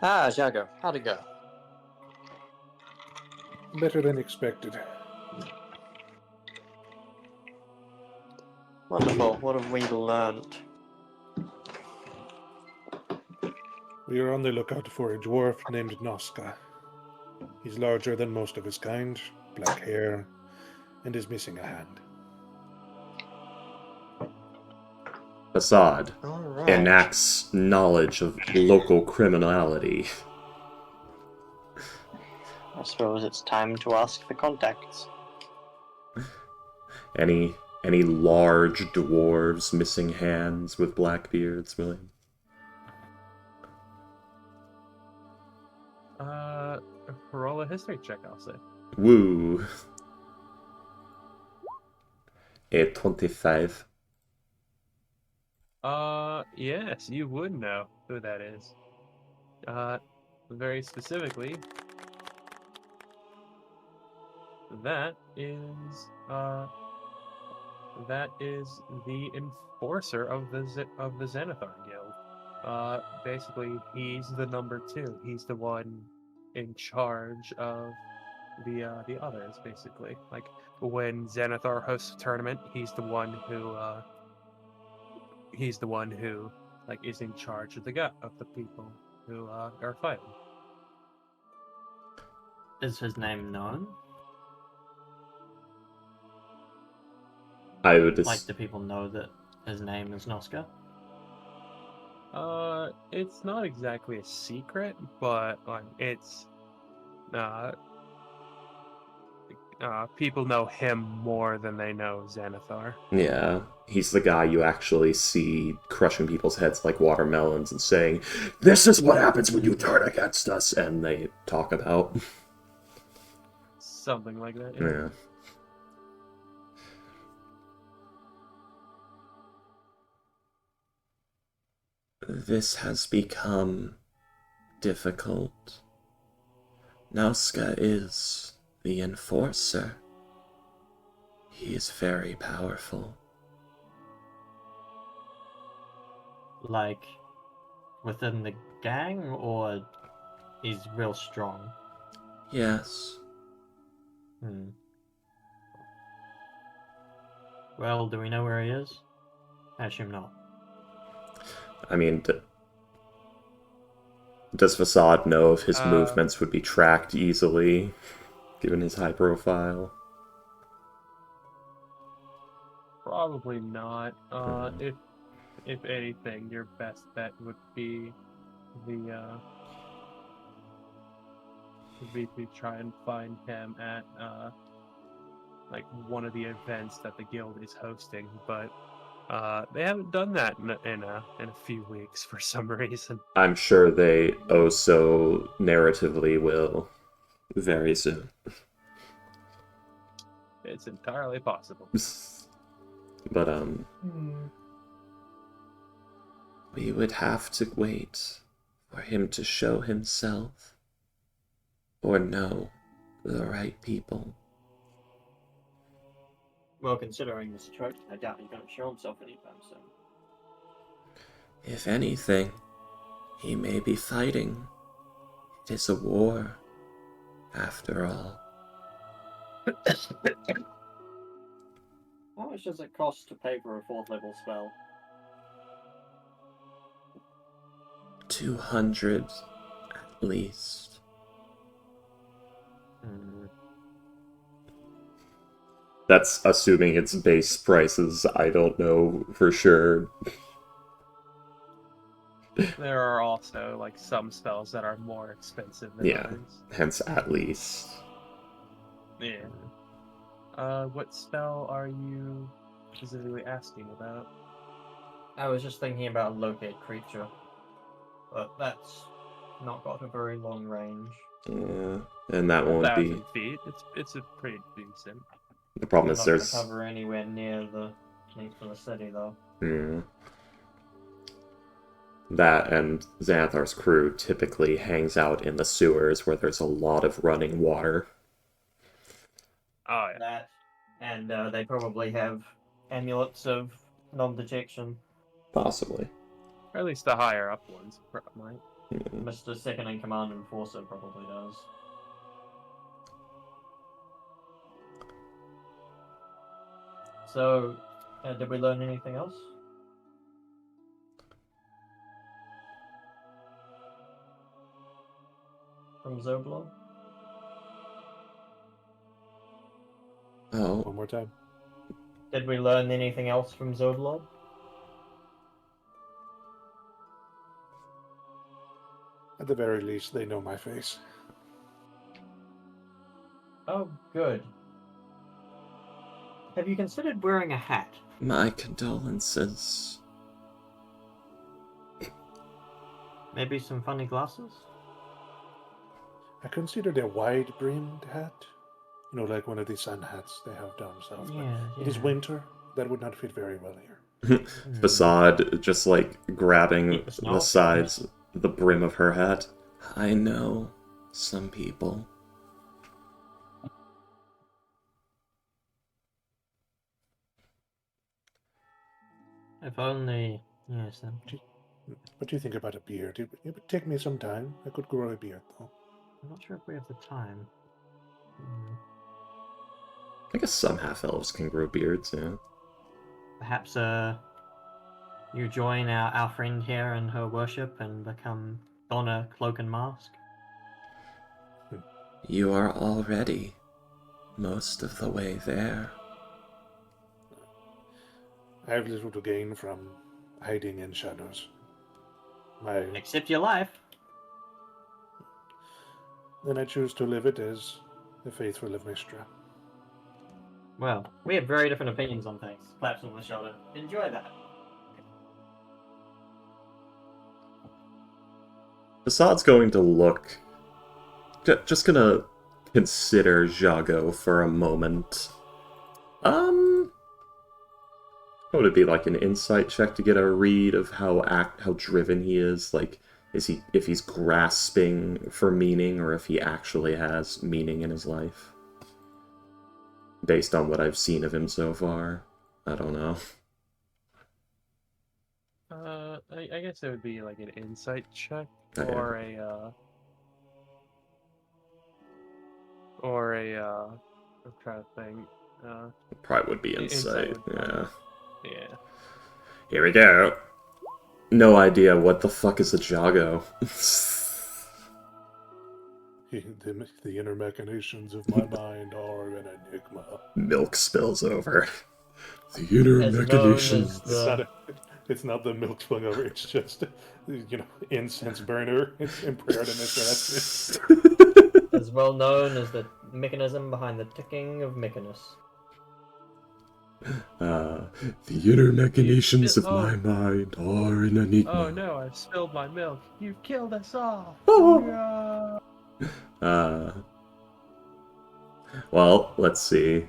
Ah, Jago, how'd it go? Better than expected. Wonderful. What have we learned? We are on the lookout for a dwarf named Noska. He's larger than most of his kind, black hair, and is missing a hand. Assad Alright. enacts knowledge of local criminality. I suppose it's time to ask the contacts. Any large dwarves missing hands with black beards, William? Roll a history check, I'll say. Woo. A 25. Yes, you would know who that is. Very specifically, that is the enforcer of the Xanathar Guild. Basically, he's the number 2. He's the one in charge of the others. Basically, like when Xanathar hosts a tournament, he's the one who like is in charge of the people who are fighting. Is his name known? I would Like, do people know that his name is Noska? It's not exactly a secret, but like it's people know him more than they know Xanathar. Yeah, he's the guy you actually see crushing people's heads like watermelons and saying, "This is what happens when you turn against us," and they talk about. Something like that. Yeah. This has become difficult. Nauska is the enforcer. He is very powerful. Like, within the gang, or he's real strong? Yes. Well, do we know where he is? I assume not. I mean, does Facade know if his movements would be tracked easily, given his high profile? Probably not. If anything, your best bet would be to try and find him at like one of the events that the guild is hosting, but they haven't done that in a few weeks for some reason. I'm sure they also narratively will very soon. It's entirely possible. But we would have to wait for him to show himself or know the right people. Well, considering the situation, I doubt he's going to show himself anytime soon. If anything, he may be fighting. It is a war, after all. How much does it cost to pay for a 4th level spell? 200 at least. That's assuming it's base prices. I don't know for sure. There are also like some spells that are more expensive than Yeah, others. hence at least. Yeah. What spell are you specifically asking about? I was just thinking about locate creature, but that's not got a very long range. Yeah, and that won't be. 1,000 feet. It's a pretty decent. The problem It's is not there's. gonna cover anywhere near the need for the city, though. Yeah. That and Xanthar's crew typically hangs out in the sewers where there's a lot of running water. Oh yeah. That, and they probably have amulets of non-detection. Possibly. Or at least the higher up ones might. Yeah. Mr. Second in Command Enforcer probably does. So, did we learn anything else? From Zoblo? Oh, One more time. Did we learn anything else from Zoblo? At the very least, they know my face. Oh, good. Have you considered wearing a hat? my condolences. Maybe some funny glasses? I considered a wide-brimmed hat. You know, like one of these sun hats they have down south. Yeah, It is winter. That would not fit very well here. Facade just like grabbing Keep the snow the off, sides, the brim of her hat. I know some people. If only... Yes, then. What do you think about a beard? It would take me some time. I could grow a beard, though. I'm not sure if we have the time. I guess some half-elves can grow beards, yeah. Perhaps, you join our friend here in her worship and become Donna Cloak and Mask? You are already most of the way there. I have little to gain from hiding in shadows. Except your life. Then I choose to live it as the faithful of Mistra. Well, we have very different opinions on things. Claps on the shoulder. Enjoy that. Facade's going to look... Just gonna consider Jago for a moment. What would it be, like an insight check to get a read of how driven he is? Like, if he's grasping for meaning, or if he actually has meaning in his life? Based on what I've seen of him so far. I don't know. I guess it would be like an insight check Okay. I'm trying to think. Probably would be insight, Insight would yeah. Yeah. Here we go. No idea what the fuck is a Jago. The inner machinations of my mind are an enigma. Milk spills over. The inner As known machinations. as It's not the milk spilling over. It's just, incense burner. It's in prayer to Mr. Estes. As well known as the mechanism behind the ticking of Mykonos. The inner machinations of my mind are an enigma. Oh no, I've spilled my milk. You've killed us all. Oh. Well, let's see.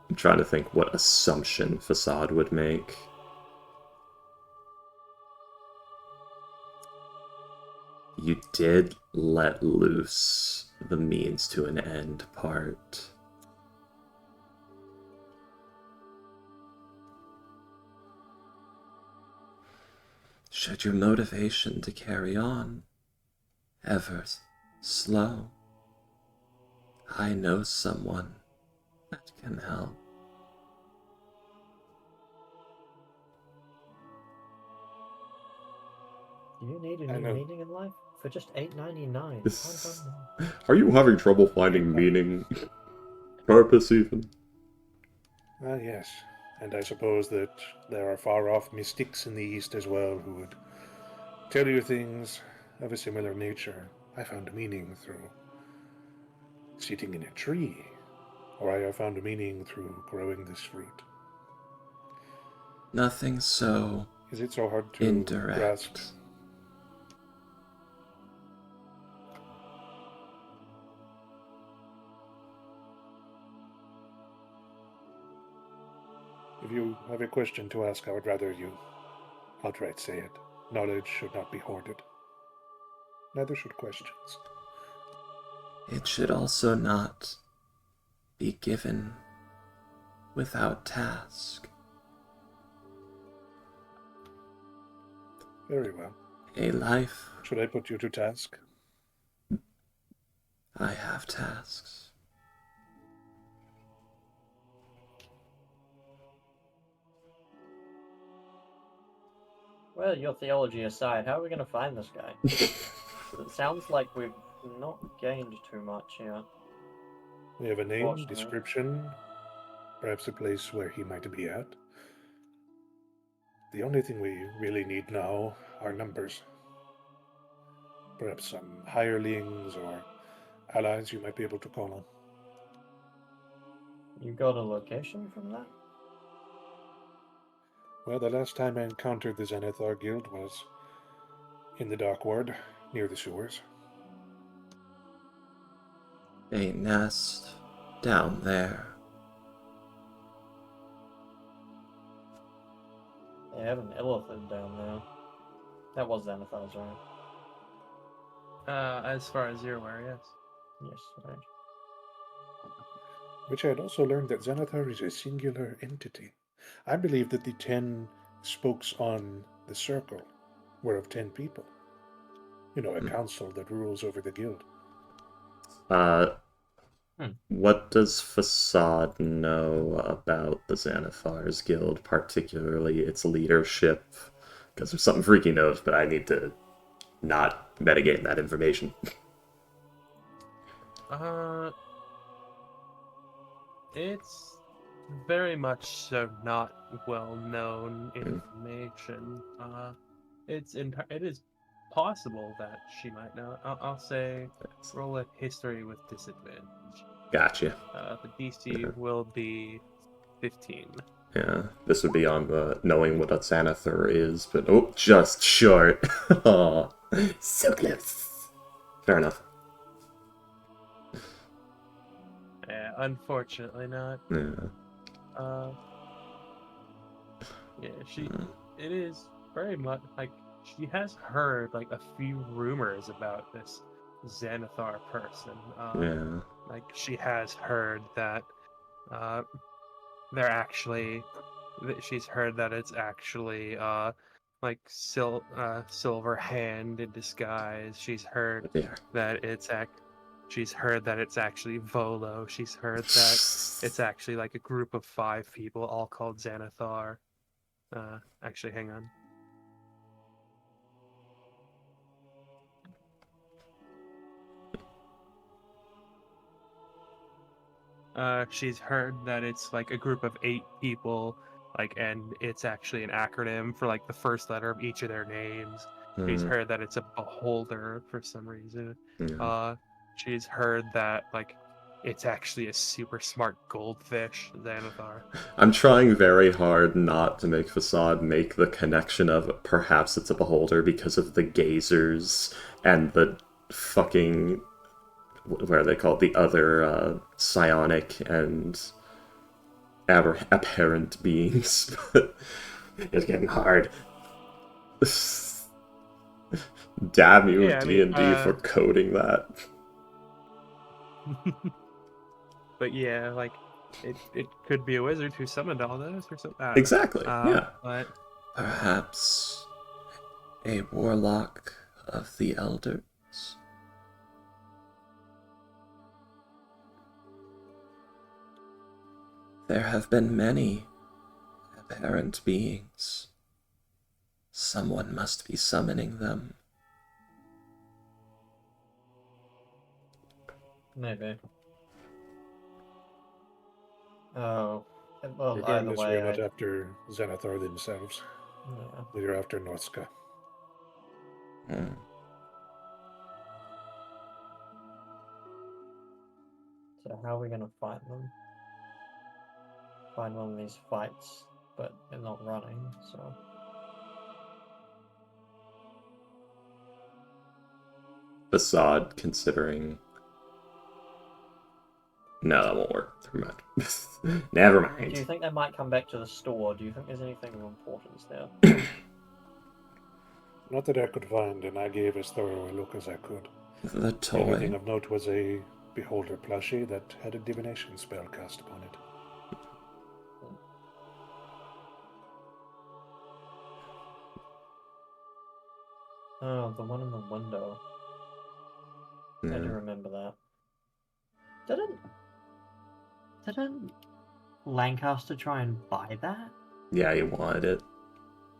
I'm trying to think what assumption Facade would make. You did let loose the means to an end part. Should your motivation to carry on ever slow, I know someone That can help. Do you need a I new know. meaning in life? For just $8.99. Are you having trouble finding meaning? Purpose, even? Yes. And I suppose that there are far-off mystics in the East as well who would tell you things of a similar nature. I found meaning through sitting in a tree, or I have found meaning through growing this fruit. Nothing so Is it so hard to grasp? indirect. If you have a question to ask, I would rather you outright say it. Knowledge should not be hoarded. Neither should questions. It should also not be given without task. Very well. A life. Should I put you to task? I have tasks. Well, your theology aside, how are we going to find this guy? It sounds like we've not gained too much here. We have a name, Fortunately. description, perhaps a place where he might be at. The only thing we really need now are numbers. Perhaps some hirelings or allies you might be able to call on. You got a location from that? Well, the last time I encountered the Xanathar Guild was in the Dock Ward, near the sewers. A nest down there. They have an elephant down there. That was Xanathar's, right? As far as you're aware, yes. Yes, right. Which I had also learned that Xanathar is a singular entity. I believe that the 10 spokes on the circle were of 10 people. You know, a council that rules over the guild. What does Facade know about the Xanathar's Guild, particularly its leadership? Because there's something Freaky knows, but I need to not metagame that information. It's very much so not well-known information. It is possible that she might know. I'll say roll a history with disadvantage. Gotcha. The DC will be 15. Yeah, this would be on the knowing what a Xanathar is, but oh, just short. Aw, so close. Fair enough. Yeah, unfortunately not. Yeah. Yeah, it is very much like she has heard like a few rumors about this Xanathar person. Yeah. Like she has heard that they're actually she's heard that it's actually like Silver Hand in disguise. She's heard that she's heard that it's actually Volo. She's heard that it's actually like a group of 5 people all called Xanathar. Actually, hang on. She's heard that it's like a group of 8 people, like, and it's actually an acronym for like the first letter of each of their names. She's heard that it's a beholder for some reason. She's heard that like it's actually a super smart goldfish, Xanathar. I'm trying very hard not to make Facade make the connection of perhaps it's a beholder because of the gazers and the fucking, what are they called? The other psionic and apparent beings. But it's getting hard. Damn you, Yeah, I D&D, mean, for coding that. But yeah, like it could be a wizard who summoned all those or something. Exactly. Yeah. But perhaps a warlock of the elders. There have been many apparent beings. Someone must be summoning them. Maybe. Oh. Well, either Regardless, way, we're not after Xanathar themselves. Yeah. We're after Norska. Hmm. So how are we gonna fight them? Find one of these fights, but they're not running, so... Facade, considering... No, that won't work. Never mind. Never mind. Do you think they might come back to the store? Do you think there's anything of importance there? Not that I could find, and I gave as thorough a look as I could. The The only thing toy. of note was a beholder plushie that had a divination spell cast upon it. Oh, the one in the window. I do Yeah. remember that. Didn't Lancaster try and buy that? Yeah, you wanted it.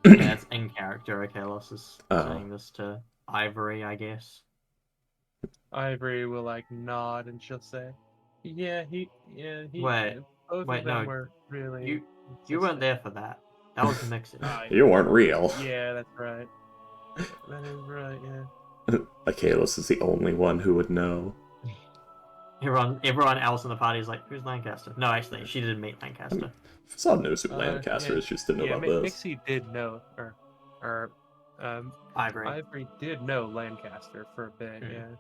Yeah, it's in character. Okay, Loss is Oh. saying this to Ivory, I guess. Ivory will like nod and she'll say, "Yeah, he, Wait, both wait, of them no, were really." You weren't there for that. That was Mixon. You weren't real. Yeah, that's right. That is right. Yeah. Michaelis is the only one who would know. Everyone else in the party is like, "Who's Lancaster?" No, actually, she didn't meet Lancaster. Facade knows who Lancaster Yeah, is, just didn't know about this. Mixie did know, or Ivory. did know Lancaster for a bit. Hmm. Yeah.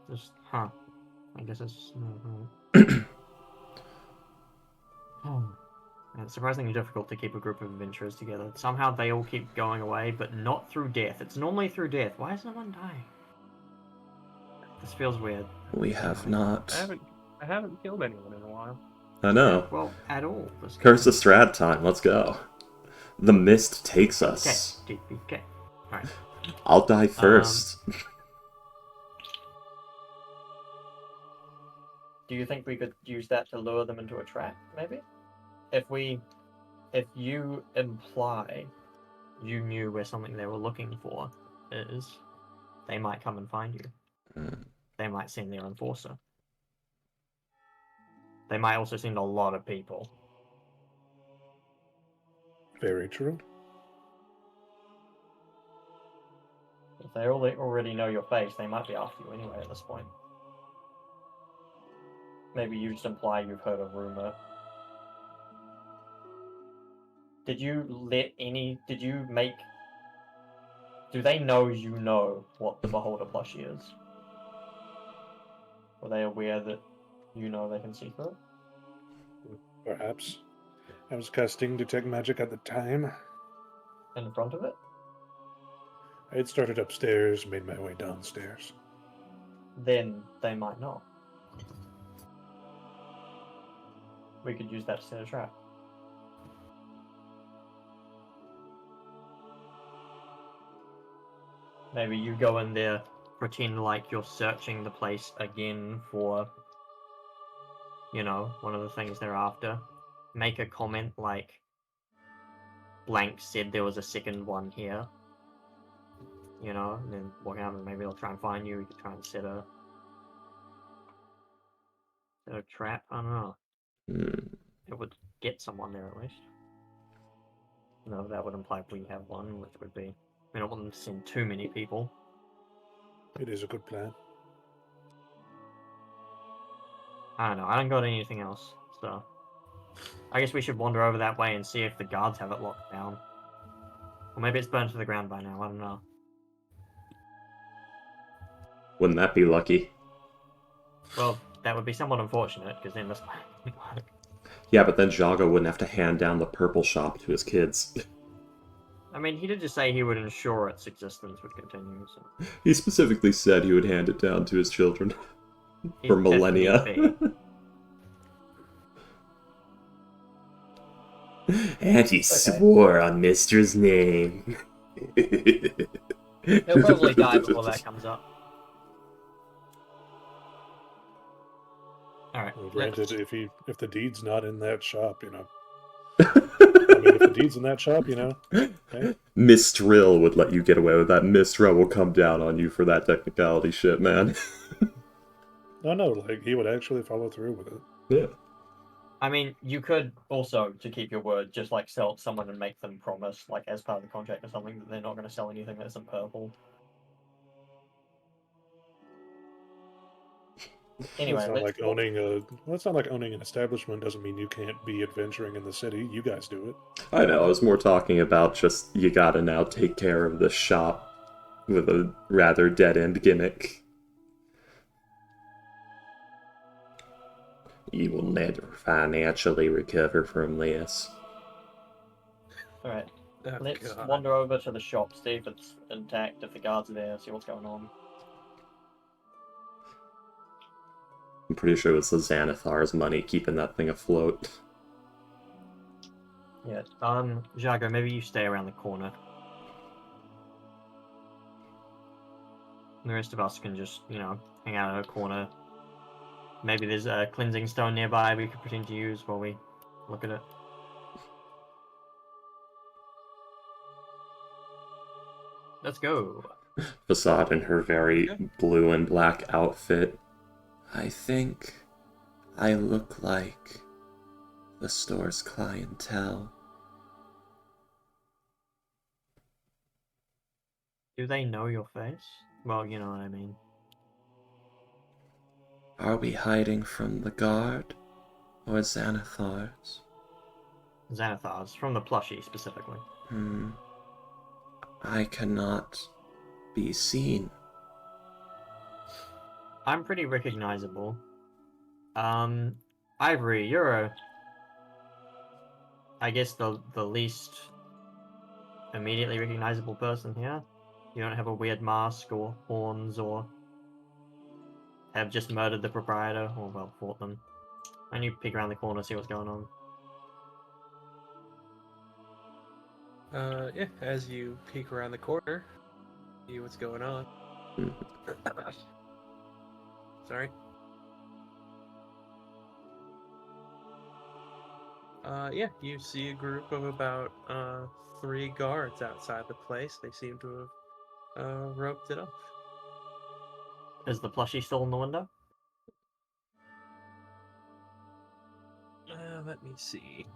Just, I guess it's. It's surprisingly difficult to keep a group of adventurers together. Somehow they all keep going away, but not through death. It's normally through death. Why is no one dying? This feels weird. We have not. I haven't killed anyone in a while. I know. Well, at all. This Curse of Strahd time, let's go. The mist takes us. Okay, DPK. Alright. I'll die first. Do you think we could use that to lure them into a trap, maybe? If you imply you knew where something they were looking for is, they might come and find you. Mm. They might send their enforcer. They might also send a lot of people. Very true. If they already know your face, they might be after you anyway at this point. Maybe you just imply you've heard a rumor. Do they know you know what the Beholder plushie is? Were they aware that you know they can see through it? Perhaps. I was casting Detect Magic at the time. In front of it? I had started upstairs, made my way downstairs. Then they might not. We could use that to set a trap. Maybe you go in there, pretend like you're searching the place again for, one of the things they're after. Make a comment like, blank said there was a second one here. And then walk out and maybe they'll try and find you. You could try and set a trap. I don't know. It would get someone there at least. No, that would imply we have one, which would be... I don't want them to send too many people. It is a good plan. I don't know. I don't got anything else, so... I guess we should wander over that way and see if the guards have it locked down. Or maybe it's burned to the ground by now, I don't know. Wouldn't that be lucky? Well, that would be somewhat unfortunate, because then this... Yeah, but then Jago wouldn't have to hand down the purple shop to his kids. I mean, he did just say he would ensure its existence would continue, so... He specifically said he would hand it down to his children. For If millennia. need be. And he swore on Mister's name. He'll probably die before that comes up. Alright. Well, granted, if the deed's not in that shop, I mean, if the deed's in that shop, hey. Mistrill would let you get away with that. Mistrill will come down on you for that technicality shit, man. No, like, he would actually follow through with it. Yeah. I mean, you could also, to keep your word, just like sell someone and make them promise, like as part of the contract or something, that they're not going to sell anything that isn't purple. Anyway, That's not like owning an establishment doesn't mean you can't be adventuring in the city. You guys do it. I know, I was more talking about just you gotta now take care of the shop with a rather dead-end gimmick. You will never financially recover from this. Alright, Oh, let's God. wander over to the shop, see if it's intact, if the guards are there, see what's going on. I'm pretty sure it's the Xanathar's money keeping that thing afloat. Yeah, Jago, maybe you stay around the corner. The rest of us can just, hang out in a corner. Maybe there's a cleansing stone nearby we could pretend to use while we look at it. Let's go. Facade in her very blue and black outfit. I think I look like the store's clientele. Do they know your face? Well, you know what I mean. Are we hiding from the guard or Xanathar's? Xanathar's, from the plushie specifically. I cannot be seen. I'm pretty recognizable. Ivory, you're I guess the least immediately recognizable person here. You don't have a weird mask or horns or have just murdered the proprietor or, well, fought them. And you peek around the corner, see what's going on. Yeah, as you peek around the corner, see what's going on. Sorry. Yeah, you see a group of about 3 guards outside the place. They seem to have roped it off. Is the plushie still in the window? Let me see.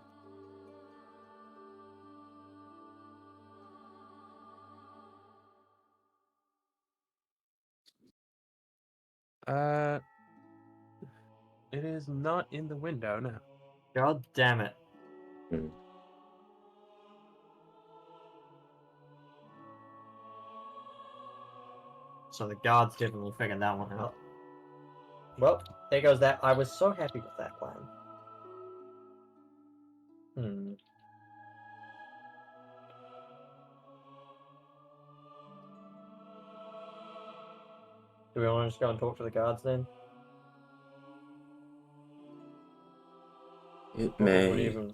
It is not in the window, no. God damn it. So the guards definitely figured that one out. Well, there goes that. I was so happy with that plan. Do we want to just go and talk to the guards then? It Or would we may even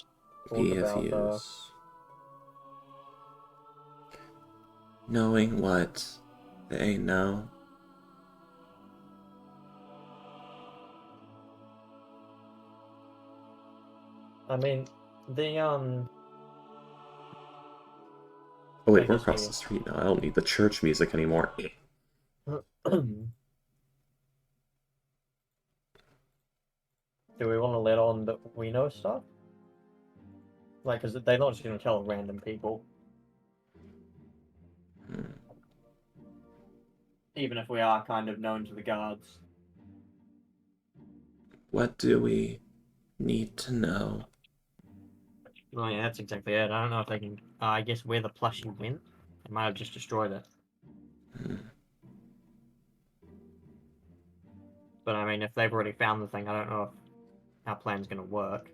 talk be of about, use. Knowing what they know. I mean, the, Oh wait, I we're guess across the street now. I don't need the church music anymore. Do we want to let on that we know stuff? Like, because they're not just going to tell random people. Even if we are kind of known to the guards. What do we need to know? Oh yeah, that's exactly it. I don't know if they can... I guess where the plushie went. They might have just destroyed it. But I mean, if they've already found the thing, I don't know if our plan's going to work.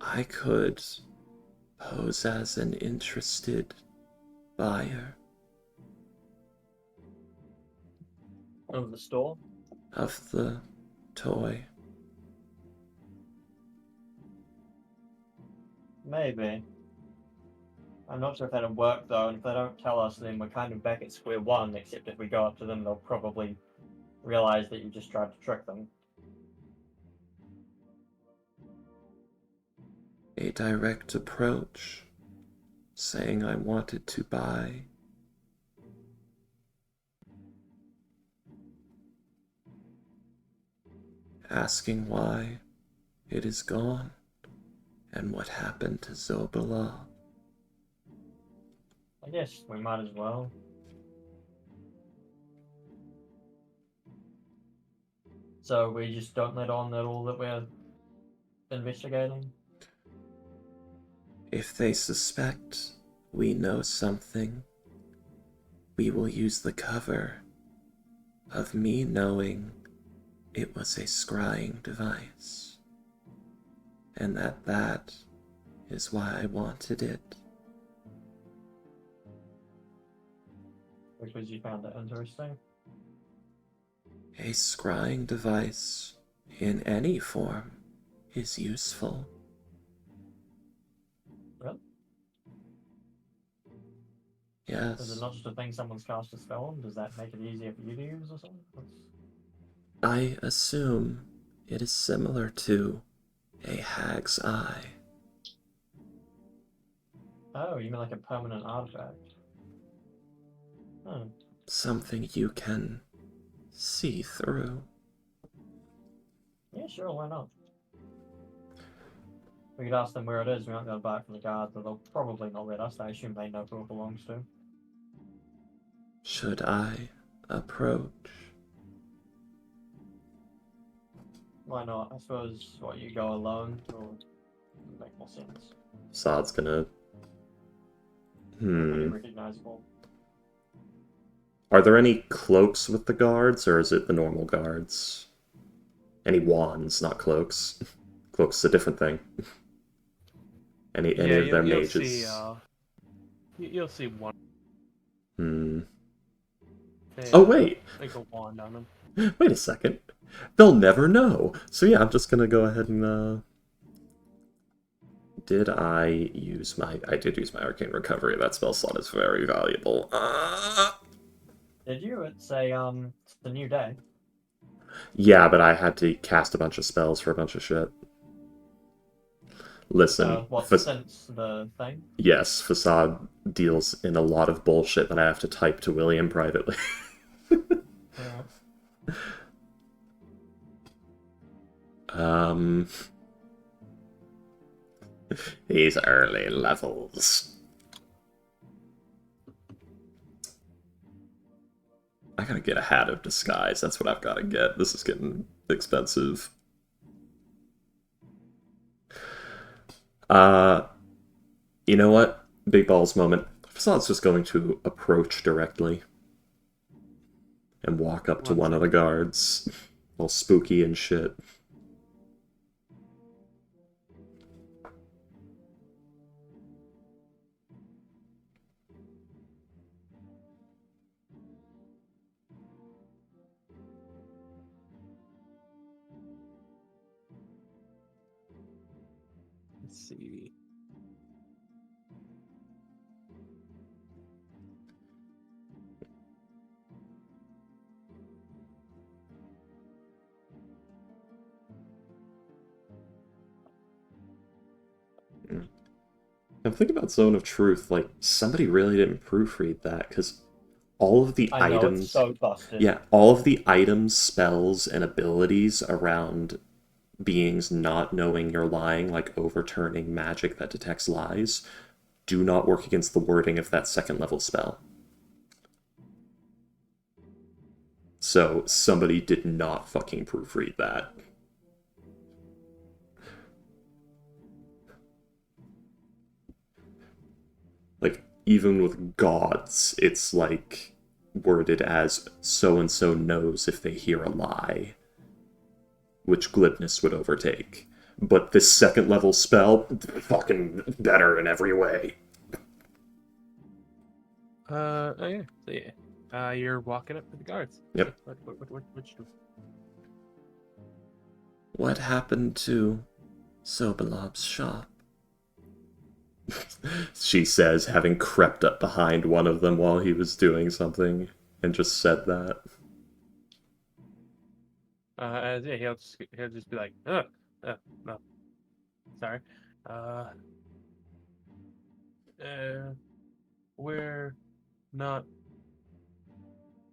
I could pose as an interested buyer. Of the store? Of the toy. Maybe. I'm not sure if that'll work though, and if they don't tell us, then we're kind of back at square one, except if we go up to them, they'll probably realize that you just tried to trick them. A direct approach, saying I wanted to buy. Asking why it is gone, and what happened to Zobala. I guess we might as well. So we just don't let on at all that we're investigating? If they suspect we know something, we will use the cover of me knowing it was a scrying device, and that is why I wanted it. Because you found it interesting? A scrying device, in any form, is useful. Really? Yes. Is it not just a thing someone's cast a spell on? Does that make it easier for you to use or something? I assume it is similar to a hag's eye. Oh, you mean like a permanent artifact? Hmm. Something you can see through. Yeah, sure, why not? We could ask them where it is. We aren't going to buy it from the guards, but they'll probably not let us. I assume they know who it belongs to. Should I approach? Why not? I suppose, what, you go alone? Or make more sense. Saad's gonna... Pretty recognizable. Are there any cloaks with the guards, or is it the normal guards? Any wands, not cloaks. Cloaks is a different thing. Any of their mages? You'll see one. Oh, wait! Like a wand on them. Wait a second. They'll never know. So yeah, I'm just gonna go ahead and, Did I use my... I did use my Arcane Recovery. That spell slot is very valuable. Did you? It's a new day. Yeah, but I had to cast a bunch of spells for a bunch of shit. Listen, Since the thing? Yes, Facade deals in a lot of bullshit that I have to type to William privately. These early levels. I gotta get a hat of disguise. That's what I've gotta get. This is getting expensive. You know what? Big balls moment. Facade's just going to approach directly and walk up to one of the guards, all spooky and shit. Let's see. I'm thinking about Zone of Truth, like, somebody really didn't proofread that, because all of the items... It's so busted. Yeah, all of the items, spells, and abilities around beings not knowing you're lying, like overturning magic that detects lies, do not work against the wording of that second level spell. So, somebody did not fucking proofread that. Like, even with gods, it's like worded as so-and-so knows if they hear a lie, which glibness would overtake. But this second level spell, fucking better in every way. Oh yeah, so yeah. You're walking up to the guards. Yep. What happened to Sobalob's shop? She says, having crept up behind one of them while he was doing something, and just said that. Yeah, he'll just be like, no, sorry. We're not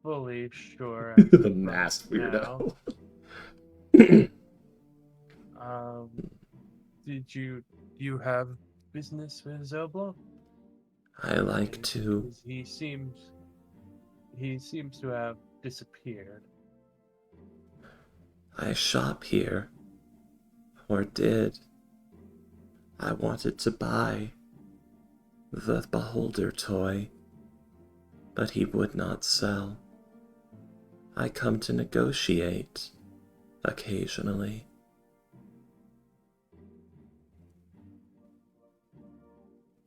fully sure as The of right masked now. weirdo. Did you have business with Zoblo? I like to. He seems to have disappeared. I shop here. Or did. I wanted to buy the Beholder toy, but he would not sell. I come to negotiate occasionally.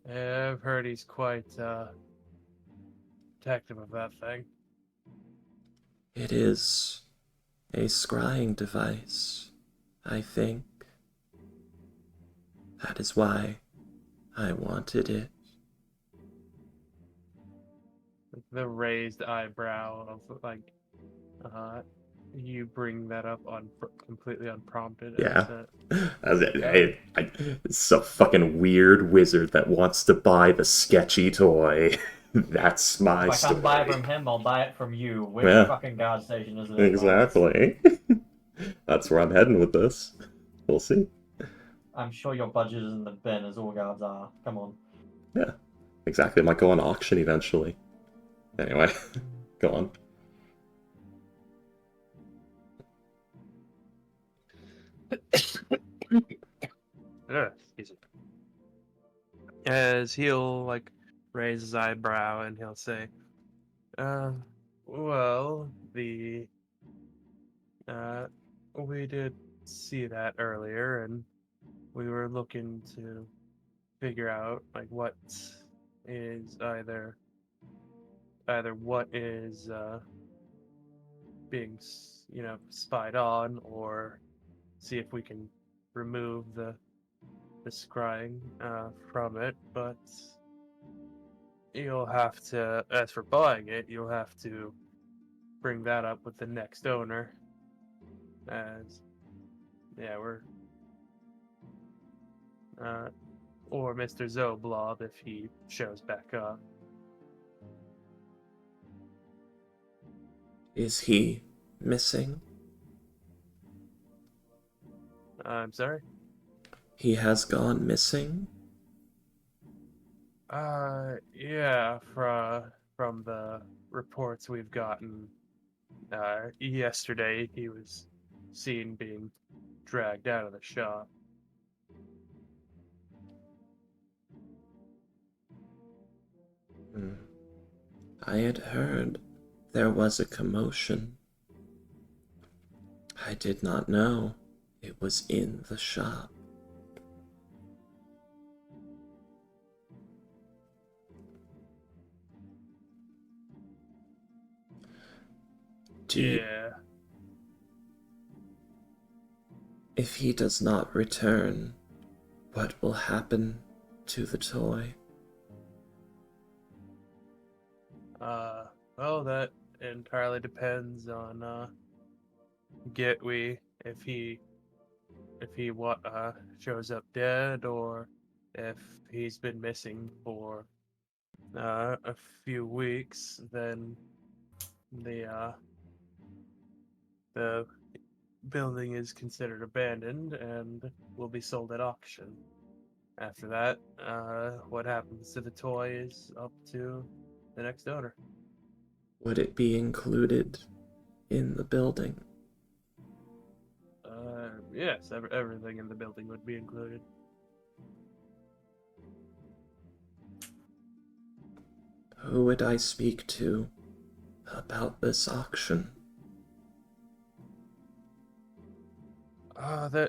I've heard he's quite protective of that thing. It is a scrying device, I think. That is why I wanted it. The raised eyebrow of like, you bring that up completely unprompted. Yeah. Okay. It's a fucking weird wizard that wants to buy the sketchy toy. That's my If I story. can't buy it from him, I'll buy it from you. Which Yeah. fucking guard station is it? Exactly. That's where I'm heading with this. We'll see. I'm sure your budget is in the bin, as all guards are. Come on. Yeah, exactly. It might go on auction eventually. Anyway, go on. Excuse me. As he'll like raise his eyebrow and he'll say, well, we did see that earlier, and we were looking to figure out like what is either what is being spied on, or see if we can remove the scrying from it. But you'll have to, as for buying it, you'll have to bring that up with the next owner. As yeah, we're or Mr. Zoblob if he shows back up. Is he missing? I'm sorry. He has gone missing? Yeah, from the reports we've gotten, yesterday he was seen being dragged out of the shop. I had heard there was a commotion. I did not know it was in the shop. Yeah. If he does not return, what will happen to the toy? Well, that entirely depends on Gitwe, if he shows up dead, or if he's been missing for a few weeks. Then the building is considered abandoned and will be sold at auction. After that, what happens to the toy is up to the next owner. Would it be included in the building? Yes, everything in the building would be included. Who would I speak to about this auction?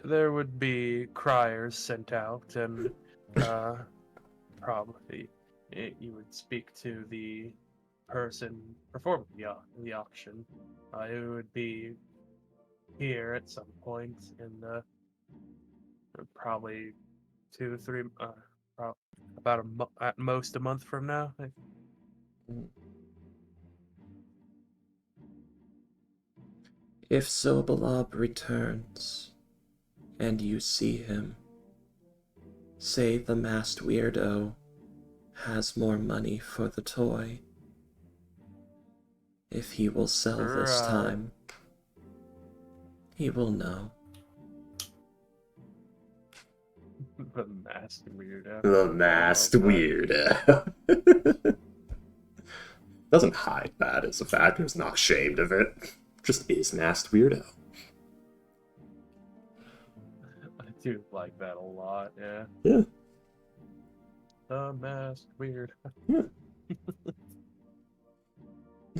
There would be criers sent out, and probably you would speak to the person performing the auction. It would be here at some point in the probably about at most a month from now. If Sobolob returns and you see him, say the masked weirdo has more money for the toy. If he will sell this time, he will know. The masked weirdo. The masked weirdo. Doesn't hide that as a fact. He's not ashamed of it. Just is masked weirdo. I do like that a lot, yeah. Yeah. The masked weird. Yeah.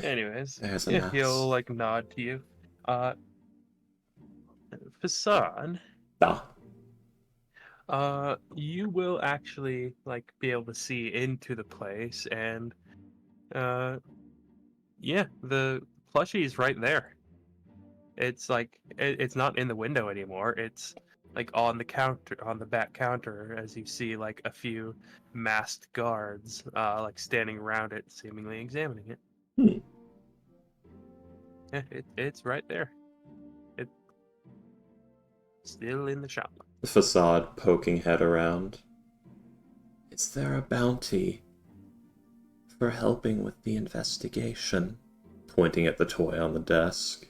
Anyways, There's a yeah, mask. he'll like nod to you. Fasan, you will actually like be able to see into the place, and yeah, the plushie is right there. It's like it's not in the window anymore. It's like on the counter, on the back counter, as you see like a few masked guards like standing around it, seemingly examining it. Yeah, it's right there. It's still in the shop. The facade poking head around. Is there a bounty for helping with the investigation? Pointing at the toy on the desk.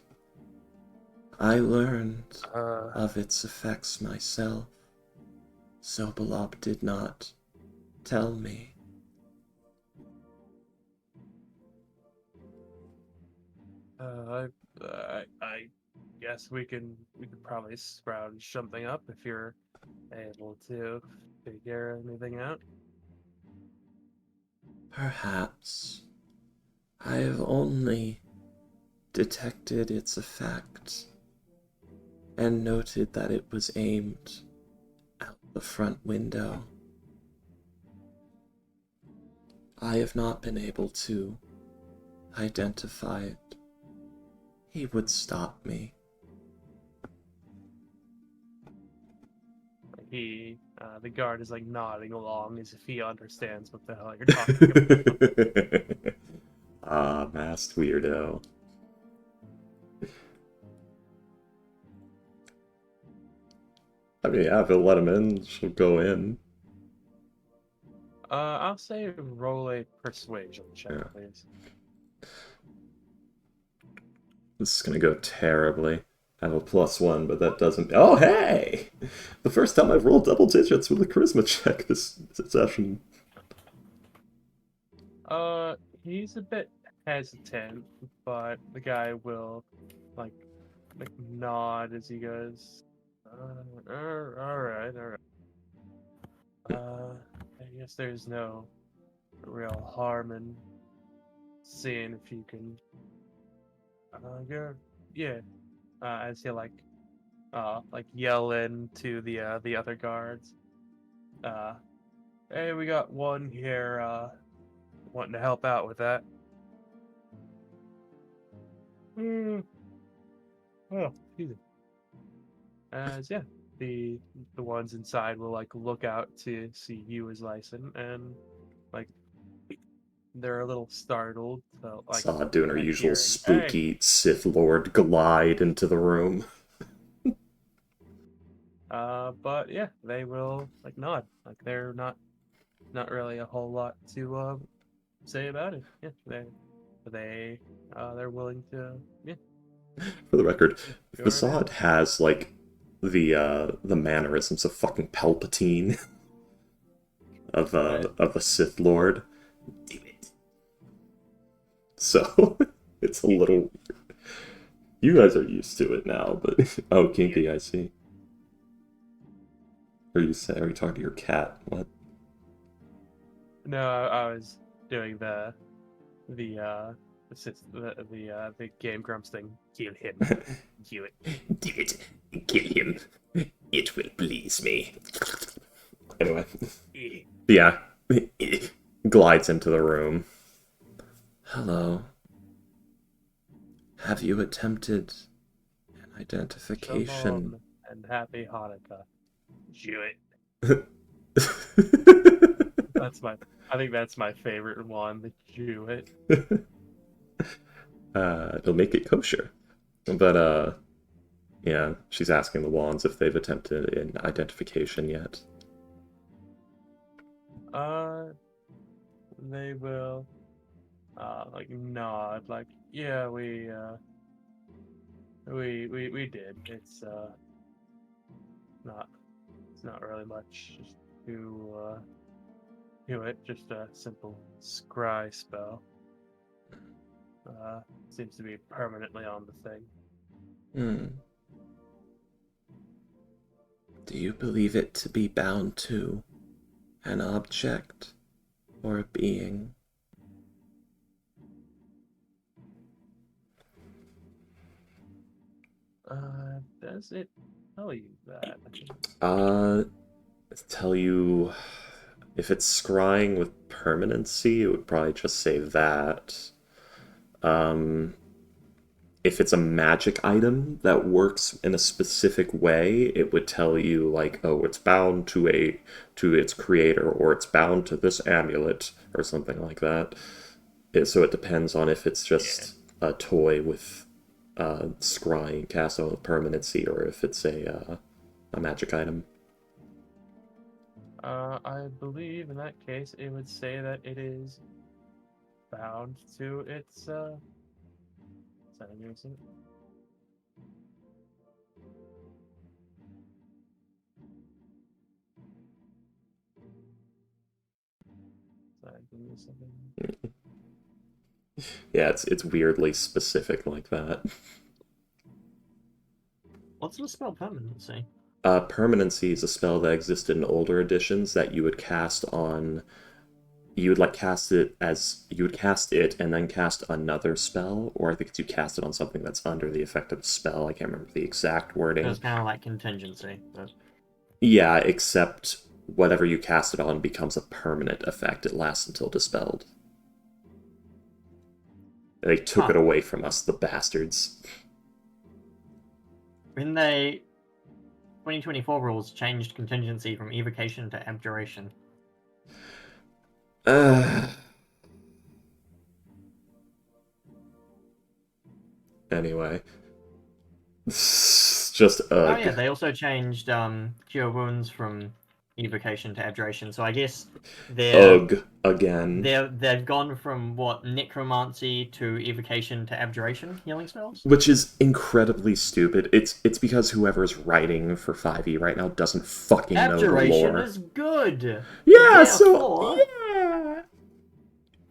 I learned of its effects myself. Sobolob did not tell me. I guess we could probably scrounge something up if you're able to figure anything out. Perhaps. I have only detected its effect and noted that it was aimed out the front window. I have not been able to identify it. He would stop me. The guard is like nodding along as if he understands what the hell you're talking about. Ah, masked weirdo. I mean, yeah, if he'll let him in, she'll go in. I'll say roll a persuasion check, please. This is gonna go terribly. I have a +1, but that doesn't... Oh, hey! The first time I've rolled double digits with a charisma check this session. He's a bit hesitant, but the guy will, like nod as he goes, alright. I guess there's no real harm in seeing if you can, as he like yell in to the other guards. Hey, we got one here, wanting to help out with that. Oh, excuse me. As yeah, the ones inside will like look out to see you as Lyson, and like they're a little startled. So like Saw doing her like usual hearing, spooky Sith Lord glide into the room. But yeah, they will like nod. Like they're not really a whole lot to say about it. Yeah, they're willing to For the record, go Facade has like the mannerisms of fucking Palpatine of a Sith Lord. Do it. So it's a little. You guys are used to it now, but oh, kinky, I see. Are you talking to your cat? What? No, I was doing the Game Grumps thing. Kill him. Do it. Do it. Kill him. It will please me. Anyway. Yeah. Glides into the room. Hello. Have you attempted an identification? Shalom and happy Hanukkah. Do it. I think that's my favorite one, the Jewett. It'll make it kosher. But, yeah, she's asking the wands if they've attempted an identification yet. They will, like, nod, like, yeah, we did. It's not really much to do it. Just a simple scry spell. Seems to be permanently on the thing. Hmm. Do you believe it to be bound to an object or a being? Does it tell you that? Tell you if it's scrying with permanency, it would probably just say that. If it's a magic item that works in a specific way, it would tell you like, oh, it's bound to its creator, or it's bound to this amulet, or something like that. So it depends on if it's just a toy with scrying cast on with permanency, or if it's a magic item. I believe in that case it would say that it is bound to its is that a nuisance? Sorry, give me a second. Yeah, it's weirdly specific like that. What's the spell permanency? Permanency is a spell that existed in older editions that you would cast on. You would cast it and then cast another spell, or I think it's you cast it on something that's under the effect of the spell. I can't remember the exact wording. It's kind of like contingency. But... Yeah, except whatever you cast it on becomes a permanent effect. It lasts until dispelled. They took it away from us, the bastards. When they 2024 rules changed contingency from evocation to abjuration. Anyway. Just Oh yeah, they also changed cure wounds from evocation to abjuration. So I guess again. They've gone from what, necromancy to evocation to abjuration healing spells, which is incredibly stupid. It's because whoever's writing for 5e right now doesn't fucking know the lore. Abjuration is good. Yeah, so yeah.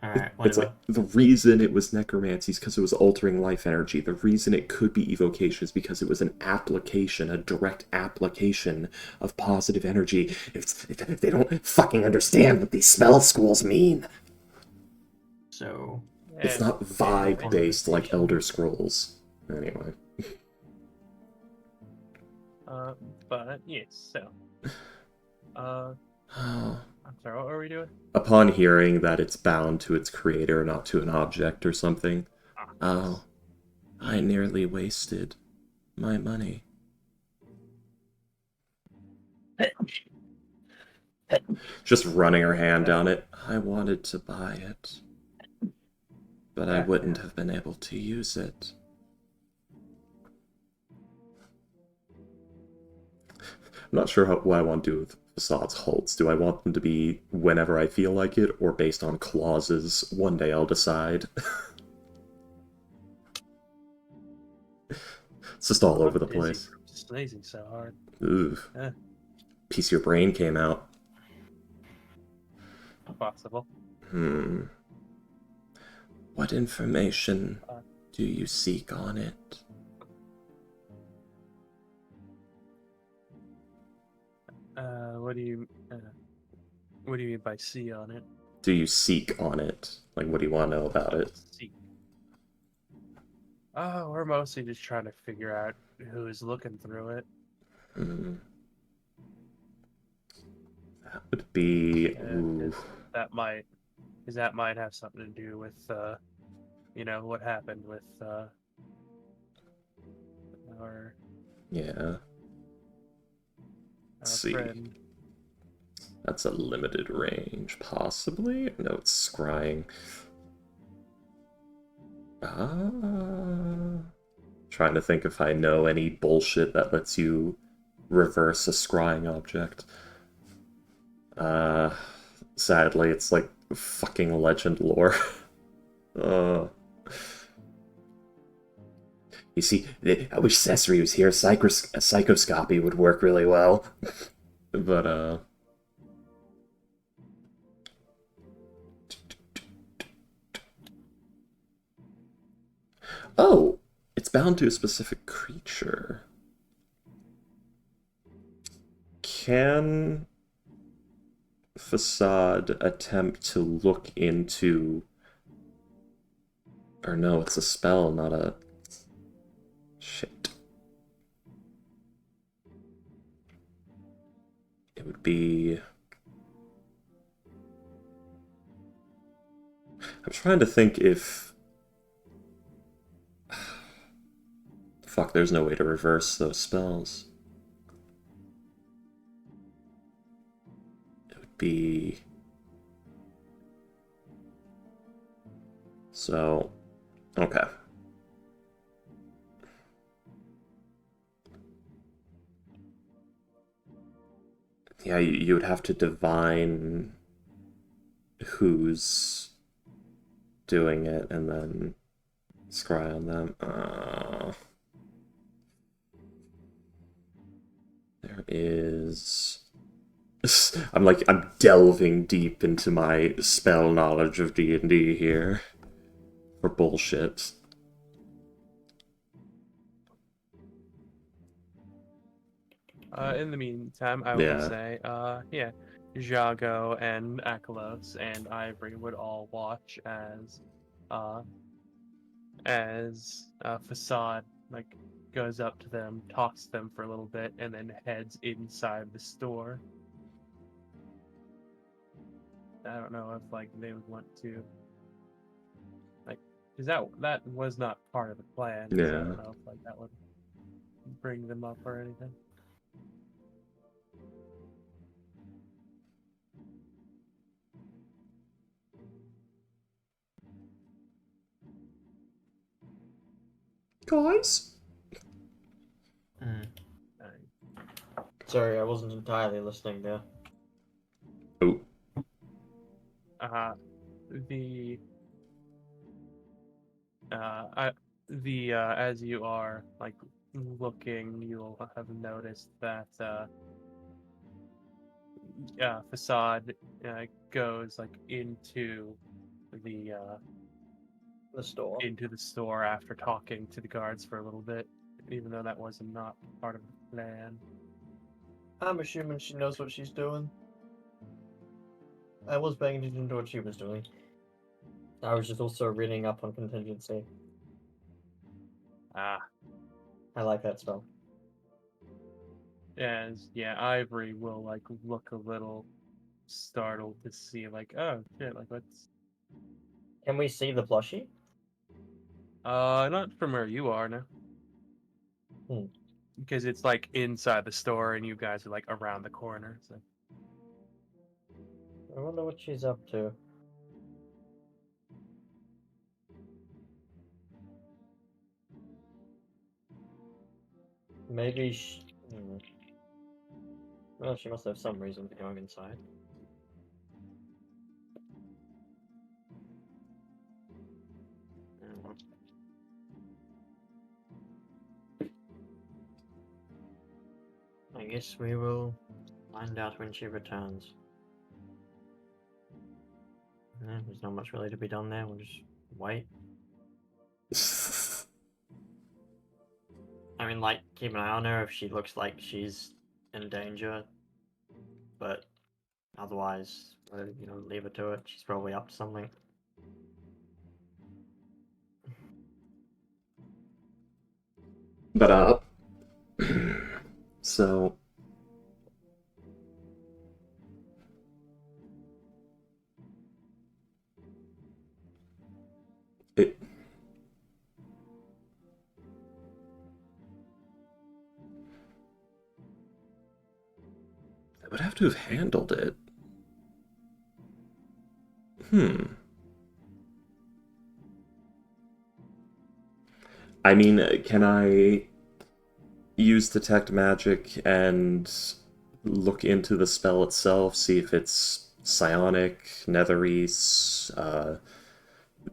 Alright, it's like the reason it was necromancy is because it was altering life energy. The reason it could be evocation is because it was an application, a direct application of positive energy. If they don't fucking understand what these spell schools mean. So it's not vibe based like Elder Scrolls. Anyway. But yes, so I'm sorry, what were we doing? Upon hearing that it's bound to its creator, not to an object or something. Oh, I nearly wasted my money. Just running her hand down it. I wanted to buy it, but I wouldn't have been able to use it. I'm not sure what I want to do with Facades halts. Do I want them to be whenever I feel like it, or based on clauses? One day I'll decide. It's just all over the place. Sneezing so hard. Ooh. Piece of your brain came out. Possible. What information do you seek on it? What do you mean by see on it? Do you seek on it? Like, what do you want to know about it? Seek. Oh, we're mostly just trying to figure out who is looking through it. That would be... That might have something to do with, you know, what happened with, our... Yeah. Let's see. Friend. That's a limited range, possibly? No, it's scrying. Trying to think if I know any bullshit that lets you reverse a scrying object. Sadly, it's like fucking legend lore. You see, I wish Cesare was here. Psychoscopy would work really well. But, oh! It's bound to a specific creature. Can Facade attempt to look into... Or no, it's a spell, not a... Shit. It would be... I'm trying to think if... Fuck, there's no way to reverse those spells. It would be... So... Okay. Yeah, you would have to divine who's doing it and then scry on them. There is... I'm delving deep into my spell knowledge of D&D here. For bullshit. In the meantime, I will say, yeah, Jago and Akalos and Ivory would all watch as Facade like goes up to them, talks to them for a little bit, and then heads inside the store. I don't know if like they would want to, like, because that was not part of the plan. Yeah. So I don't know if like that would bring them up or anything. Guys? Sorry, I wasn't entirely listening there. Oh. As you are like looking, you'll have noticed that Facade goes like into The store. after talking to the guards for a little bit, even though that was not part of the plan. I'm assuming she knows what she's doing. I was paying attention to what she was doing. I was just also reading up on contingency. Ah. I like that spell. Ivory will like look a little startled to see like, oh shit, like what's... Can we see the plushie? Not from where you are, no. Hmm. Because it's like inside the store and you guys are like around the corner, so. I wonder what she's up to. Maybe she... Well, she must have some reason for going inside. I guess we will find out when she returns. There's not much really to be done there, we'll just wait. I mean, like, keep an eye on her if she looks like she's in danger, but otherwise, leave her to it. She's probably up to something. But, so... It would have to have handled it. I mean, can I use detect magic and look into the spell itself, see if it's psionic, netherese,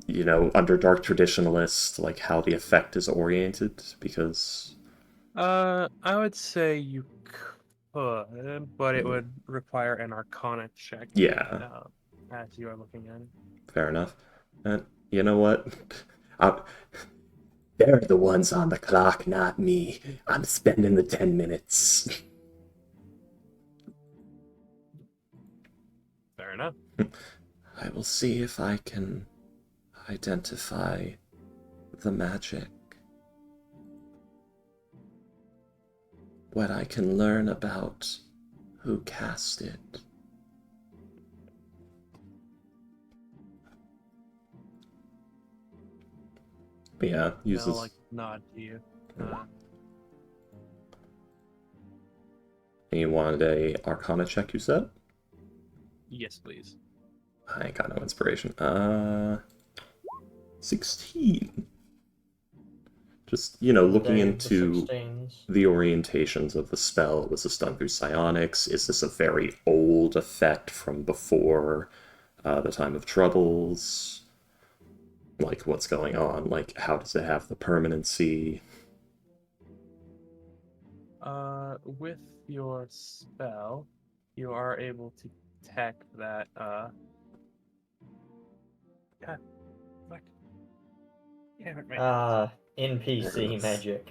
Underdark Traditionalist, like how the effect is oriented? Because I would say you could, but it would require an Arcana check. yeah, As you are looking at it. fair enough. And you know what? I, they're the ones on the clock, not me. I'm spending the 10 minutes. Fair enough. I will see if I can identify the magic. What I can learn about who cast it. But yeah, uses... They'll, like, nod to you. You wanted a Arcana check, you said? Yes, please. I ain't got no inspiration. 16. Just, looking into the orientations of the spell. Was this done through psionics? Is this a very old effect from before the time of Troubles? Like, what's going on? Like, how does it have the permanency? With your spell, you are able to detect that, God, what? NPC magic.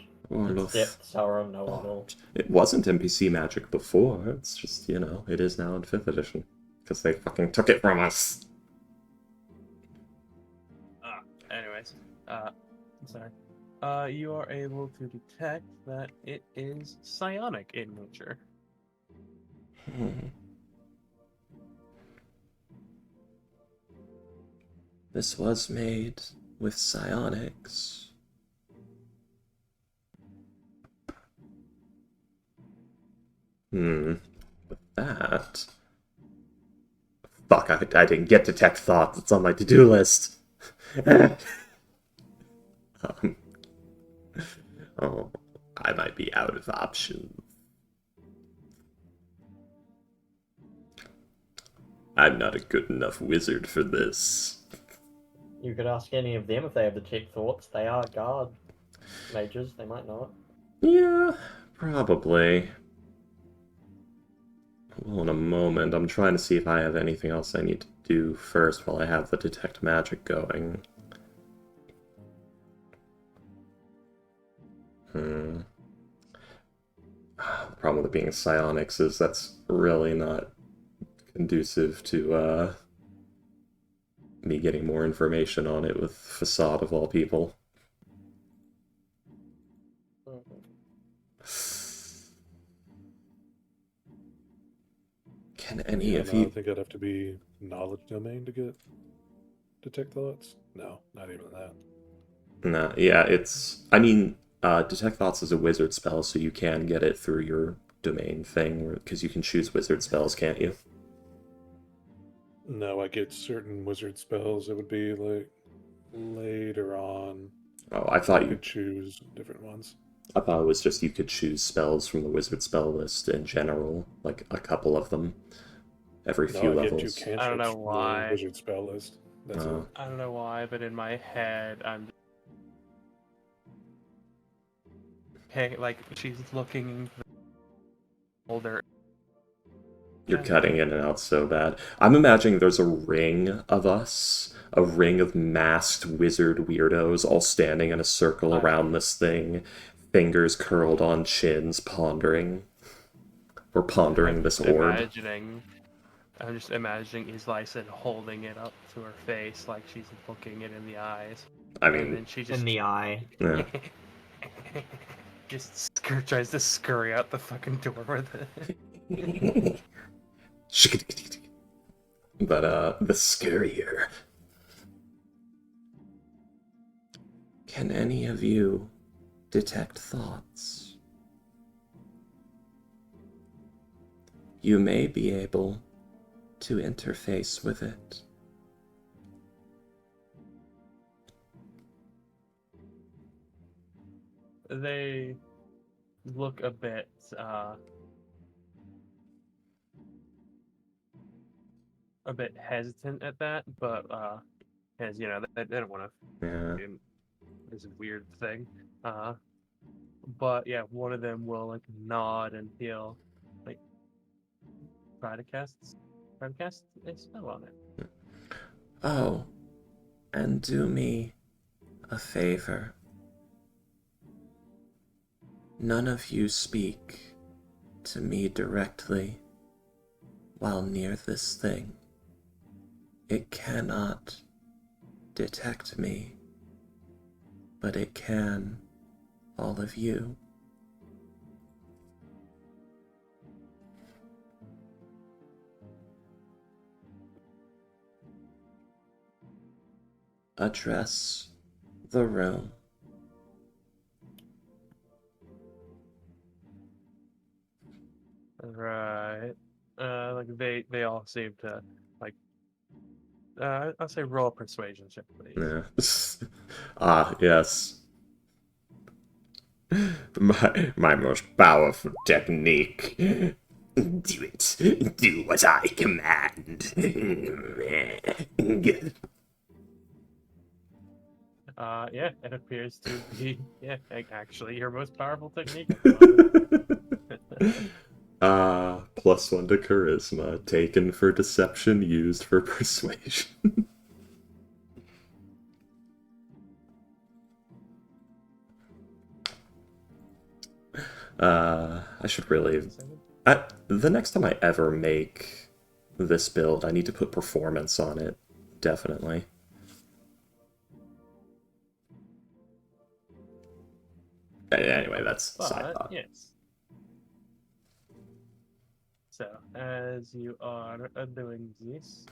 Depths are unknowable. It wasn't NPC magic before. It's just, it is now in 5th edition. Because they fucking took it from us. Anyways, sorry. You are able to detect that it is psionic in nature. This was made with psionics. With that... Fuck, I didn't get detect thoughts. It's on my to-do list. I might be out of options. I'm not a good enough wizard for this. You could ask any of them if they have detect thoughts. They are guard mages. They might not. Yeah, probably. Well, in a moment. I'm trying to see if I have anything else I need to do first while I have the detect magic going. The problem with it being psionics is that's really not conducive to me getting more information on it with Facade of all people. Can any of you... I think I'd have to be knowledge domain to get detect thoughts. No, not even that. Nah, yeah, it's... I mean, detect thoughts is a wizard spell, so you can get it through your domain thing, because you can choose wizard spells, can't you? No, I get certain wizard spells. It would be like later on. Oh, I thought you could choose different ones. I thought it was just you could choose spells from the wizard spell list in general, like a couple of them every few levels. I don't know why. Wizard spell list. That's it. I don't know why, but in my head, I'm like she's looking older. You're cutting in and out so bad. I'm imagining there's a ring of us, a ring of masked wizard weirdos all standing in a circle around this thing, fingers curled on chins, pondering. We're pondering this orb. I'm just imagining Islyson holding it up to her face like she's looking it in the eyes. I mean, and then she just in the eye. Yeah. just tries to scurry out the fucking door with it. But, the scurrier. Can any of you detect thoughts? You may be able to interface with it they look a bit hesitant at that, but as you know, they don't want to Yeah. do this weird thing. But yeah, one of them will like nod and he'll like try to cast a spell on it. Oh, and do me a favor. None of you speak to me directly while near this thing. It cannot detect me, but it can all of you. Address the room. Right. Like they all seem to like. I'll say roll a persuasion check, please. Yeah. Ah, yes. My most powerful technique. Do it. Do what I command. Yeah, it appears to be actually your most powerful technique at the moment. +1 to charisma, taken for deception, used for persuasion. I should really... the next time I ever make this build, I need to put performance on it. Definitely. Anyway, that's side thought. Yes. So, as you are doing this,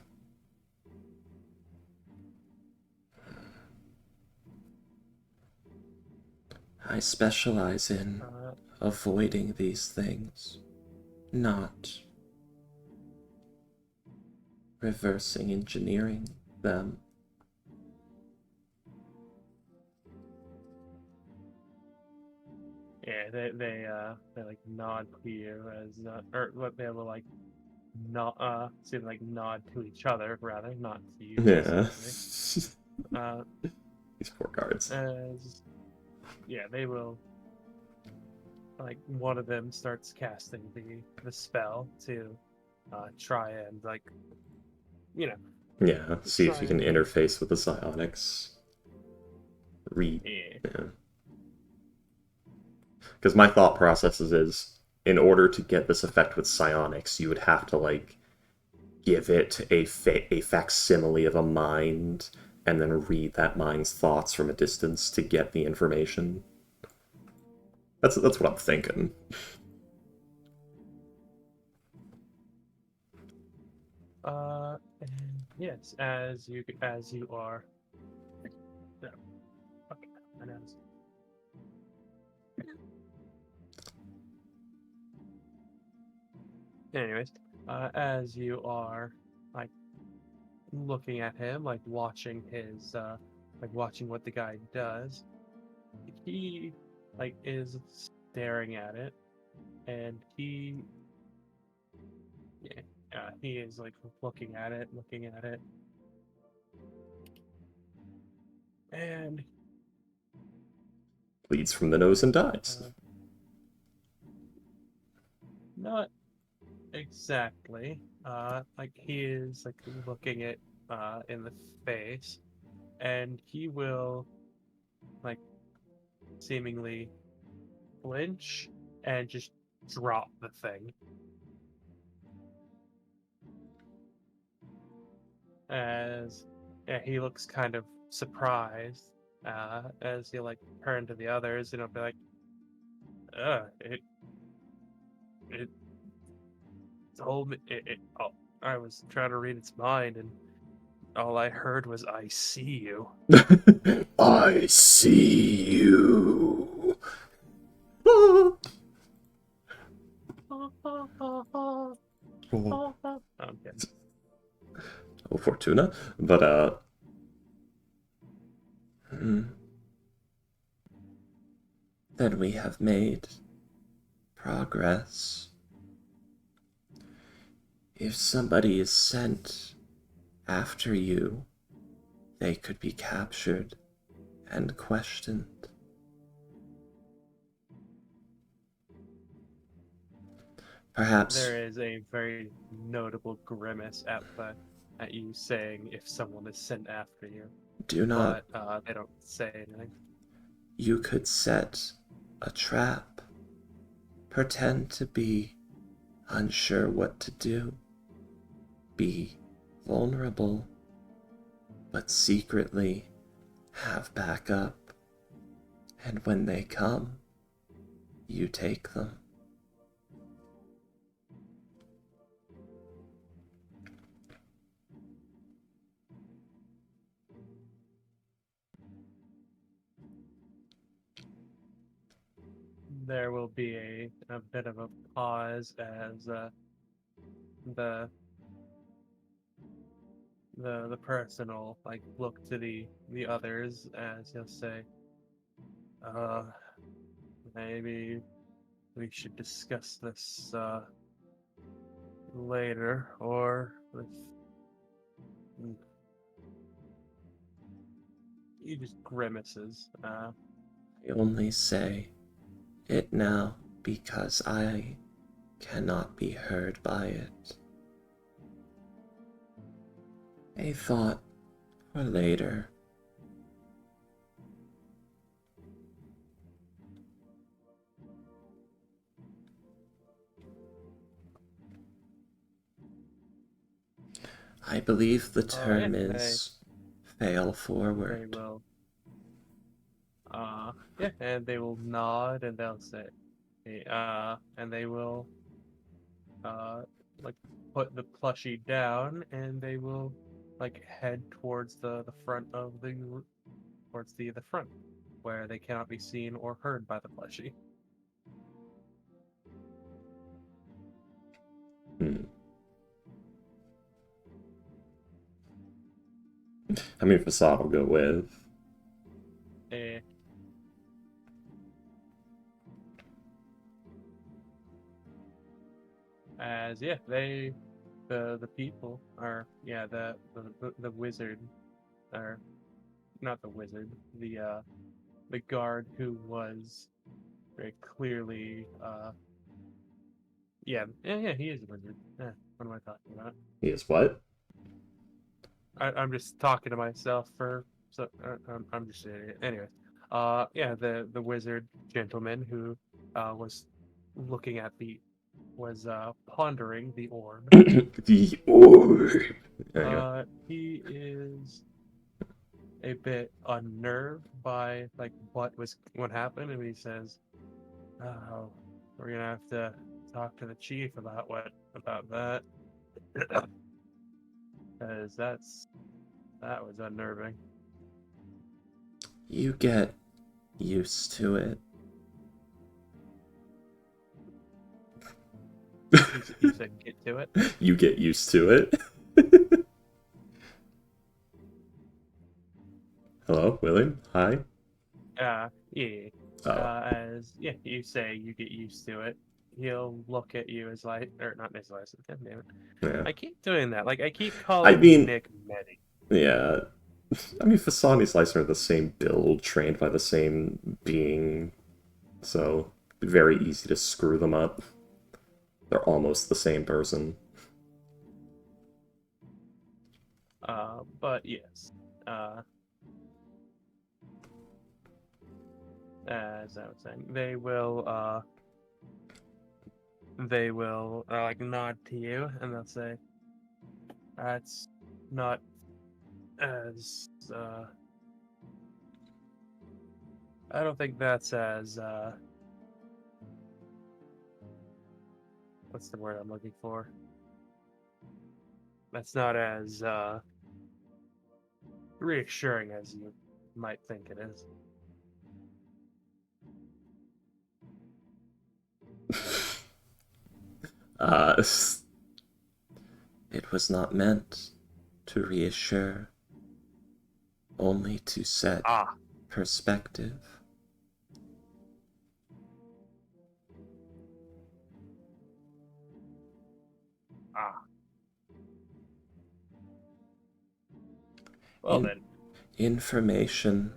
I specialize in avoiding these things, not reversing engineering them. yeah, they like nod to you as or what they will like not seem like nod to each other rather, not to you. Yeah. These poor guards. As yeah, they will like one of them starts casting the spell to try and like Yeah, see if you can interface with the psionics. Read. Yeah. Because my thought process is, in order to get this effect with psionics, you would have to, like, give it a facsimile of a mind, and then read that mind's thoughts from a distance to get the information. That's what I'm thinking. Yes, as you are. No. Okay, I know. Anyways, as you are like looking at him, like watching his like watching what the guy does, he like is staring at it, and he is like looking at it, and Bleeds from the nose and dies. not exactly. Like he is like looking it in the face, and he will like seemingly flinch and just drop the thing. As he looks kind of surprised as he like turn to the others and he'll be like, it told me oh, I was trying to read its mind and all I heard was I see you. I see you. Okay. Oh, Fortuna. But, then we have made progress. If somebody is sent after you, they could be captured and questioned. Perhaps There is a very notable grimace at you saying if someone is sent after you, do not. but they don't say anything. You could set a trap, pretend to be unsure what to do, be vulnerable, but secretly have backup, and when they come, you take them. There will be a bit of a pause as the the person will like look to the others as he'll say, uh, maybe we should discuss this later, or with he just grimaces. I only say it now because I cannot be heard by it. A thought for later. I believe the term is fail They forward. will, yeah, and they will nod and they'll say, and they will, like put the plushie down and they will, like head towards the front of towards the front, where they cannot be seen or heard by the plushie. I mean, Facade will go with. Eh. As yeah, the people are the wizard, or not the wizard, the guard who was very clearly yeah, he is a wizard. Yeah, what am I talking about? He is what? I'm just talking to myself for so I'm just saying it. Anyway, yeah, the wizard gentleman who was looking at was pondering the orb. The orb. Anyway. He is a bit unnerved by like what happened, and he says, "Oh, we're gonna have to talk to the chief about that, because that was unnerving." You get used to it. You said get to it. You get used to it. Hello, William. Hi. Yeah. Oh. As yeah, you say you get used to it. He'll look at you as like, or not as license. God damn it! Yeah. I keep doing that. Like I keep calling Nick Medi. Yeah. I mean, Fasani and Slicer are the same build, trained by the same being, so very easy to screw them up. They're almost the same person. But yes. As I was saying, they will like nod to you and they'll say, "That's not as I don't think that's as what's the word I'm looking for? That's not as reassuring as you might think it is." It was not meant to reassure, only to set perspective. Ah. Well then. Information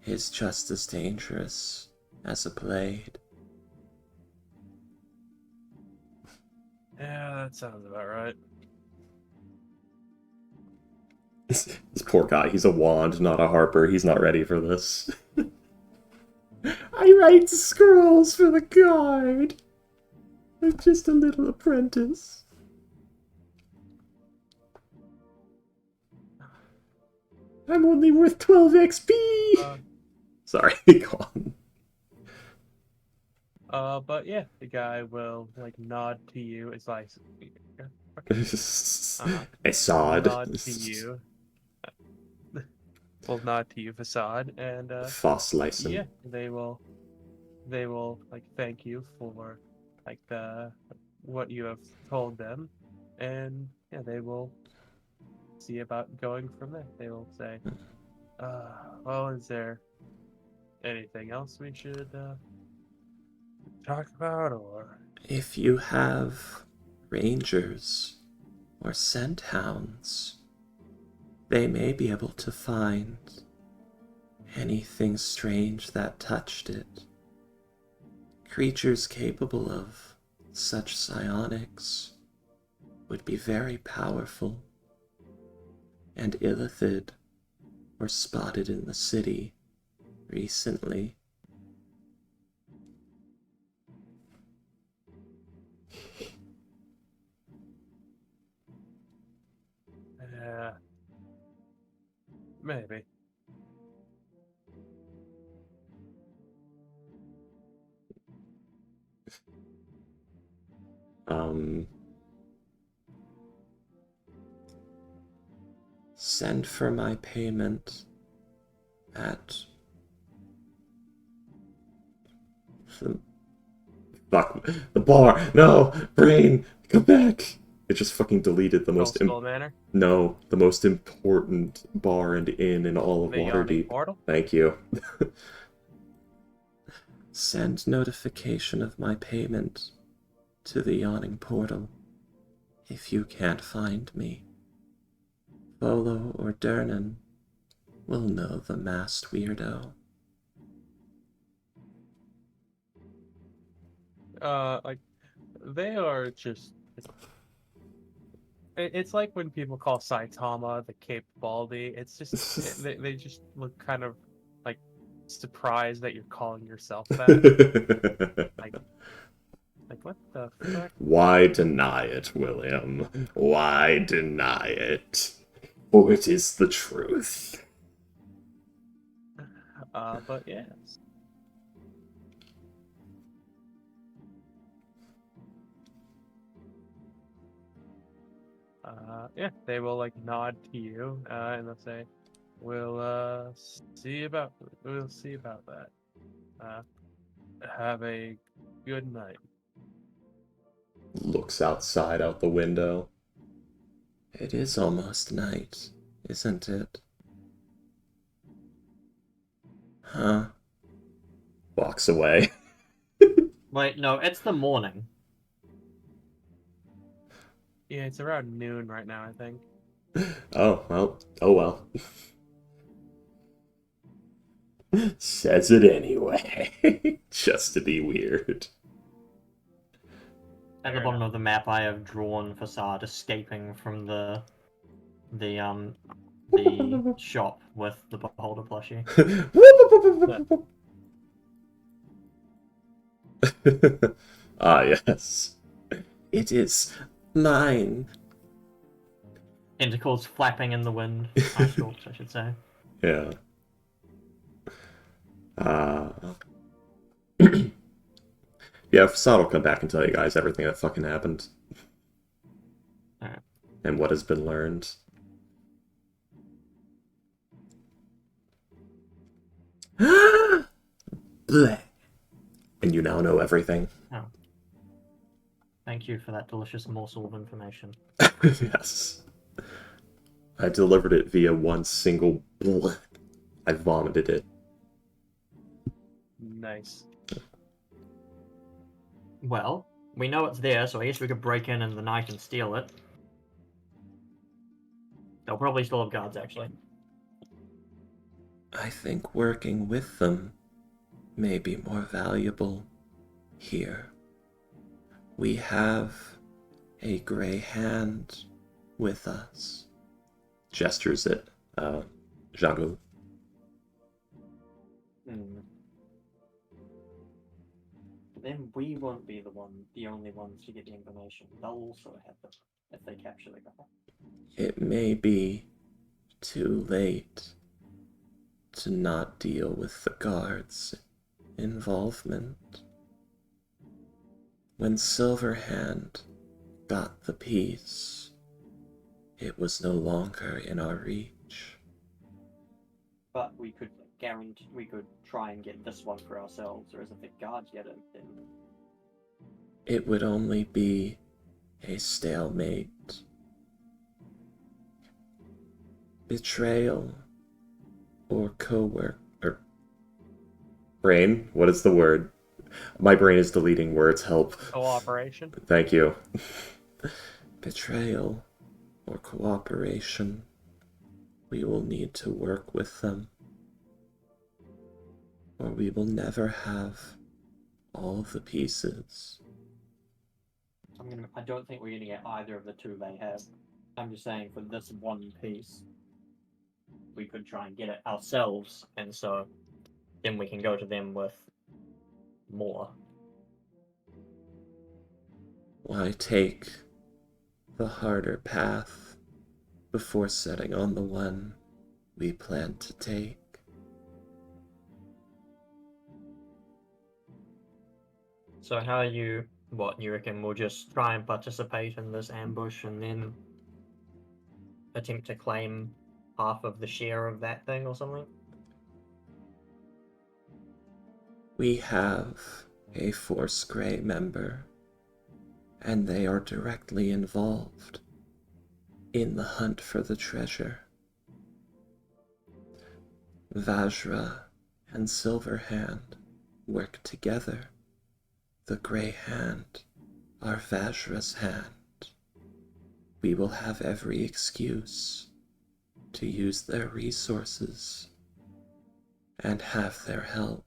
is just as dangerous as a blade. Yeah, that sounds about right. This poor guy, he's a wand, not a harper. He's not ready for this. I write scrolls for the guard. I'm just a little apprentice. I'm only worth 12 XP! Sorry, go on. But yeah, the guy will like nod to you. It's like Assad. nod to you. Will nod to you, Facade, and Fossleisen. yeah, they will like thank you for like what you have told them, and yeah, they will see about going from there. They will say, well, is there anything else we should talk about, or If you have rangers or scent hounds, they may be able to find anything strange that touched it. Creatures capable of such psionics would be very powerful, and Illithid were spotted in the city recently. maybe. Send for my payment at fuck the bar. No, brain, come back. It just fucking deleted the most Manor? No, the most important bar and inn in all of The Waterdeep. Portal? Thank you. Send notification of my payment to the Yawning Portal if you can't find me. Volo or Durnan will know the masked weirdo. Like they are just. It's like when people call Saitama the Cape Baldy. It's just they just look kind of like surprised that you're calling yourself that. like what the fuck? Why deny it, William? Why deny it? For it is the truth. But yes. Yeah, they will like nod to you, and they'll say, we'll see about that. Have a good night." Looks outside out the window. It is almost night, isn't it? Huh? Walks away. Wait, no, it's the morning. Yeah, it's around noon right now, I think. Oh well. Says it anyway. Just to be weird. At the bottom of the map, I have drawn Facade escaping from the shop with the Beholder plushie. Ah, yes. It is mine. Tentacles flapping in the wind. Eye stalks, I should say. Yeah. Yeah, Facade will come back and tell you guys everything that fucking happened. Alright. And what has been learned. Bleh. And you now know everything. Oh. Thank you for that delicious morsel of information. Yes. I delivered it via one single bleh. I vomited it. Nice. Well, We know it's there, so I guess we could break in the night and steal it. They'll probably still have guards, actually. I think working with them may be more valuable here. We have a gray hand with us. Gestures at Jago. Then we won't be the only ones to get the information. They'll also have it if they capture the guy. It may be too late to not deal with the guards' involvement. When Silverhand got the piece, it was no longer in our reach. But we could try and get this one for ourselves, or if the guards get it, then It would only be a stalemate. Betrayal or co-work or brain? What is the word? My brain is deleting words. Help. Cooperation. Thank you. Betrayal or cooperation. We will need to work with them, or we will never have all of the pieces. I don't think we're gonna get either of the two they have. I'm just saying for this one piece, we could try and get it ourselves, and so then we can go to them with more. Why take the harder path before setting on the one we plan to take? So how you reckon we'll just try and participate in this ambush and then attempt to claim half of the share of that thing or something? We have a Force Grey member, and they are directly involved in the hunt for the treasure. Vajra and Silverhand work together. The Grey Hand are Vajra's hand. We will have every excuse to use their resources and have their help.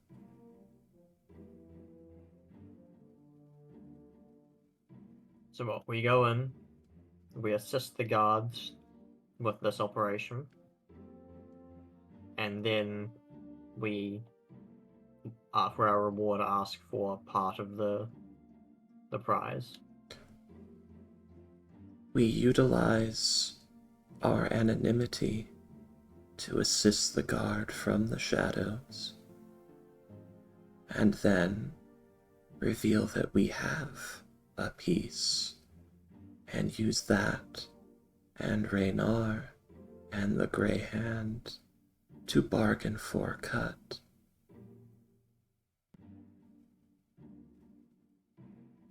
So what, we go in, we assist the guards with this operation, and then we, for our reward, ask for part of the prize. We utilize our anonymity to assist the guard from the shadows, and then reveal that we have a piece, and use that and Raynar and the Grey Hand to bargain for a cut.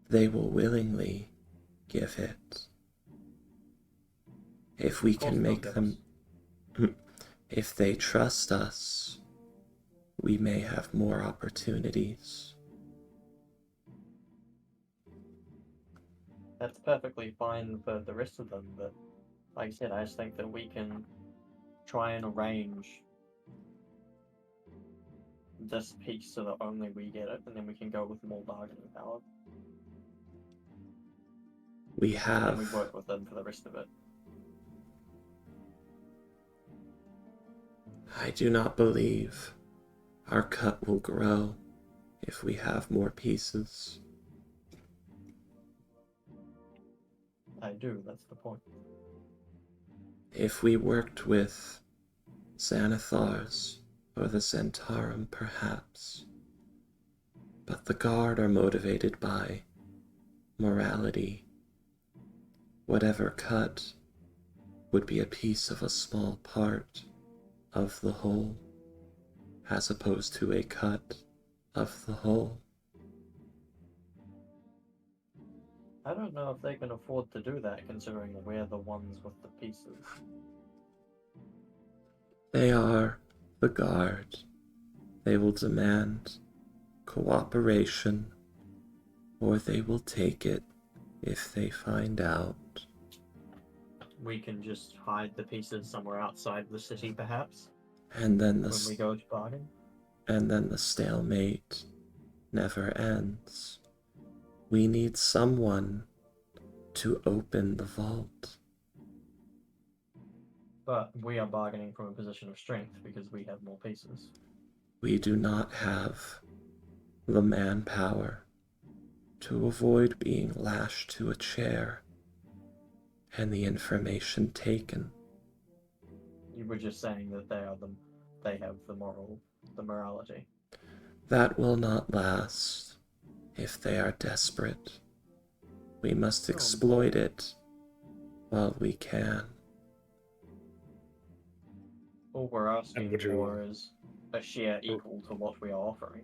They will willingly give it. If we can make them... If they trust us, we may have more opportunities. That's perfectly fine for the rest of them, but like I said, I just think that we can try and arrange this piece so that only we get it, and then we can go with more bargaining power. We have... And we work with them for the rest of it. I do not believe our cut will grow if we have more pieces. I do, that's the point. If we worked with Xanathars or the Zentarum, perhaps. But the guard are motivated by morality. Whatever cut would be a piece of a small part of the whole, as opposed to a cut of the whole. I don't know if they can afford to do that, considering we're the ones with the pieces. They are the guard. They will demand cooperation or they will take it if they find out. We can just hide the pieces somewhere outside the city, perhaps, And then when we go to bargain. And then the stalemate never ends. We need someone to open the vault. But we are bargaining from a position of strength because we have more pieces. We do not have the manpower to avoid being lashed to a chair and the information taken. You were just saying that they have the morality. That will not last if they are desperate. We must exploit it while we can. All we're asking for is a share equal to what we are offering.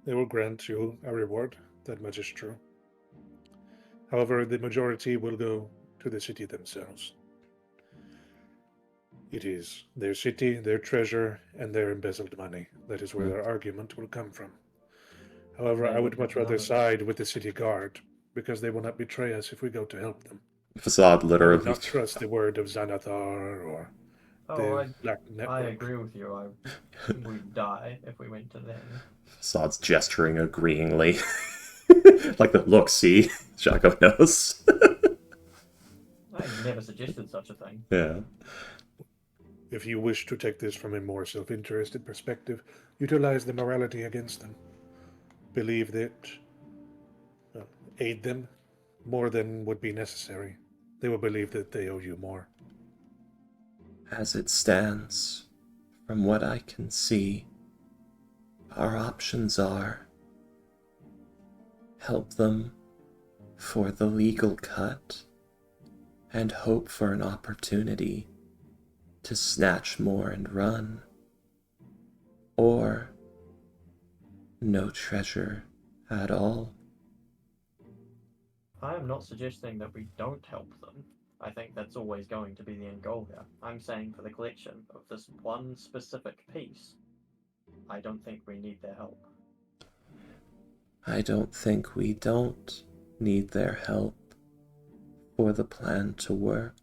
They will grant you a reward, that much is true. However, the majority will go to the city themselves. It is their city, their treasure, and their embezzled money. That is where their argument will come from. However, I would much rather side with the city guard, because they will not betray us if we go to help them. Facade I literally. would not trust the word of Xanathar or the Black Network. I agree with you. We'd die if we went to them. Facades gesturing agreeingly. Like the look, see? Jaco knows. I never suggested such a thing. Yeah. If you wish to take this from a more self-interested perspective, utilize the morality against them. Believe that aid them more than would be necessary. They will believe that they owe you more. As it stands, from what I can see, our options are help them for the legal cut and hope for an opportunity to snatch more and run, or no treasure at all. I am not suggesting that we don't help them. I think that's always going to be the end goal here. I'm saying for the collection of this one specific piece, I don't think we need their help. I don't think we don't need their help for the plan to work.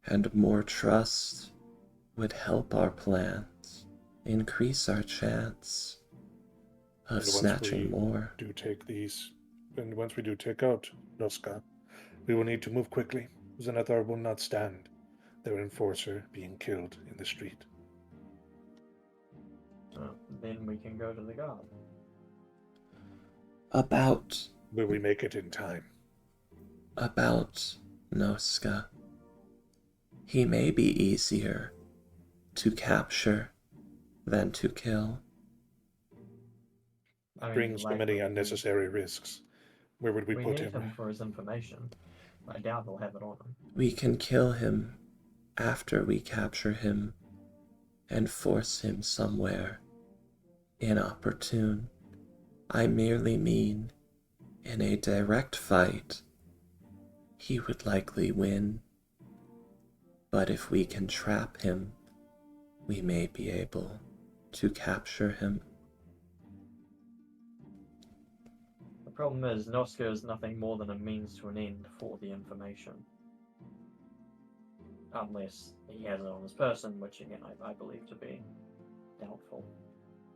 And more trust would help our plans, increase our chance of snatching more. And once we do take out Noska, we will need to move quickly. Xanathar will not stand their enforcer being killed in the street. Then we can go to the guard. Will we make it in time? About Noska. He may be easier to capture than to kill. Brings so many unnecessary risks. Where would we put him? We need him for his information. I doubt he'll have it on him. We can kill him after we capture him and force him somewhere inopportune. I merely mean, in a direct fight, he would likely win. But if we can trap him, we may be able to capture him. The problem is, Noska is nothing more than a means to an end for the information. Unless he has it on his person, which again I believe to be doubtful.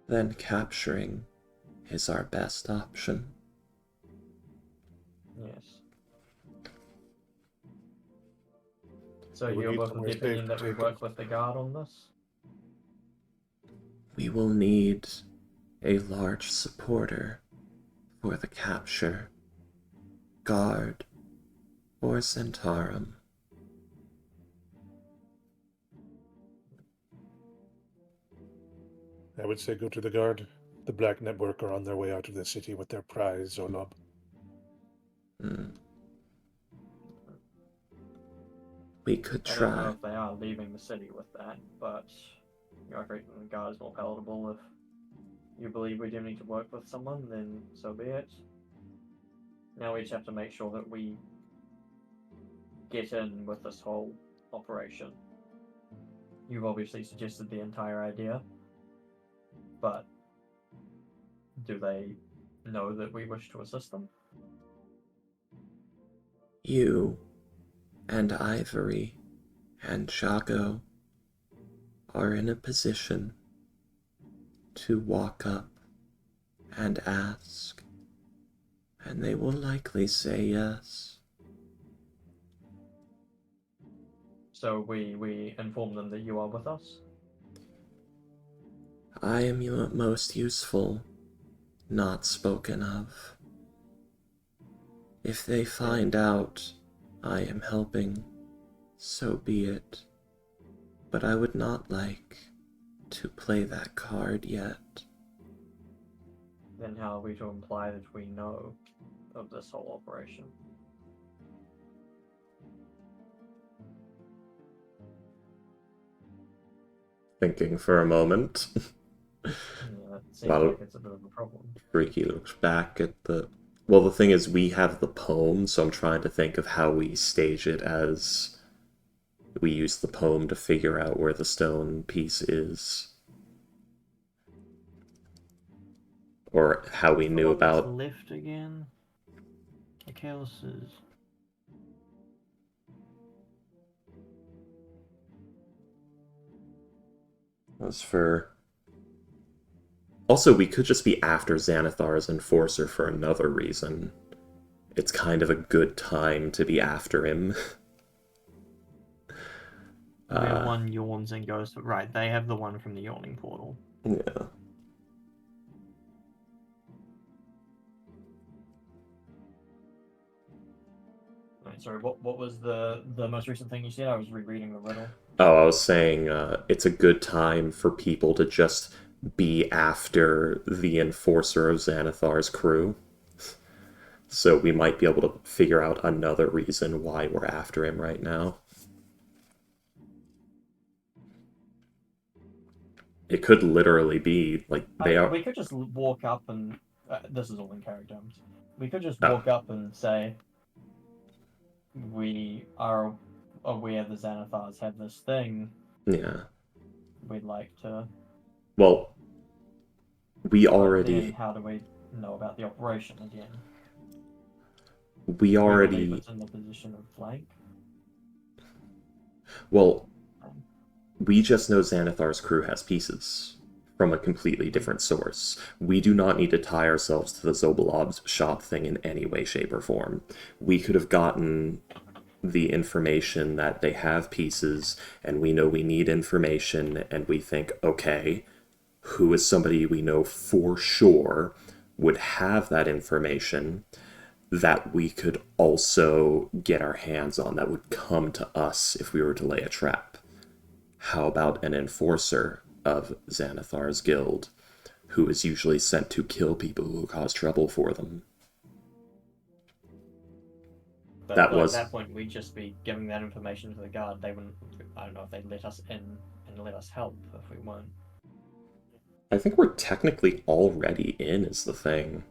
Then capturing is our best option. Yes. So you're both of the opinion that we work with the guard on this? We will need a large supporter for the capture, guard, or Centarum. I would say go to the guard. The Black Network are on their way out of the city with their prize, Zolob. We could try. I don't know if they are leaving the city with that, but I reckon the guard is more palatable. If you believe we do need to work with someone, then so be it. Now we just have to make sure that we get in with this whole operation. You've obviously suggested the entire idea. but do they know that we wish to assist them? You and Ivory and Jago are in a position to walk up and ask, and they will likely say yes. So we inform them that you are with us? I am your most useful, not spoken of. If they find out I am helping, so be it. But I would not like to play that card yet. Then how are we to imply that we know of this whole operation? Thinking for a moment. Yeah, it seems Well, like it's a bit of a problem. Freaky looks back at the... Well, the thing is, we have the poem, so I'm trying to think of how we stage it as... We use the poem to figure out where the stone piece is. Or how we knew about... left again? Achilles'. Was for... Also, we could just be after Xanathar's Enforcer for another reason. It's kind of a good time to be after him. Where one yawns and goes... Right, they have the one from the yawning portal. Yeah. Right, sorry, what was the most recent thing you said? I was rereading the riddle. Oh, I was saying, it's a good time for people to just be after the Enforcer of Xanathar's crew. So we might be able to figure out another reason why we're after him right now. It could literally be, like, they are... We could just walk up and... this is all in character terms. We could just walk up and say... We are aware the Xanathars have this thing. Yeah. We'd like to... Well, we already... Then how do we know about the operation again? We already... We believe it's in the position of flank. Well, we just know Xanathar's crew has pieces from a completely different source. We do not need to tie ourselves to the Zobalob's shop thing in any way, shape, or form. We could have gotten the information that they have pieces, and we know we need information, and we think, okay, who is somebody we know for sure would have that information that we could also get our hands on, that would come to us if we were to lay a trap? How about an enforcer of Xanathar's guild, who is usually sent to kill people who cause trouble for them? But That like, was... at that point, we'd just be giving that information to the guard. They wouldn't... I don't know if they'd let us in and let us help if we weren't. I think we're technically already in, is the thing.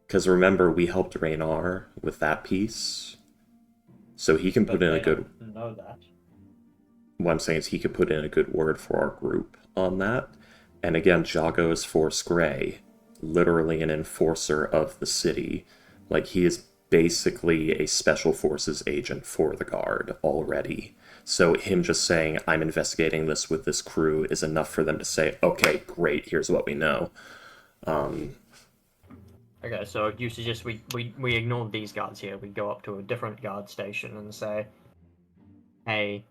Because remember, we helped Raynar with that piece, so he can put in a good... know that. What I'm saying is he could put in a good word for our group on that. And again, Jago is Force Grey, literally an enforcer of the city. Like, he is basically a special forces agent for the guard already. So him just saying, I'm investigating this with this crew, is enough for them to say, okay, great, here's what we know. Okay, so you suggest we ignore these guards here. We go up to a different guard station and say, hey,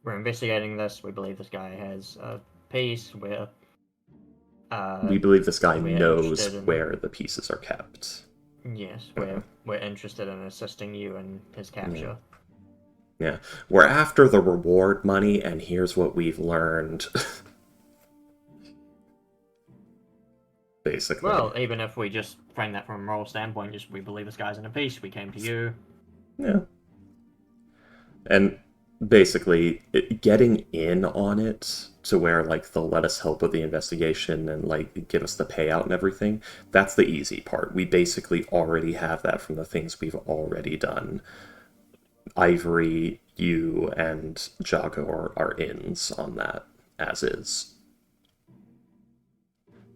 we're investigating this. We believe this guy has a piece. We believe this guy knows in... where the pieces are kept. Yes, we're interested in assisting you in his capture. Yeah. We're after the reward money, and here's what we've learned. Basically. Well, even if we just frame that from a moral standpoint, just we believe this guy's in a piece, we came to you. Yeah. And basically, getting in on it to where, like, they'll let us help with the investigation and, like, give us the payout and everything, that's the easy part. We basically already have that from the things we've already done. Ivory, you, and Jago are ins on that, as is.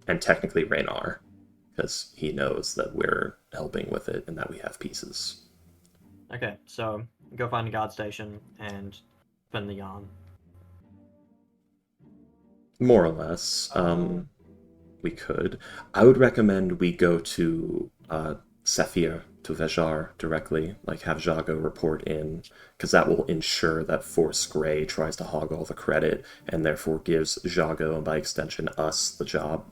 and technically Raynar, because he knows that we're helping with it and that we have pieces. Okay, so go find a guard station and spin the yarn. More or less. We could. I would recommend we go to Sephir, to Vejar directly, like have Jago report in, because that will ensure that Force Grey tries to hog all the credit, and therefore gives Jago, and by extension us, the job.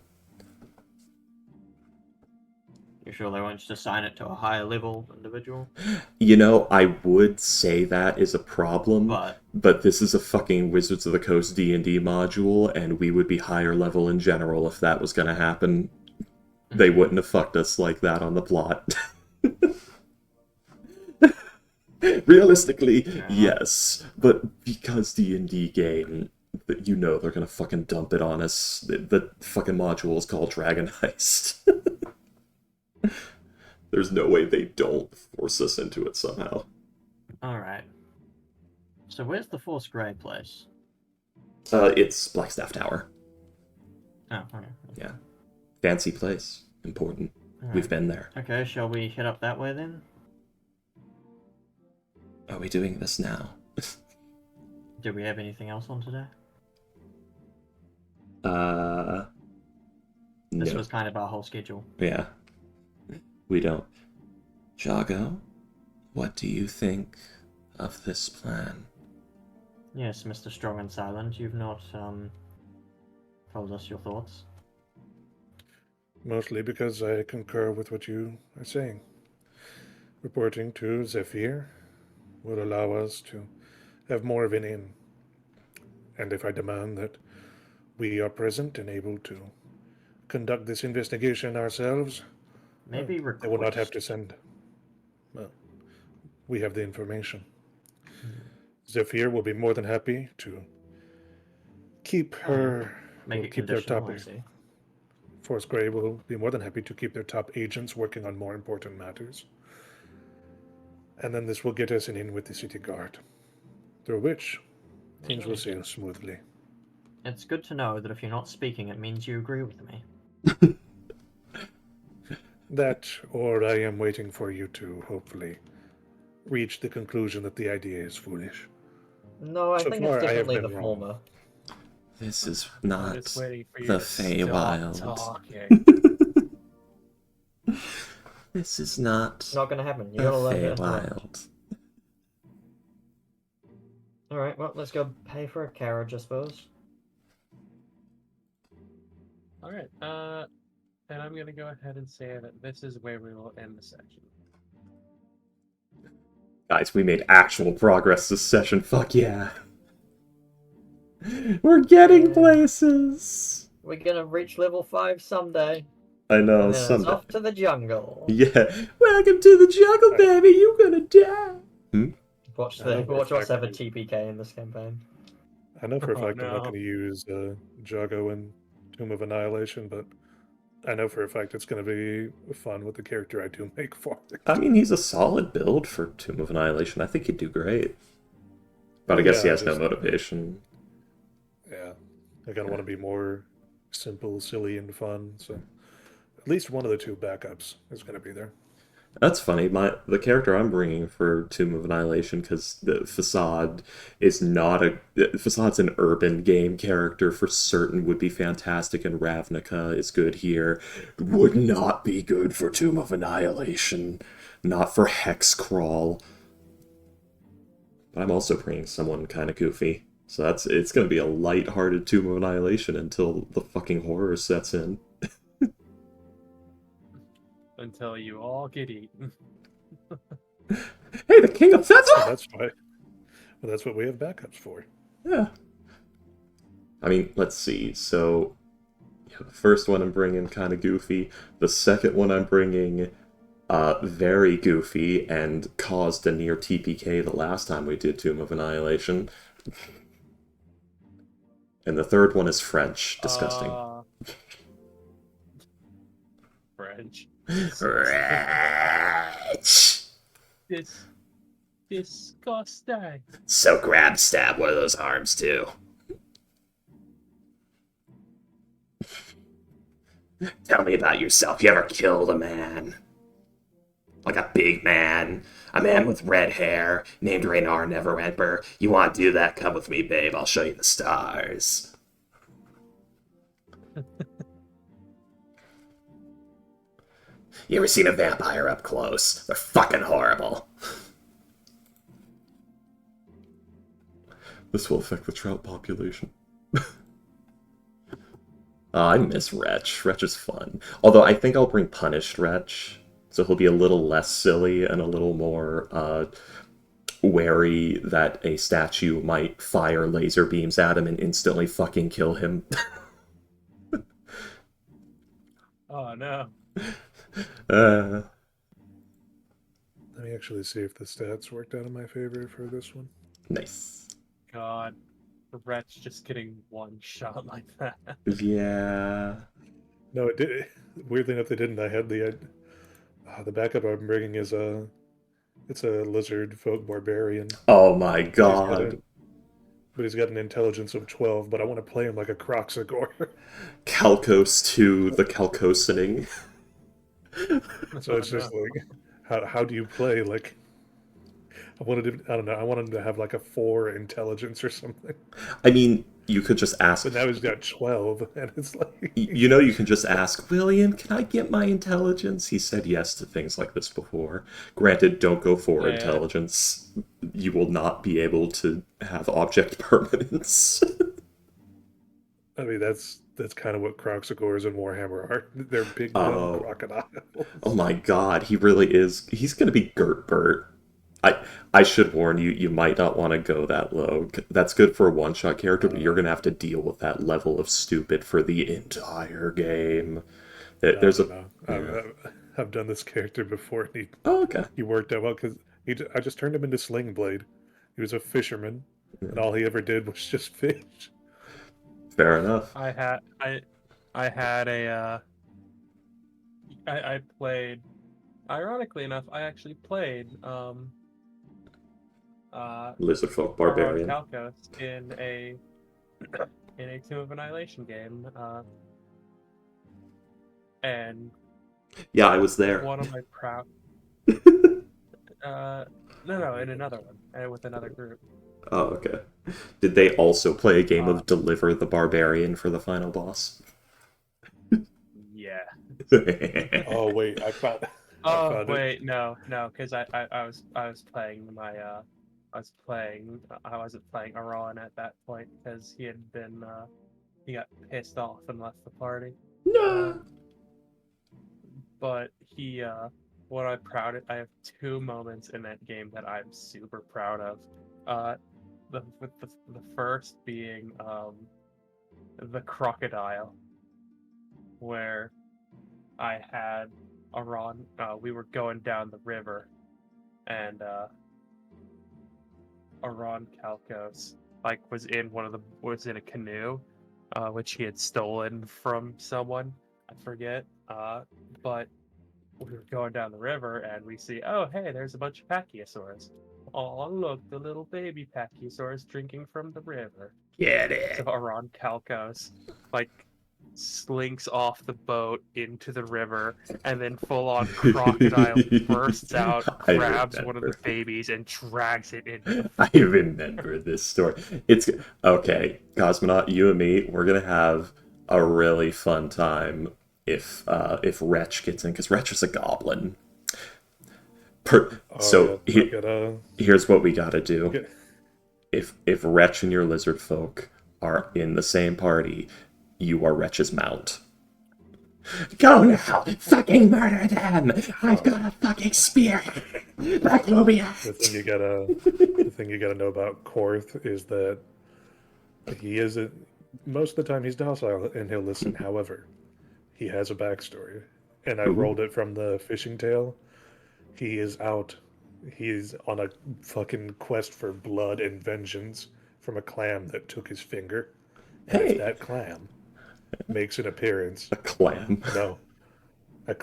You sure they won't just assign it to a higher level individual? You know, I would say that is a problem, but this is a fucking Wizards of the Coast D&D module, and we would be higher level in general if that was gonna happen. They wouldn't have fucked us like that on the plot. Realistically, yes, but because D&D game, you know they're gonna fucking dump it on us. The fucking module is called Dragon Heist. There's no way they don't force us into it somehow. Alright. So where's the Force Grey place? It's Blackstaff Tower. Oh, okay. Yeah. Fancy place. Important. Right. We've been there. Okay, shall we head up that way then? Are we doing this now? Do we have anything else on today? This No. was kind of our whole schedule. Yeah. We don't. Jago, what do you think of this plan? Yes, Mr. Strong and Silent, you've not told us your thoughts. Mostly because I concur with what you are saying. Reporting to Zephyr would allow us to have more of an in. And if I demand that we are present and able to conduct this investigation ourselves, Maybe they will not have to send. Well, we have the information. Zephyr will be more than happy to keep her. Make it keep their top. conditional, I see. Force Grey will be more than happy to keep their top agents working on more important matters. And then this will get us an in with the city guard, through which things will sail smoothly. It's good to know that if you're not speaking, it means you agree with me. That, or I am waiting for you to, hopefully, reach the conclusion that the idea is foolish. No, I So think far, it's I have definitely the been wrong. former. This is I'm not just waiting for you the to stop Feywild. talking. This is not It's not gonna happen. You the gotta learn to Feywild. Alright, well, let's go pay for a carriage, I suppose. Alright, and I'm gonna go ahead and say that this is where we will end the section. Guys, we made actual progress this session. Fuck yeah. We're getting places. We're gonna reach level 5 someday. I know, And then it's someday. off to the jungle. Yeah. Welcome to the jungle, baby. You gonna die. Watch I know for a us fact have a that- TPK in this campaign. I know for a Oh, fact I'm not no. going to use Jago in Tomb of Annihilation, but I know for a fact it's going to be fun with the character I do make for it. I mean, he's a solid build for Tomb of Annihilation. I think he'd do great. But I guess he Yeah, has no just- motivation. Yeah, I kind of want to be more simple, silly, and fun. So at least one of the two backups is going to be there. That's funny. The character I'm bringing for Tomb of Annihilation, because the Facade is not a... Facade's an urban game character for certain, would be fantastic, and Ravnica is good here. Would not be good for Tomb of Annihilation. Not for Hexcrawl. But I'm also bringing someone kind of goofy. So it's going to be a light-hearted Tomb of Annihilation until the fucking horror sets in. Until you all get eaten. Hey, the King of So Fetza! that's why. Well, that's what we have backups for. Yeah. I mean, let's see. So, yeah, the first one I'm bringing kind of goofy. The second one I'm bringing very goofy and caused a near TPK the last time we did Tomb of Annihilation. And the third one is French. Disgusting. French. French! Disgusting. So grab stab one of those arms too. Tell me about yourself. You ever killed a man? Like a big man? A man with red hair, named Raynar Neverember. You want to do that? Come with me, babe. I'll show you the stars. You ever seen a vampire up close? They're fucking horrible. This will affect the trout population. I miss Wretch. Wretch is fun. Although I think I'll bring Punished Wretch, so he'll be a little less silly and a little more wary that a statue might fire laser beams at him and instantly fucking kill him. Oh no. uh, Let me actually see if the stats worked out in my favor for this one. Nice. God. Wretch just getting one shot like that. Yeah. No, it did. Weirdly enough, they didn't. I had the backup I'm bringing is it's a lizard folk barbarian. Oh my god. But he's got an intelligence of 12. But I want to play him like a Croxagore. Calcos to the Calcosining. So it's just like, how do you play like? I don't know. I wanted him to have like a 4 intelligence or something. I mean, you could just ask. But now he's got 12, and it's like... You know, you can just ask, William, can I get my intelligence? He said yes to things like this before. Granted, don't go for intelligence. You will not be able to have object permanence. I mean, that's kind of what Croxagores and Warhammer are. They're big dumb crocodiles. Oh my god, he really is. He's going to be Gert Bert. I should warn you, you might not want to go that low. That's good for a one-shot character, but you're going to have to deal with that level of stupid for the entire game. I've done this character before, and okay. He worked out well, because I just turned him into Slingblade. He was a fisherman, and all he ever did was just fish. Fair enough. I played, ironically enough, I actually played Lizardfolk Barbarian Calcos in a Tomb of Annihilation game, and yeah, I was there. one of my proud no, in another one, with another group. Oh, okay. Did they also play a game of Deliver the Barbarian for the final boss? Yeah. Oh wait, I found. Wait, no, because I was playing I wasn't playing Aran at that point because he had been he got pissed off and left the party. No. But he what I'm proud of, I have 2 moments in that game that I'm super proud of. The first being the crocodile, where I had Aran, we were going down the river, and Aran Kalkos was in a canoe, which he had stolen from someone. I forget. But we were going down the river, and we see, oh hey, there's a bunch of Pachyosaurs. Oh look, the little baby Pachyosaurs drinking from the river. Get it. So Aran Kalkos slinks off the boat into the river, and then full-on crocodile bursts out, grabs one of the babies, and drags it in. I remember this story. It's okay, Cosmonaut, you and me, we're gonna have a really fun time if Wretch gets in, because Wretch is a goblin. Here's what we gotta do. Okay. If Wretch and your lizard folk are in the same party, you are Wretch's mount. Go now! Fucking murder them! I've got a fucking spear! That will be it! The thing you gotta know about Korth is that he isn't. Most of the time he's docile and he'll listen. However, he has a backstory. And I rolled it from the fishing tale. He is out. He's on a fucking quest for blood and vengeance from a clam that took his finger. And if that clam makes an appearance. A clam? No. A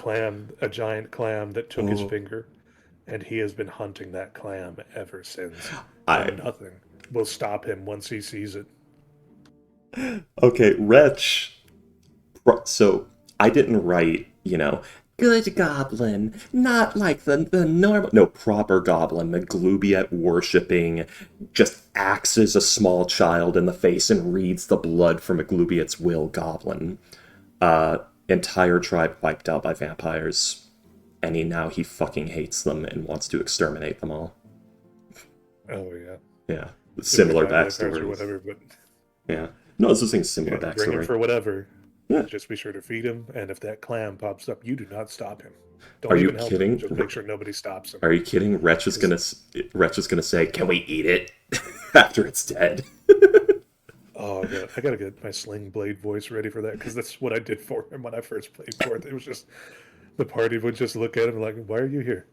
giant clam that took his finger. And he has been hunting that clam ever since. And nothing will stop him once he sees it. Okay, Wretch. So, I didn't write, good goblin, not like the normal, no, proper goblin, the Glubiet worshipping, just axes a small child in the face and reads the blood from a Glubiet's will goblin. Entire tribe wiped out by vampires, and he fucking hates them and wants to exterminate them all. Oh yeah. Yeah, similar vampires or backstories. whatever, but Yeah, no, it's just saying similar yeah, bring him backstory. for whatever. Yeah. Just be sure to feed him, and if that clam pops up, you do not stop him. Don't Are you even help kidding? him. Just make sure nobody stops him. Are you kidding? Wretch is gonna say, "Can we eat it?" after it's dead. Oh, I gotta get my Sling Blade voice ready for that, because that's what I did for him when I first played for it. It was just, the party would just look at him like, "Why are you here?"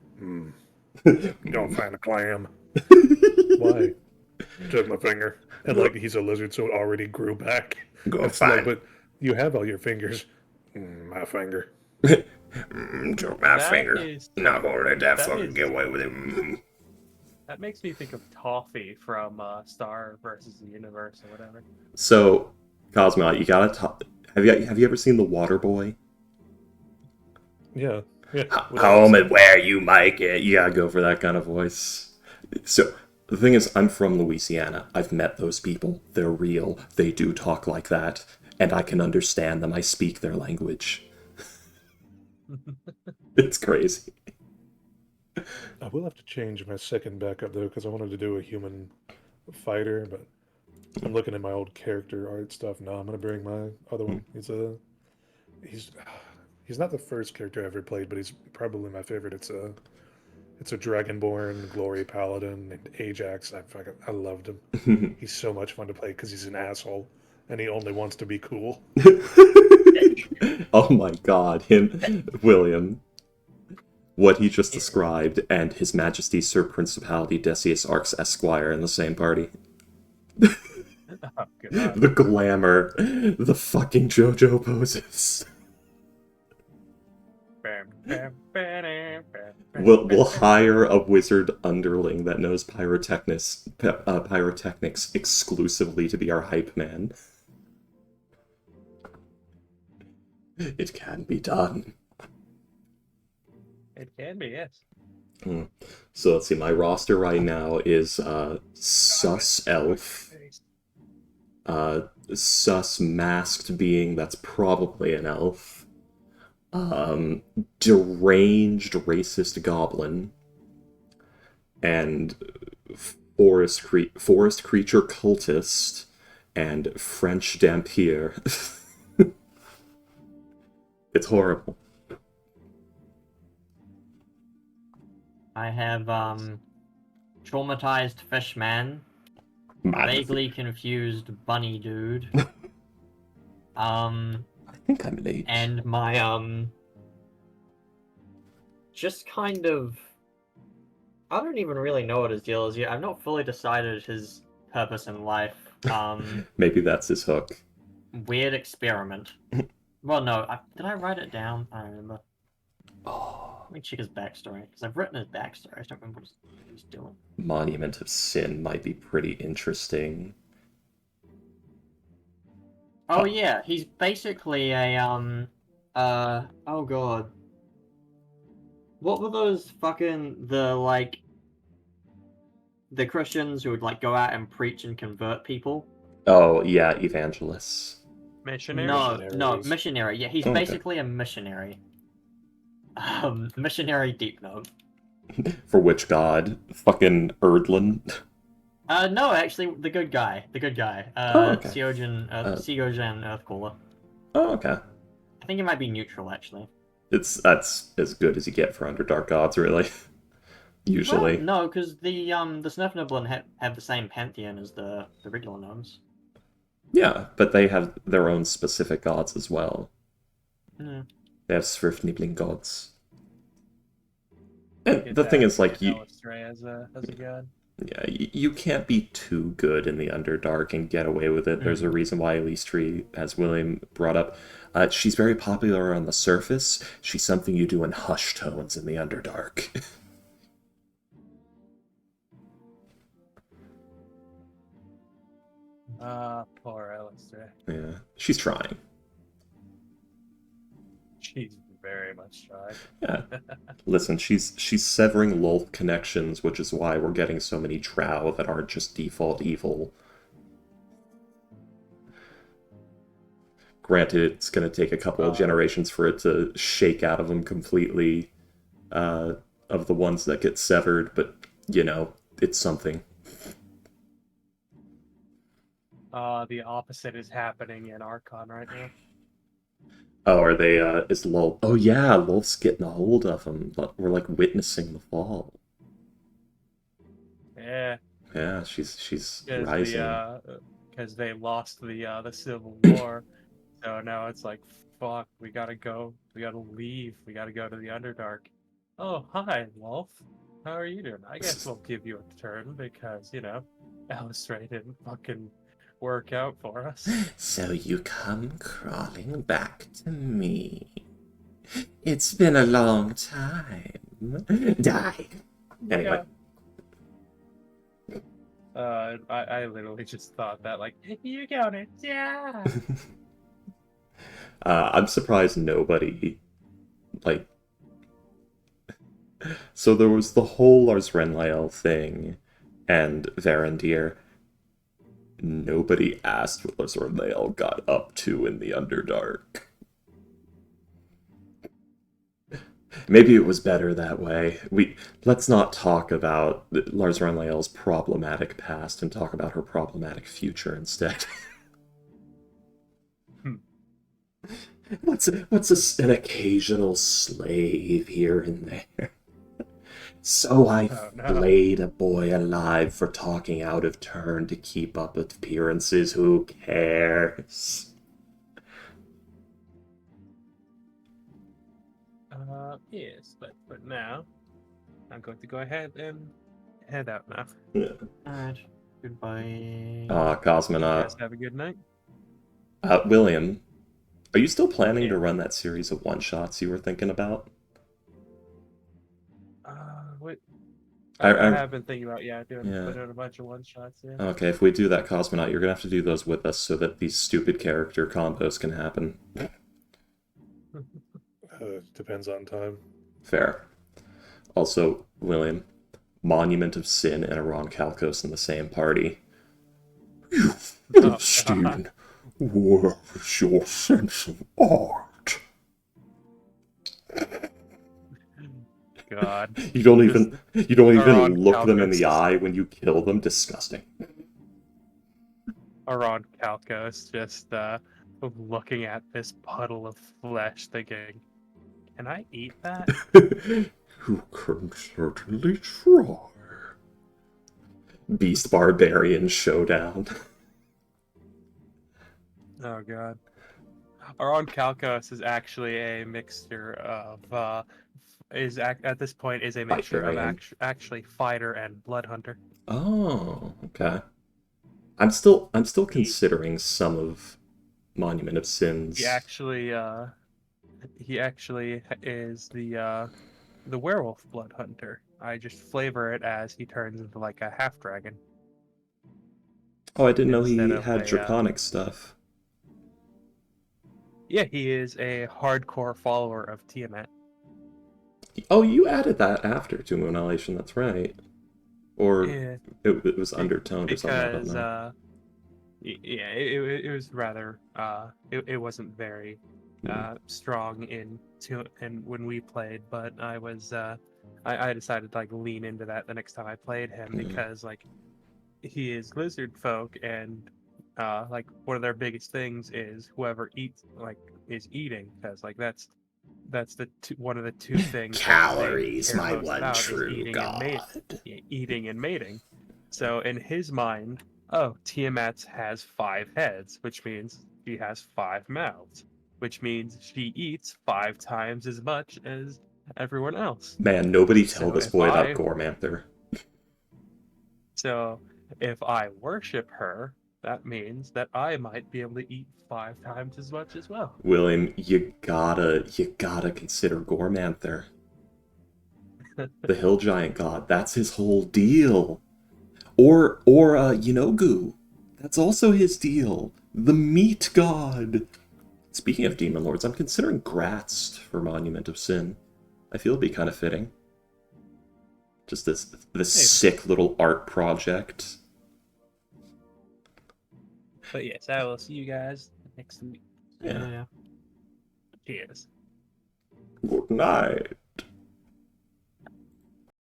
Don't find a clam. Why? Took my finger. And like, he's a lizard, so it already grew back. Go It's find. like, but you have all your fingers. My finger. Took my That finger. is- Not gonna let that that fucking is- get away with it. That makes me think of Toffee from Star versus the Universe or whatever. So, Cosmo, you gotta talk. Have you ever seen The Water Boy? Yeah. Home and where you might get. You gotta go for that kind of voice. So, the thing is, I'm from Louisiana. I've met those people. They're real. They do talk like that. And I can understand them. I speak their language. It's crazy. I will have to change my second backup though, because I wanted to do a human fighter, but I'm looking at my old character art stuff. No, I'm gonna bring my other one. He's not the first character I ever played, but he's probably my favorite. It's a Dragonborn Glory Paladin named Ajax. I loved him. He's so much fun to play because he's an asshole and he only wants to be cool. Oh my god, William. What he just described, and His Majesty Sir Principality Decius Arx Esquire in the same party. Oh, God. The glamour, the fucking JoJo poses. We'll hire a wizard underling that knows pyrotechnics exclusively to be our hype man. It can be done. It can be, yes. So let's see, my roster right now is Sus Elf, Sus Masked Being, that's probably an elf, Deranged Racist Goblin, and Forest Creature Cultist, and French Dampier. It's horrible. I have traumatized fishman, vaguely confused bunny dude. I think I'm late. And my just kind of, I don't even really know what his deal is yet. I've not fully decided his purpose in life. Maybe that's his hook. Weird experiment. Well, no, did I write it down? I don't remember. Let me check his backstory, because I've written his backstory. I just don't remember what he's doing. Monument of Sin might be pretty interesting. Oh yeah, he's basically a oh god. What were those fucking the Christians who would like go out and preach and convert people? Oh yeah, evangelists. Missionary? No, missionary. Yeah, he's Okay. basically a missionary. Missionary deep note. For which god? Fucking Erdlin? No, actually, the good guy. Okay. Seogen Earthcaller. Oh, okay. I think it might be neutral, actually. That's as good as you get for Underdark gods, really. Usually. Well, no, because the Snufnibelin have the same pantheon as the regular gnomes. Yeah, but they have their own specific gods as well. Mm. They have Svirfnibling gods. And the thing is, like, you... As a god. Yeah, you can't be too good in the Underdark and get away with it. There's a reason why Elise, as William brought up, she's very popular on the surface. She's something you do in hushed tones in the Underdark. Poor Alistair. Yeah, she's trying. She's very much tried. Yeah. Listen, she's severing Lolth connections, which is why we're getting so many Drow that aren't just default evil. Granted, it's going to take a couple of generations for it to shake out of them completely, of the ones that get severed, but, you know, it's something. The opposite is happening in Archon right now. Oh, are they, is Lolth... Oh yeah, Lolth's getting a hold of them. We're, like, witnessing the fall. Yeah. Yeah, she's rising. Because they lost the Civil War, so now it's like, fuck, we gotta go, we gotta leave, we gotta go to the Underdark. Oh, hi, Wolf. How are you doing? I guess we'll give you a turn because, you know, Alistair didn't fucking work out for us. So you come crawling back to me. It's been a long time. Die. Anyway. Yeah. I literally just thought that, like, you're gonna die. I'm surprised nobody, like... So there was the whole Lars Renlael thing, and Varandir. Nobody asked what Lars Renlael got up to in the Underdark. Maybe it was better that way. Let's not talk about Lars Renlael's problematic past and talk about her problematic future instead. What's an occasional slave here and there? So I flayed a boy alive for talking out of turn to keep up appearances. Who cares? Yes, but for now, I'm going to go ahead and head out now. Yeah. Alright. Goodbye. Cosmonaut. You guys have a good night. William, are you still planning to run that series of one-shots you were thinking about? What? I have been thinking about, putting a bunch of one-shots, yeah. Okay, if we do that, Cosmonaut, you're gonna have to do those with us so that these stupid character combos can happen. Depends on time. Fair. Also, William, Monument of Sin and Aron Kalkos in the same party. You Philistine! Where is your sense of art? God. You don't even look them in the eye when you kill them. Disgusting. Aron Kalkos just looking at this puddle of flesh thinking, can I eat that? You can certainly try. Beast Barbarian Showdown. Oh god. Aron Kalkos is actually a mixture of at this point is a mixture of actually fighter and blood hunter. Oh, okay. I'm still considering some of Monument of Sins. He actually is the werewolf blood hunter. I just flavor it as he turns into like a half dragon. Oh, I didn't know he had draconic stuff. Yeah, he is a hardcore follower of Tiamat. Oh, you added that after Tomb Annihilation, that's right. Or yeah. it was undertoned or something, I don't know. Yeah, it was rather it wasn't very strong in when we played, but I was I decided to like lean into that the next time I played him because like he is lizard folk and like one of their biggest things is whoever eats like is eating because like that's one of the two things calories, my one true god. Eating and mating. So in his mind, oh, Tiamat has 5 heads, which means she has 5 mouths, which means she eats 5 times as much as everyone else. Man, nobody tell this boy about Gormanther. So if I worship her, that means that I might be able to eat 5 times as much as well. William, you gotta consider Gormanther. The hill giant god, that's his whole deal. Or Yinogu. That's also his deal. The meat god. Speaking of Demon Lords, I'm considering Gratz for Monument of Sin. I feel it'd be kind of fitting. Just this sick little art project. But yes, I will see you guys next week. Yeah. Cheers. Good night.